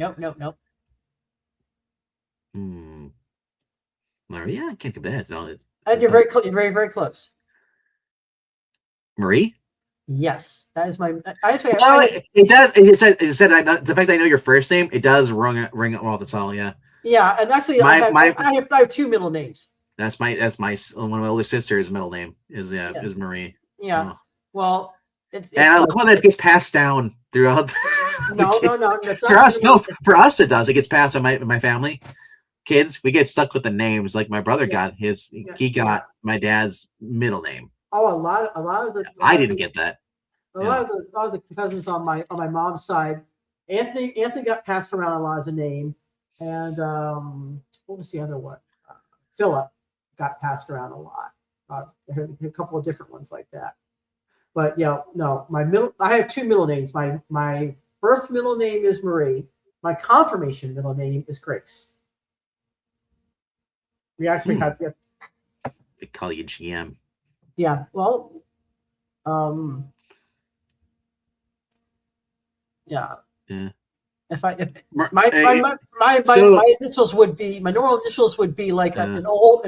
[SPEAKER 1] Maria? I can't give that. No,
[SPEAKER 3] and you're very, very close.
[SPEAKER 1] Marie?
[SPEAKER 3] Yes, that is my.
[SPEAKER 1] It does. It said the fact that I know your first name, it does ring it off the tongue. Yeah.
[SPEAKER 3] Yeah, and actually, I have 2 middle names.
[SPEAKER 1] That's my one of my older sister's middle name is Marie.
[SPEAKER 3] Yeah. Oh. Well, it's
[SPEAKER 1] and I love how that gets passed down throughout.
[SPEAKER 3] No.
[SPEAKER 1] For us, it does. It gets passed on my family. Kids, we get stuck with the names. Like my brother got his. He got my dad's middle name.
[SPEAKER 3] Oh, a lot of the.
[SPEAKER 1] I didn't get that.
[SPEAKER 3] A lot of the cousins on my mom's side, Anthony got passed around a lot as a name, and what was the other one? Philip got passed around a lot. A couple of different ones like that. But I have 2 middle names. My birth middle name is Marie, My confirmation middle name is Grace. We actually have,
[SPEAKER 1] They call you GM.
[SPEAKER 3] yeah. Well, yeah.
[SPEAKER 1] Yeah.
[SPEAKER 3] If my initials would be, my normal initials would be like an old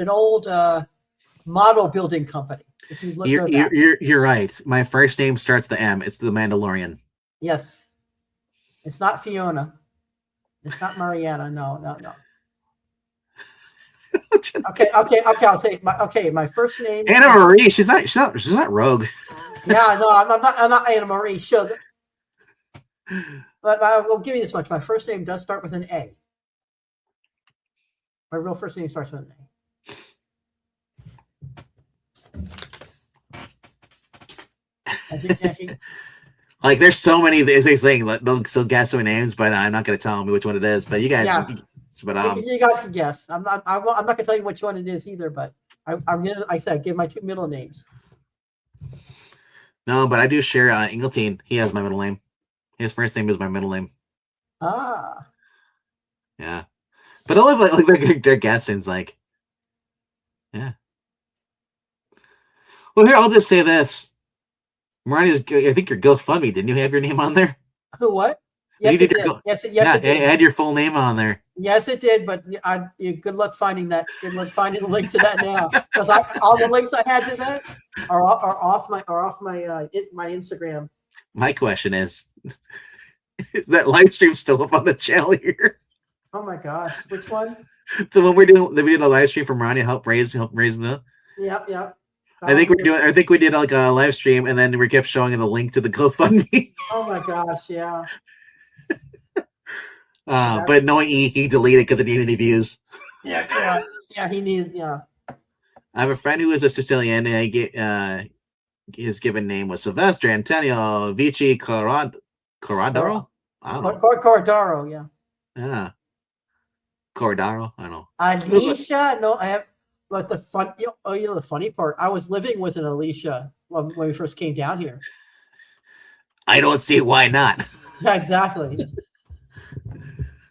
[SPEAKER 3] model building company. If you look at that.
[SPEAKER 1] You're right. My first name starts the M. It's the Mandalorian.
[SPEAKER 3] Yes. It's not Fiona. It's not Mariana. No. Okay. I'll take my first name.
[SPEAKER 1] Anna Marie. She's not Rogue.
[SPEAKER 3] Yeah, no, I'm not Anna Marie. Sugar. But I will give you this much. My first name does start with an A. My real first name starts with an A.
[SPEAKER 1] Like, there's so many things saying they'll still guess their names, but I'm not going to tell them which one it is. But you guys,
[SPEAKER 3] you guys can guess. I'm not going to tell you which one it is either. But I'm gonna, I said, give my two middle names.
[SPEAKER 1] No, but I do share Ingleton. He has my middle name. His first name is my middle name.
[SPEAKER 3] Ah.
[SPEAKER 1] Yeah. But I love like their guessing's like, yeah. Well, here, I'll just say this. Mariah, I think your GoFundMe, didn't you have your name on there?
[SPEAKER 3] Who, what? Yes, it did. Yes, it did.
[SPEAKER 1] It had your full name on there.
[SPEAKER 3] Yes, it did, but good luck finding that. Good luck finding the link to that now, because all the links I had to that are off my Instagram.
[SPEAKER 1] My question is that live stream still up on the channel here?
[SPEAKER 3] Oh my gosh, which one?
[SPEAKER 1] The one we did a live stream from Ronnie help raise the.
[SPEAKER 3] Yep.
[SPEAKER 1] I think we did like a live stream, and then we kept showing the link to the GoFundMe.
[SPEAKER 3] Oh my gosh, yeah.
[SPEAKER 1] But knowing he deleted because it needed any views.
[SPEAKER 3] Yeah, he needed, yeah.
[SPEAKER 1] I have a friend who is a Sicilian, and his given name was Silvestre Antonio Vici Corradaro.
[SPEAKER 3] Corradaro, yeah.
[SPEAKER 1] Yeah. Corradaro, I don't know.
[SPEAKER 3] Alicia, no, I have. But the funny part, I was living with an Alicia when we first came down here.
[SPEAKER 1] I don't see why not.
[SPEAKER 3] Yeah, exactly.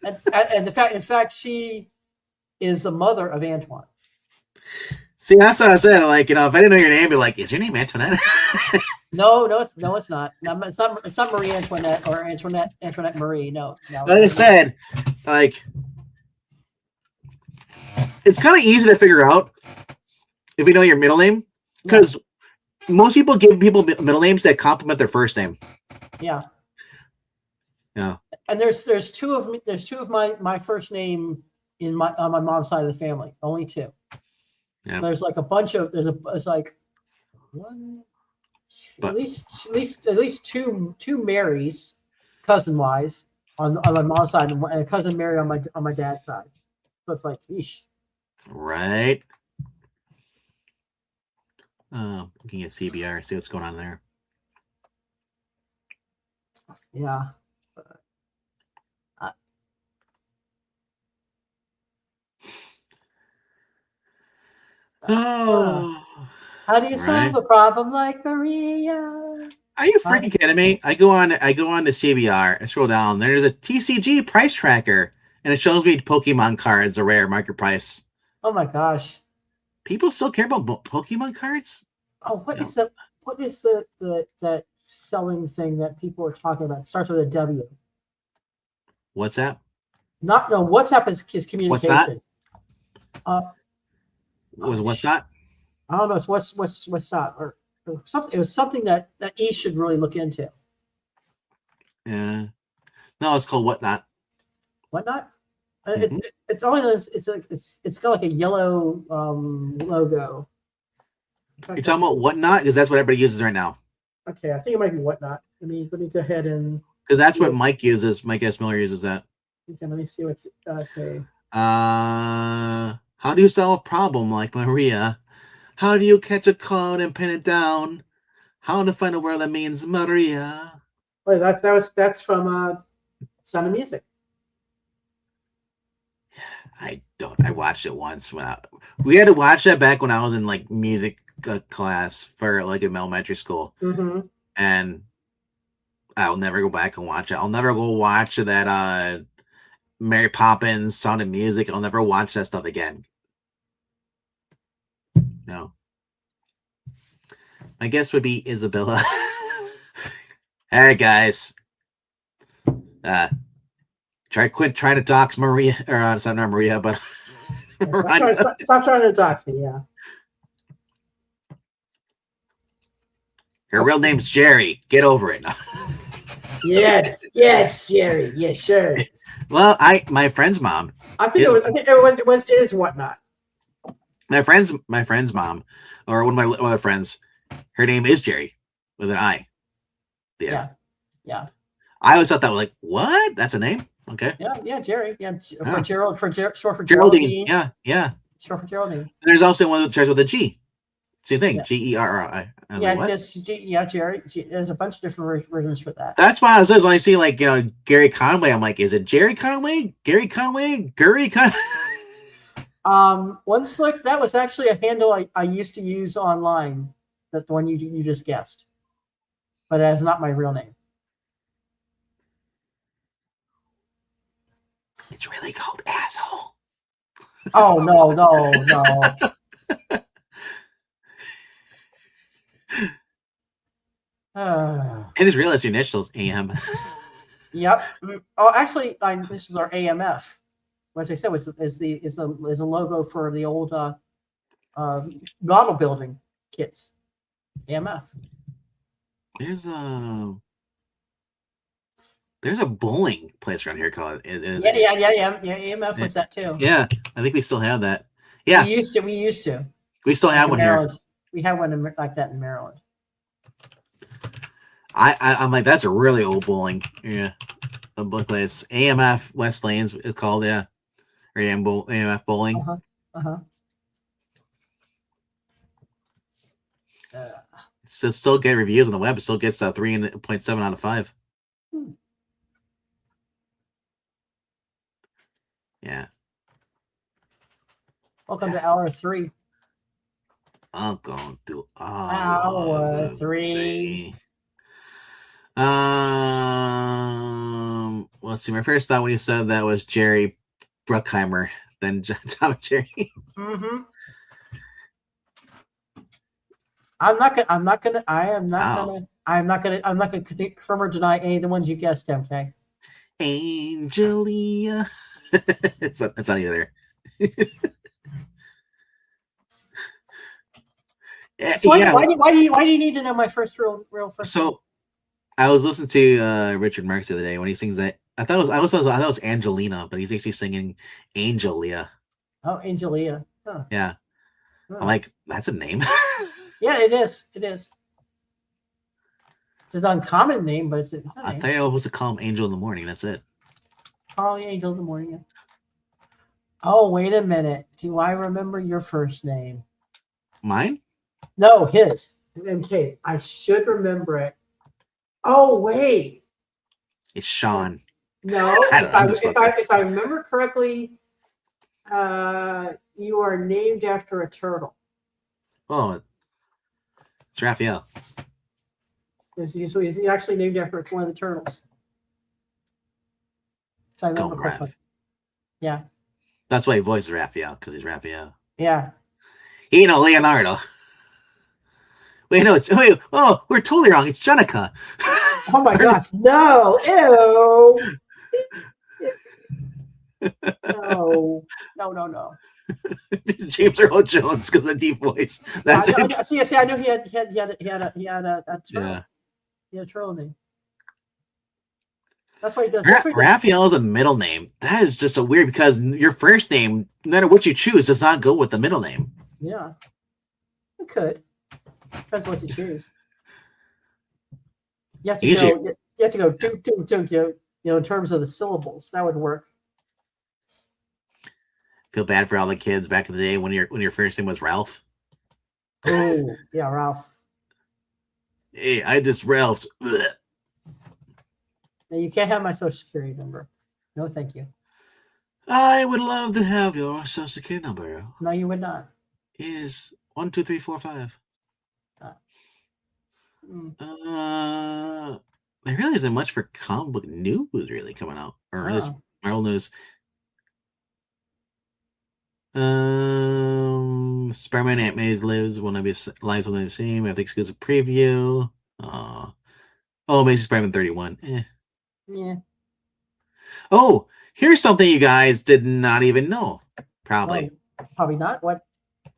[SPEAKER 3] and in fact, she is the mother of Antoine.
[SPEAKER 1] See, that's what I said. Like, if I didn't know your name, I'd be like, is your name Antoinette?
[SPEAKER 3] No, it's not. It's not Marie Antoinette or Antoinette Marie. No.
[SPEAKER 1] Like I said, like, it's kind of easy to figure out if you know your middle name, because most people give people middle names that complement their first name.
[SPEAKER 3] Yeah.
[SPEAKER 1] Yeah.
[SPEAKER 3] And there's two of me. There's two of my first name on my mom's side of the family. Only two. Yeah. There's like a bunch of it's like one, at least two Marys, cousin wise, on my mom's side, and a cousin Mary on my dad's side. So it's like, eesh.
[SPEAKER 1] Right. Looking at CBR, see what's going on there.
[SPEAKER 3] Yeah. How do you solve a problem like Maria?
[SPEAKER 1] Are you freaking kidding me? I go on to CBR and scroll down. There's a TCG price tracker, and it shows me Pokemon cards, a rare market price.
[SPEAKER 3] Oh my gosh!
[SPEAKER 1] People still care about Pokemon cards?
[SPEAKER 3] Oh, what is that selling thing that people are talking about? It starts with a W.
[SPEAKER 1] WhatsApp?
[SPEAKER 3] WhatsApp is communication.
[SPEAKER 1] What's that? What's that?
[SPEAKER 3] I don't know. It's what's that or something. It was something that E should really look into.
[SPEAKER 1] Yeah. No, it's called Whatnot.
[SPEAKER 3] Whatnot? Mm-hmm. It's only it's got like a yellow logo.
[SPEAKER 1] You're talking about Whatnot because that's what everybody uses right now.
[SPEAKER 3] Okay, I think it might be Whatnot. Let me go ahead and
[SPEAKER 1] because that's what Mike uses. Mike S. Miller uses that.
[SPEAKER 3] Okay, let me see what's okay.
[SPEAKER 1] How do you solve a problem like Maria? How do you catch a code and pin it down? How to find a word that means Maria?
[SPEAKER 3] Wait, that's from Sound of Music.
[SPEAKER 1] I watched it once we had to watch that back when I was in like music class for like in elementary school,
[SPEAKER 3] mm-hmm.
[SPEAKER 1] and I'll never go back and watch it. I'll never go watch that Mary Poppins, Sound of Music. I'll never watch that stuff again. No. My guess would be Isabella. All right, guys. Quit trying to dox Maria, or it's not Maria, but
[SPEAKER 3] Stop trying to dox me. Yeah.
[SPEAKER 1] Her real name's Jerry. Get over it.
[SPEAKER 3] Yes, yes, Jerry. Yes, sure.
[SPEAKER 1] Well, my friend's mom.
[SPEAKER 3] I think it is whatnot.
[SPEAKER 1] My friend's mom, or one of my other friends, her name is Jerry with an I.
[SPEAKER 3] Yeah.
[SPEAKER 1] I always thought that was like, what? That's a name? Okay.
[SPEAKER 3] Yeah, Jerry. Yeah, for
[SPEAKER 1] Geraldine.
[SPEAKER 3] short for
[SPEAKER 1] Geraldine.
[SPEAKER 3] Geraldine.
[SPEAKER 1] Yeah.
[SPEAKER 3] Short for Geraldine.
[SPEAKER 1] And there's also one that starts with a G. Same thing.
[SPEAKER 3] Yeah.
[SPEAKER 1] Gerri.
[SPEAKER 3] Jerry. There's a bunch of different versions for that.
[SPEAKER 1] That's why I was when I see Gary Conway, I'm like, is it Jerry Conway? Gary Conway? Gary Conway?
[SPEAKER 3] One slick, that was actually a handle I used to use online. That the one you just guessed. But that's not my real name.
[SPEAKER 1] It's really called asshole.
[SPEAKER 3] Oh no.
[SPEAKER 1] I just realized your initials AM.
[SPEAKER 3] Yep. Oh, actually, this is our AMF. As I said, is a logo for the old model building kits. AMF.
[SPEAKER 1] There's a bowling place around here called.
[SPEAKER 3] Yeah. AMF was that too.
[SPEAKER 1] Yeah, I think we still have that. Yeah,
[SPEAKER 3] we used to.
[SPEAKER 1] We still have one
[SPEAKER 3] Maryland.
[SPEAKER 1] here.
[SPEAKER 3] We had one like that in Maryland.
[SPEAKER 1] I'm like, that's a really old bowling. Yeah, a bowling place. AMF West Lanes is called. Yeah, or AMF Bowling. So still get reviews on the web. It still gets 3.7 out of 5. Yeah.
[SPEAKER 3] Welcome to hour 3.
[SPEAKER 1] I'm going to
[SPEAKER 3] hour 3.
[SPEAKER 1] Let's see. My first thought when you said that was Jerry Bruckheimer, then Tom and Jerry.
[SPEAKER 3] Mm-hmm. I'm not gonna confirm or deny any of the ones you guessed, okay?
[SPEAKER 1] Angelia. it's not either.
[SPEAKER 3] So why do you need to know my real first?
[SPEAKER 1] So I was listening to Richard Marx the other day when he sings that. I thought it was Angelina, but he's actually singing Angelia.
[SPEAKER 3] Oh, Angelia. Huh.
[SPEAKER 1] Yeah.
[SPEAKER 3] Huh.
[SPEAKER 1] I'm like, that's a name.
[SPEAKER 3] Yeah, it is. It's an uncommon name, but it's a name.
[SPEAKER 1] I thought I was to call him Angel in the Morning. That's it.
[SPEAKER 3] Oh, Angel in the Morning. Oh, wait a minute. Do I remember your first name?
[SPEAKER 1] Mine?
[SPEAKER 3] No, his. In case I should remember it. Oh, wait.
[SPEAKER 1] It's Sean.
[SPEAKER 3] No, if I remember correctly, you are named after a turtle.
[SPEAKER 1] Oh, it's Raphael.
[SPEAKER 3] So he's actually named after one of the turtles. If I remember correctly. Yeah.
[SPEAKER 1] That's why he voices Raphael, because he's Raphael.
[SPEAKER 3] Yeah.
[SPEAKER 1] Leonardo. Wait, no, we're totally wrong. It's Jenica.
[SPEAKER 3] Oh my gosh, no. Ew. No.
[SPEAKER 1] James Earl Jones, because of the deep voice. That's it.
[SPEAKER 3] I knew he had a turtle.
[SPEAKER 1] Yeah.
[SPEAKER 3] He had a turtle name. That's why he does.
[SPEAKER 1] Raphael is a middle name. That is just so weird because your first name, no matter what you choose, does not go with the middle name.
[SPEAKER 3] Yeah, it could. Depends what you choose. You have to go. In terms of the syllables, that would work.
[SPEAKER 1] Feel bad for all the kids back in the day when your first name was Ralph.
[SPEAKER 3] Oh yeah, Ralph.
[SPEAKER 1] Hey, I just Ralphed.
[SPEAKER 3] No, you can't have my social security number. No, thank you.
[SPEAKER 1] I would love to have your social security number.
[SPEAKER 3] No, you would not.
[SPEAKER 1] Is 1, 2, 3, 4, 5. There really isn't much for comic book news really coming out. Or Marvel news. Spider-Man Aunt May's lives will not be lives will not be seen. We have the exclusive preview. Amazing Spider-Man 31.
[SPEAKER 3] Yeah.
[SPEAKER 1] Oh, here's something you guys did not even know. Probably.
[SPEAKER 3] Probably not. What?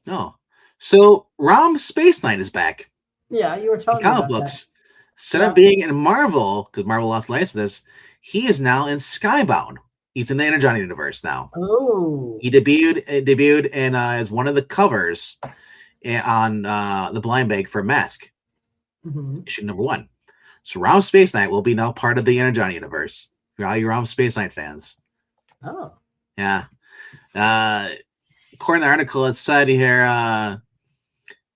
[SPEAKER 1] No. So Rom Space Knight is back.
[SPEAKER 3] Yeah, you were telling me
[SPEAKER 1] Comic
[SPEAKER 3] about
[SPEAKER 1] books.
[SPEAKER 3] that.
[SPEAKER 1] Instead of being in Marvel, because Marvel lost license to this, he is now in Skybound. He's in the Energon universe now.
[SPEAKER 3] Oh.
[SPEAKER 1] He debuted and as one of the covers on the blind bag for Mask, issue number 1. So Rom Space Knight will be now part of the Energon universe for all you Rom Space Knight fans.
[SPEAKER 3] Oh.
[SPEAKER 1] Yeah. According to the article, it's said here,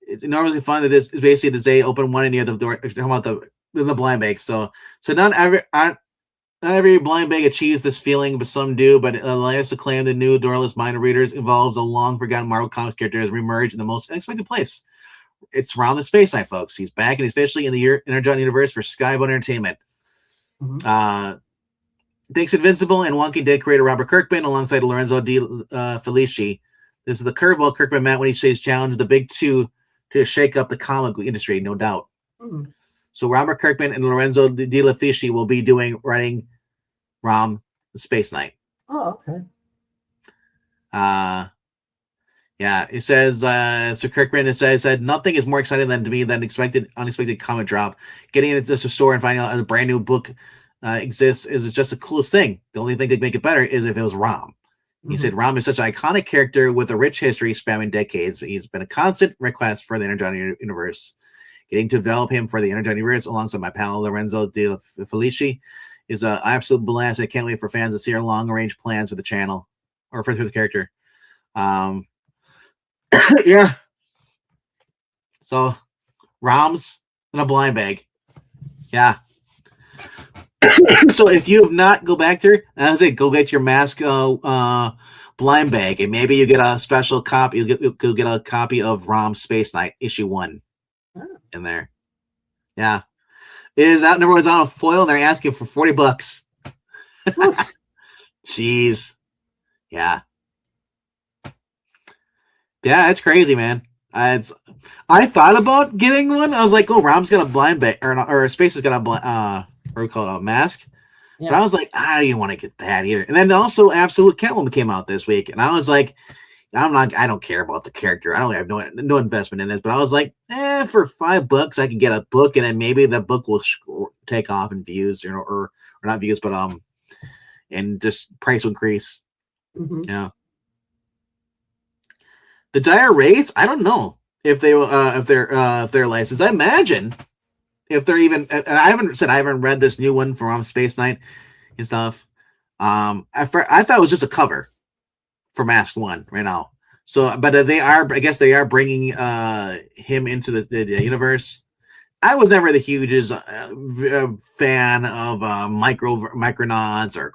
[SPEAKER 1] it's enormously fun that this is basically the day open one and the other door talking about the blind bag. So not every blind bag achieves this feeling, but some do. But Elias acclaimed the new doorless mind readers involves a long forgotten Marvel Comics character has reemerged in the most unexpected place. It's Rom the Space Knight, folks. He's back and he's officially in the Energon universe for Skybound Entertainment. Thanks Invincible and Walking Dead creator Robert Kirkman alongside Lorenzo Di Felici. This is the curveball Kirkman met when he says challenge the big two to shake up the comic book industry, no doubt. So Robert Kirkman and Lorenzo Di Felici will be writing Rom the Space Knight.
[SPEAKER 3] Oh, okay.
[SPEAKER 1] Yeah, it says so Kirkman said nothing is more exciting than to me than unexpected comic drop. Getting into the store and finding out a brand new book exists is just the coolest thing. The only thing that make it better is if it was Rom. He said Rom is such an iconic character with a rich history spanning decades. He's been a constant request for the Energon universe. Getting to develop him for the Energon universe alongside my pal Lorenzo Di Felici is an absolute blast. I can't wait for fans to see our long-range plans for the channel or for the character. Yeah. So Rom's in a blind bag. Yeah. So if you have not, go back there. As I go get your Mask blind bag, and maybe you get a special copy. You'll get a copy of Rom Space Knight issue 1 in there. Yeah, it is out. Number one's on a foil, and they're asking for $40. Jeez. Yeah. Yeah, it's crazy, man. I thought about getting one. I was like, oh, Rom's got a blind bag, or Space has got a what do we call it, a mask. Yeah. But I was like, I don't want to get that here. And then also Absolute Catwoman came out this week, and I was like, I don't care about the character. I don't have no investment in this. But I was like, for $5 I can get a book, and then maybe the book will take off in views, or not views, but and just price will increase. Yeah. The Dire Wraiths, I don't know if they're licensed. I imagine if they're even. And I haven't read this new one from Space Knight and stuff. I thought it was just a cover for Mask 1 right now. So, but I guess they are bringing him into the universe. I was never the hugest fan of Micronauts or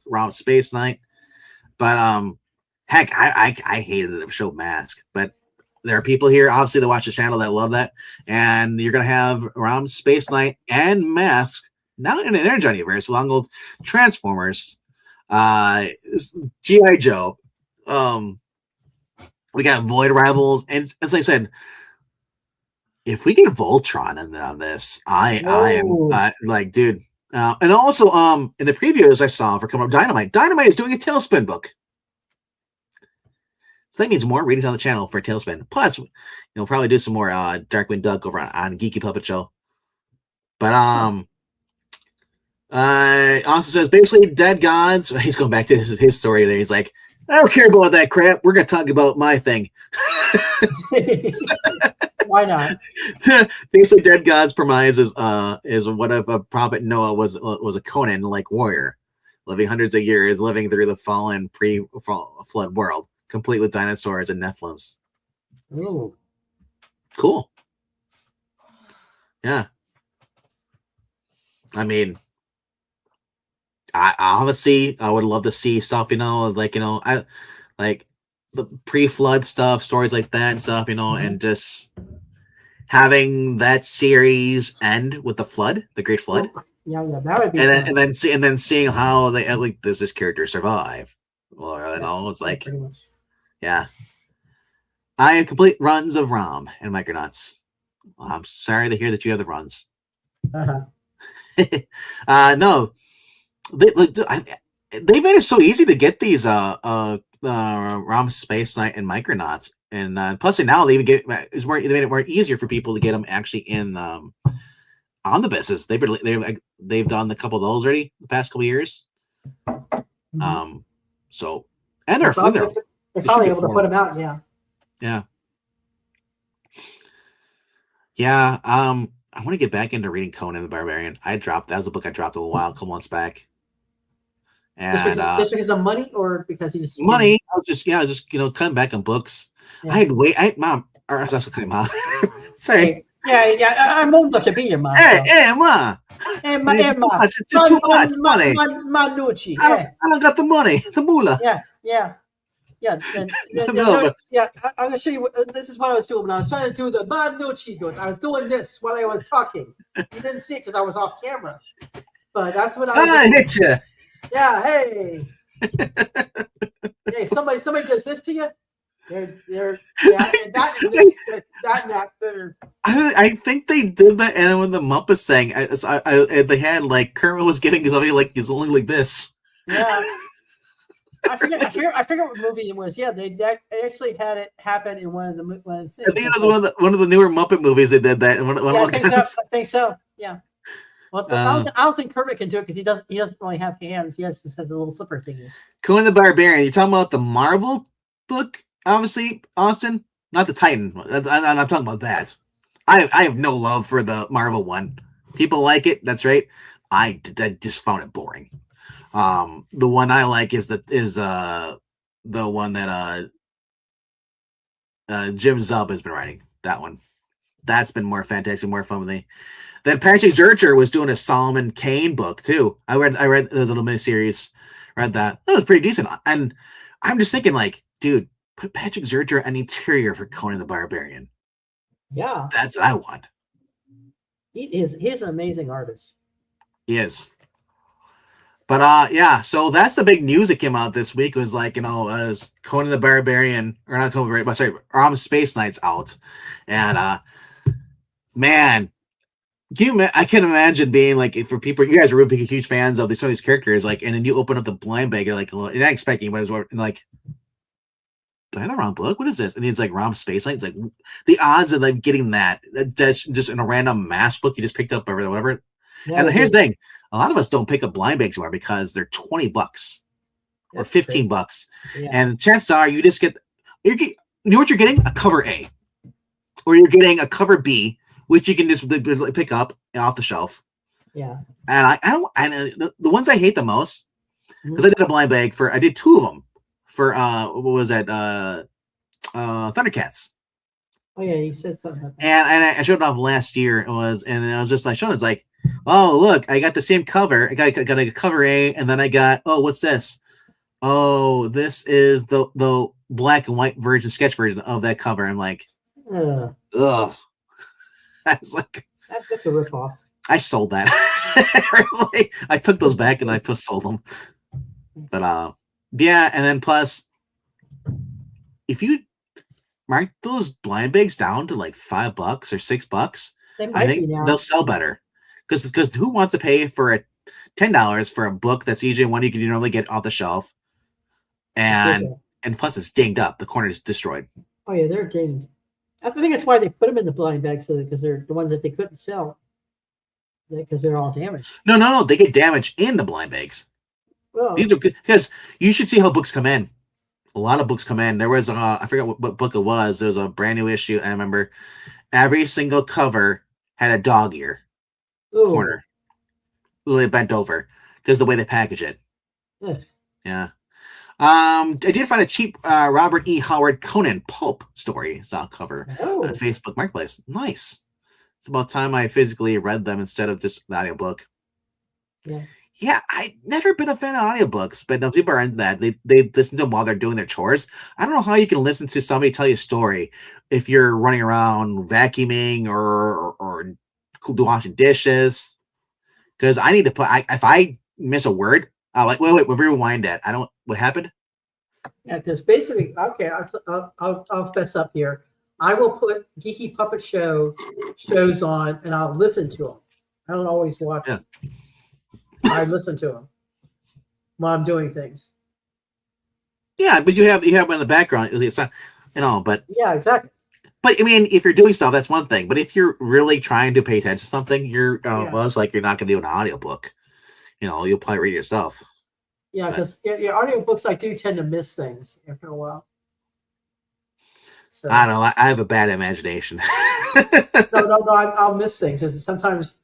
[SPEAKER 1] Rom Space Knight, but heck, I hated the show Mask, but there are people here, obviously, that watch the channel that love that. And you're going to have Rom Space Knight and Mask now in an Energon universe along with Transformers, G.I. Joe. We got Void Rivals. And as I said, if we get Voltron on this, I am like, dude. And also, in the previews I saw for coming up, Dynamite is doing a Tailspin book. So that means more readings on the channel for Tailspin. Plus, probably do some more Darkwing Duck over on Geeky Puppet Show. But also says basically Dead Gods. He's going back to his story there. He's like, I don't care about that crap. We're gonna talk about my thing.
[SPEAKER 3] Why not?
[SPEAKER 1] Basically, Dead Gods premise is what if a prophet Noah was a Conan-like warrior, living hundreds of years, living through the fallen pre-flood world, complete with dinosaurs and Nephilims.
[SPEAKER 3] Ooh.
[SPEAKER 1] Cool. Yeah. I mean, I would love to see stuff, I like the pre-flood stuff, stories like that and stuff, and just having that series end with the flood, the Great Flood.
[SPEAKER 3] that would be.
[SPEAKER 1] And then seeing how they like does this character survive, or it's like,
[SPEAKER 3] pretty much.
[SPEAKER 1] Yeah. I have complete runs of ROM and Micronauts. I'm sorry to hear that you have the runs. No, they made it so easy to get these ROM Space Knight and Micronauts, and plus now they even they made it more easier for people to get them actually in omnibuses. They've done a couple of those already the past couple of years. So and they're
[SPEAKER 3] finally able to put them out.
[SPEAKER 1] Yeah. I want to get back into reading Conan the Barbarian. That was a book I dropped a couple months back. And
[SPEAKER 3] just because of money, or because he just
[SPEAKER 1] money? I was just cutting back on books. Yeah. Mom, or that's okay, Mom. Say,
[SPEAKER 3] yeah. I'm old enough to be your mom.
[SPEAKER 1] Hey, Ma.
[SPEAKER 3] Hey, Ma.
[SPEAKER 1] It's too much money.
[SPEAKER 3] Manucci.
[SPEAKER 1] I don't got the money. The moolah.
[SPEAKER 3] Yeah. I'm gonna show you. This is what I was doing when I was trying to do the Manucci. I was doing this while I was talking. You didn't see it because I was off camera, but that's what I was doing.
[SPEAKER 1] Hit you.
[SPEAKER 3] Yeah. Hey. Hey. Somebody does this to you.
[SPEAKER 1] I think they did that, and when the Muppets sang, they had like Kermit was giving somebody like he's only like this.
[SPEAKER 3] Yeah. I forget what movie it was. Yeah, they actually had it happen in one of the things.
[SPEAKER 1] I think it was one of the newer Muppet movies. They did that.
[SPEAKER 3] I think so. Yeah. Well, I don't think Kermit can do it because he doesn't really have hands. He just has a little slipper thingies.
[SPEAKER 1] Conan the Barbarian. You're talking about the Marvel book, obviously, Austin, not the Titan. I'm talking about that. I have no love for the Marvel one. People like it. That's right. I just found it boring. The one I like is the one that Jim Zub has been writing. That one. That's been more fantastic, more fun with me. Then Patrick Zurcher was doing a Solomon Kane book too. I read the little miniseries, read that. It was pretty decent. And I'm just thinking, like, dude, put Patrick Zurcher an interior for Conan the Barbarian.
[SPEAKER 3] Yeah.
[SPEAKER 1] That's what I want.
[SPEAKER 3] He's an amazing artist.
[SPEAKER 1] He is. But yeah, so that's the big news that came out this week. Was like, as Conan the Barbarian, or not Conan the Barbarian, but sorry, Space Knight's out. And man, I can imagine being like, for people, you guys are really huge fans of some of these characters, like, and then you open up the blind bag, you're like, well, you're not expecting what is what, and like, do I have the wrong book? What is this? And it's like Rom Space Knight. It's like the odds of like getting that's just in a random mass book you just picked up or whatever. Yeah, and here's the thing: a lot of us don't pick up blind bags anymore because they're $20 or $15, and chances are you just you know what you're getting? A cover A, or you're getting a cover B, which you can just pick up off the shelf.
[SPEAKER 3] Yeah.
[SPEAKER 1] And I don't. And the ones I hate the most, because I did a blind bag I did 2 of them for what was that? Thundercats.
[SPEAKER 3] Oh yeah, you said something about that.
[SPEAKER 1] And I showed it off last year. And I was just like showing. It's like, oh look, I got the same cover. I got a cover A, and then I got, oh, what's this? Oh, this is the black and white sketch version of that cover. I'm like, ugh. I was like,
[SPEAKER 3] that's a ripoff.
[SPEAKER 1] I sold that. I took those back and I just sold them. But yeah, and then plus, if you mark those blind bags down to like $5 or $6, I think they'll sell better. Because who wants to pay for $10 for a book that's usually one you can normally get off the shelf, and plus it's dinged up. The corner is destroyed.
[SPEAKER 3] Oh yeah, they're dinged. I think that's why they put them in the blind bag, because they're the ones that they couldn't sell, because they're all damaged.
[SPEAKER 1] No, they get damaged in the blind bags. Well, these are good because you should see how books come in. A lot of books come in. There was I forget what book it was. There was a brand new issue. I remember every single cover had a dog ear corner, really bent over because the way they package it. Yeah. I did find a cheap Robert E. Howard Conan Pulp story cover on Facebook Marketplace. Nice. It's about time I physically read them instead of just the audiobook. Yeah, I've never been a fan of audiobooks, but no, people are into that. They listen to them while they're doing their chores. I don't know how you can listen to somebody tell you a story if you're running around vacuuming or washing dishes. because I need to put. If I miss a word, I'll like wait, rewind that. I don't. What happened?
[SPEAKER 3] Yeah, because basically, okay, I'll fess up here. I will put Geeky Puppet Show shows on, and I'll listen to them. I don't always watch them. I listen to them while I'm doing things.
[SPEAKER 1] Yeah, but you have them in the background. It's not, but
[SPEAKER 3] yeah, exactly.
[SPEAKER 1] But I mean, if you're doing stuff, that's one thing. But if you're really trying to pay attention to something, well, it's like you're not going to do an audiobook. You'll probably read it yourself.
[SPEAKER 3] Yeah, because audiobooks, I do tend to miss things after a while. So
[SPEAKER 1] I don't know. I have a bad imagination.
[SPEAKER 3] no, I'll miss things. Sometimes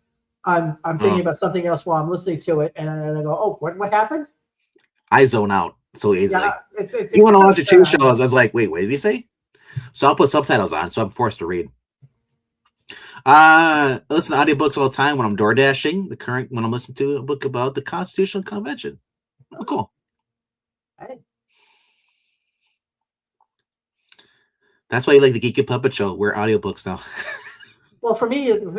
[SPEAKER 3] I'm thinking about something else while I'm listening to it, and I go, "Oh, what happened?"
[SPEAKER 1] I zone out so easily.
[SPEAKER 3] Yeah, it's
[SPEAKER 1] you want to watch a TV show? I was like, "Wait, what did he say?" So I'll put subtitles on, so I'm forced to read. I listen to audiobooks all the time when I'm door dashing. When I'm listening to a book about the Constitutional Convention. Oh, cool.
[SPEAKER 3] Hey.
[SPEAKER 1] That's why you like the Geeky Puppet Show. We're audiobooks now.
[SPEAKER 3] Well, for me, they on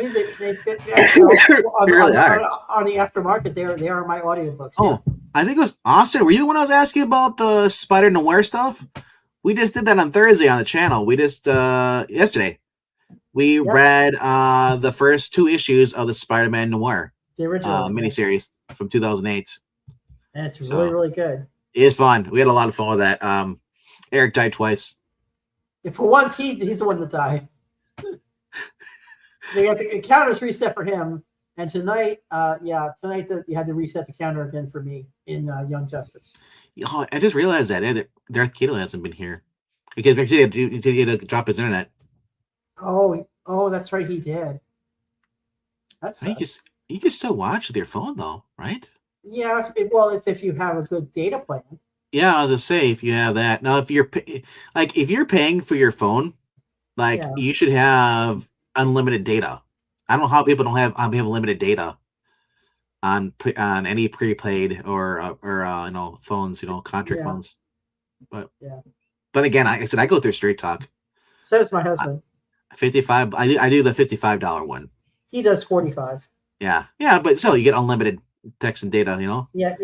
[SPEAKER 3] the aftermarket, they are my audiobooks.
[SPEAKER 1] Oh, yeah. I think it was Austin. Were you the one I was asking about the Spider Noir stuff? We just did that on Thursday on the channel. We just yesterday we read the first 2 issues of the Spider-Man Noir,
[SPEAKER 3] the original
[SPEAKER 1] miniseries from 2008.
[SPEAKER 3] And it's really, really good.
[SPEAKER 1] It is fun. We had a lot of fun with that. Eric died twice.
[SPEAKER 3] And for once, he's the one that died. They got the counter's reset for him, and tonight, you had to reset the counter again for me in Young Justice.
[SPEAKER 1] Oh, I just realized that Darth Kato hasn't been here because he had to drop his internet.
[SPEAKER 3] Oh, that's right, he did.
[SPEAKER 1] You can still watch with your phone though, right?
[SPEAKER 3] Yeah, it's if you have a good data plan.
[SPEAKER 1] Yeah, I was gonna say if you have that. Now, if you're paying for your phone, you should have unlimited data. I don't know how people don't have unlimited data on any prepaid or phones, contract phones. But again, I said I go through Straight Talk.
[SPEAKER 3] So does my husband.
[SPEAKER 1] 55. I do the $55 one.
[SPEAKER 3] He does 45.
[SPEAKER 1] Yeah, but still you get unlimited text and data.
[SPEAKER 3] Yeah.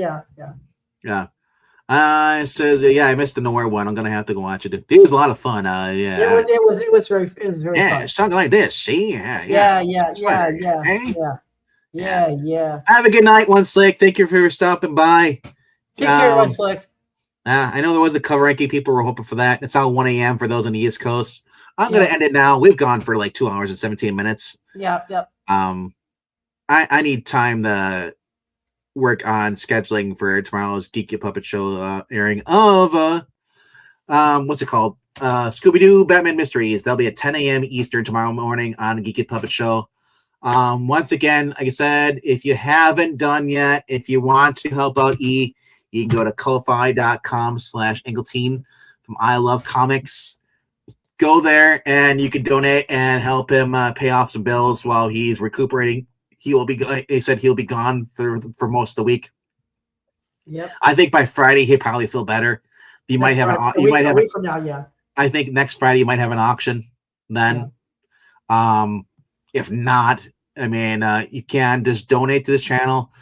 [SPEAKER 1] It says I missed the Noir one. I'm gonna have to go watch it. It was a lot of fun.
[SPEAKER 3] It was very fun.
[SPEAKER 1] It's something like this. See, yeah. Have a good night, One Slick. Thank you for stopping by.
[SPEAKER 3] Take care, One Slick.
[SPEAKER 1] I know there was a cover ranking. People were hoping for that. It's now 1 a.m. for those on the East Coast. I'm gonna end it now. We've gone for like 2 hours and 17 minutes.
[SPEAKER 3] Yep.
[SPEAKER 1] I need time to work on scheduling for tomorrow's Geeky Puppet Show airing of what's it called? Scooby-Doo Batman Mysteries. That'll be at 10 a.m. Eastern tomorrow morning on Geeky Puppet Show. Once again, like I said, if you haven't done yet, if you want to help out E, you can go to ko-fi.com/Engeltine from I Love Comics. Go there and you can donate and help him pay off some bills while he's recuperating. He said he'll be gone for most of the week.
[SPEAKER 3] Yep.
[SPEAKER 1] I think by Friday he'll probably feel better. You might have a week
[SPEAKER 3] from now. Yeah.
[SPEAKER 1] I think next Friday you might have an auction then. Yeah. If not, I mean, you can just donate to this channel,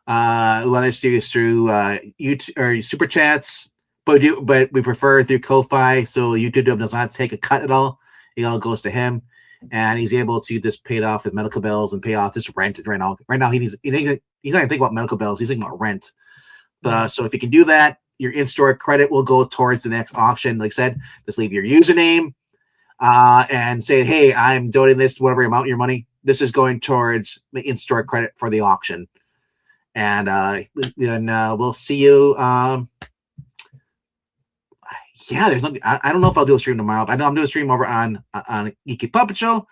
[SPEAKER 1] whether it's through YouTube or Super Chats, but we prefer through Ko-Fi, so YouTube does not take a cut at all. It all goes to him, and he's able to just pay it off with medical bills and pay off this rent right now. Right now, he's not even thinking about medical bills. He's thinking about rent. So if you can do that, your in-store credit will go towards the next auction. Like I said, just leave your username and say, hey, I'm donating this, whatever amount of your money. This is going towards the in-store credit for the auction. And we'll see you. There's nothing. I don't know if I'll do a stream tomorrow, but I know I'm doing a stream over on Geeky Puppet Show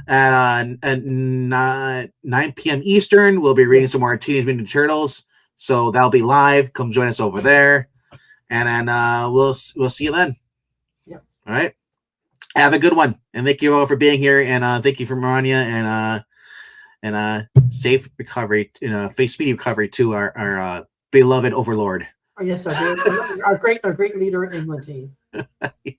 [SPEAKER 1] at 9 p.m. Eastern. We'll be reading some more Teenage Mutant Ninja Turtles. So that'll be live. Come join us over there. And then we'll see you then.
[SPEAKER 3] Yep.
[SPEAKER 1] All right. Have a good one. And thank you all for being here. And thank you for Marania and safe recovery, speedy recovery to our beloved overlord.
[SPEAKER 3] Yes, our great leader in England team.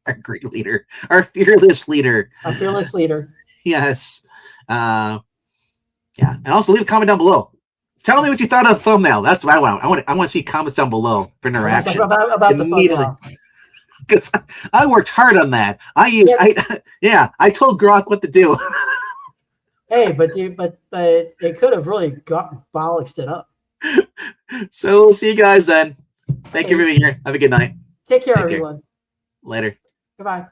[SPEAKER 1] Our great leader. Our fearless leader.
[SPEAKER 3] Our fearless leader.
[SPEAKER 1] Yes. And also leave a comment down below. Tell me what you thought of the thumbnail. That's what I want. I want to see comments down below for interaction.
[SPEAKER 3] About the thumbnail.
[SPEAKER 1] Because I worked hard on that. I told Grok what to do.
[SPEAKER 3] Hey, but it could have really bollocksed it up.
[SPEAKER 1] So we'll see you guys then. Thank you for being here. Have a good night.
[SPEAKER 3] Take care,
[SPEAKER 1] Take care.
[SPEAKER 3] everyone.
[SPEAKER 1] Later.
[SPEAKER 3] Goodbye.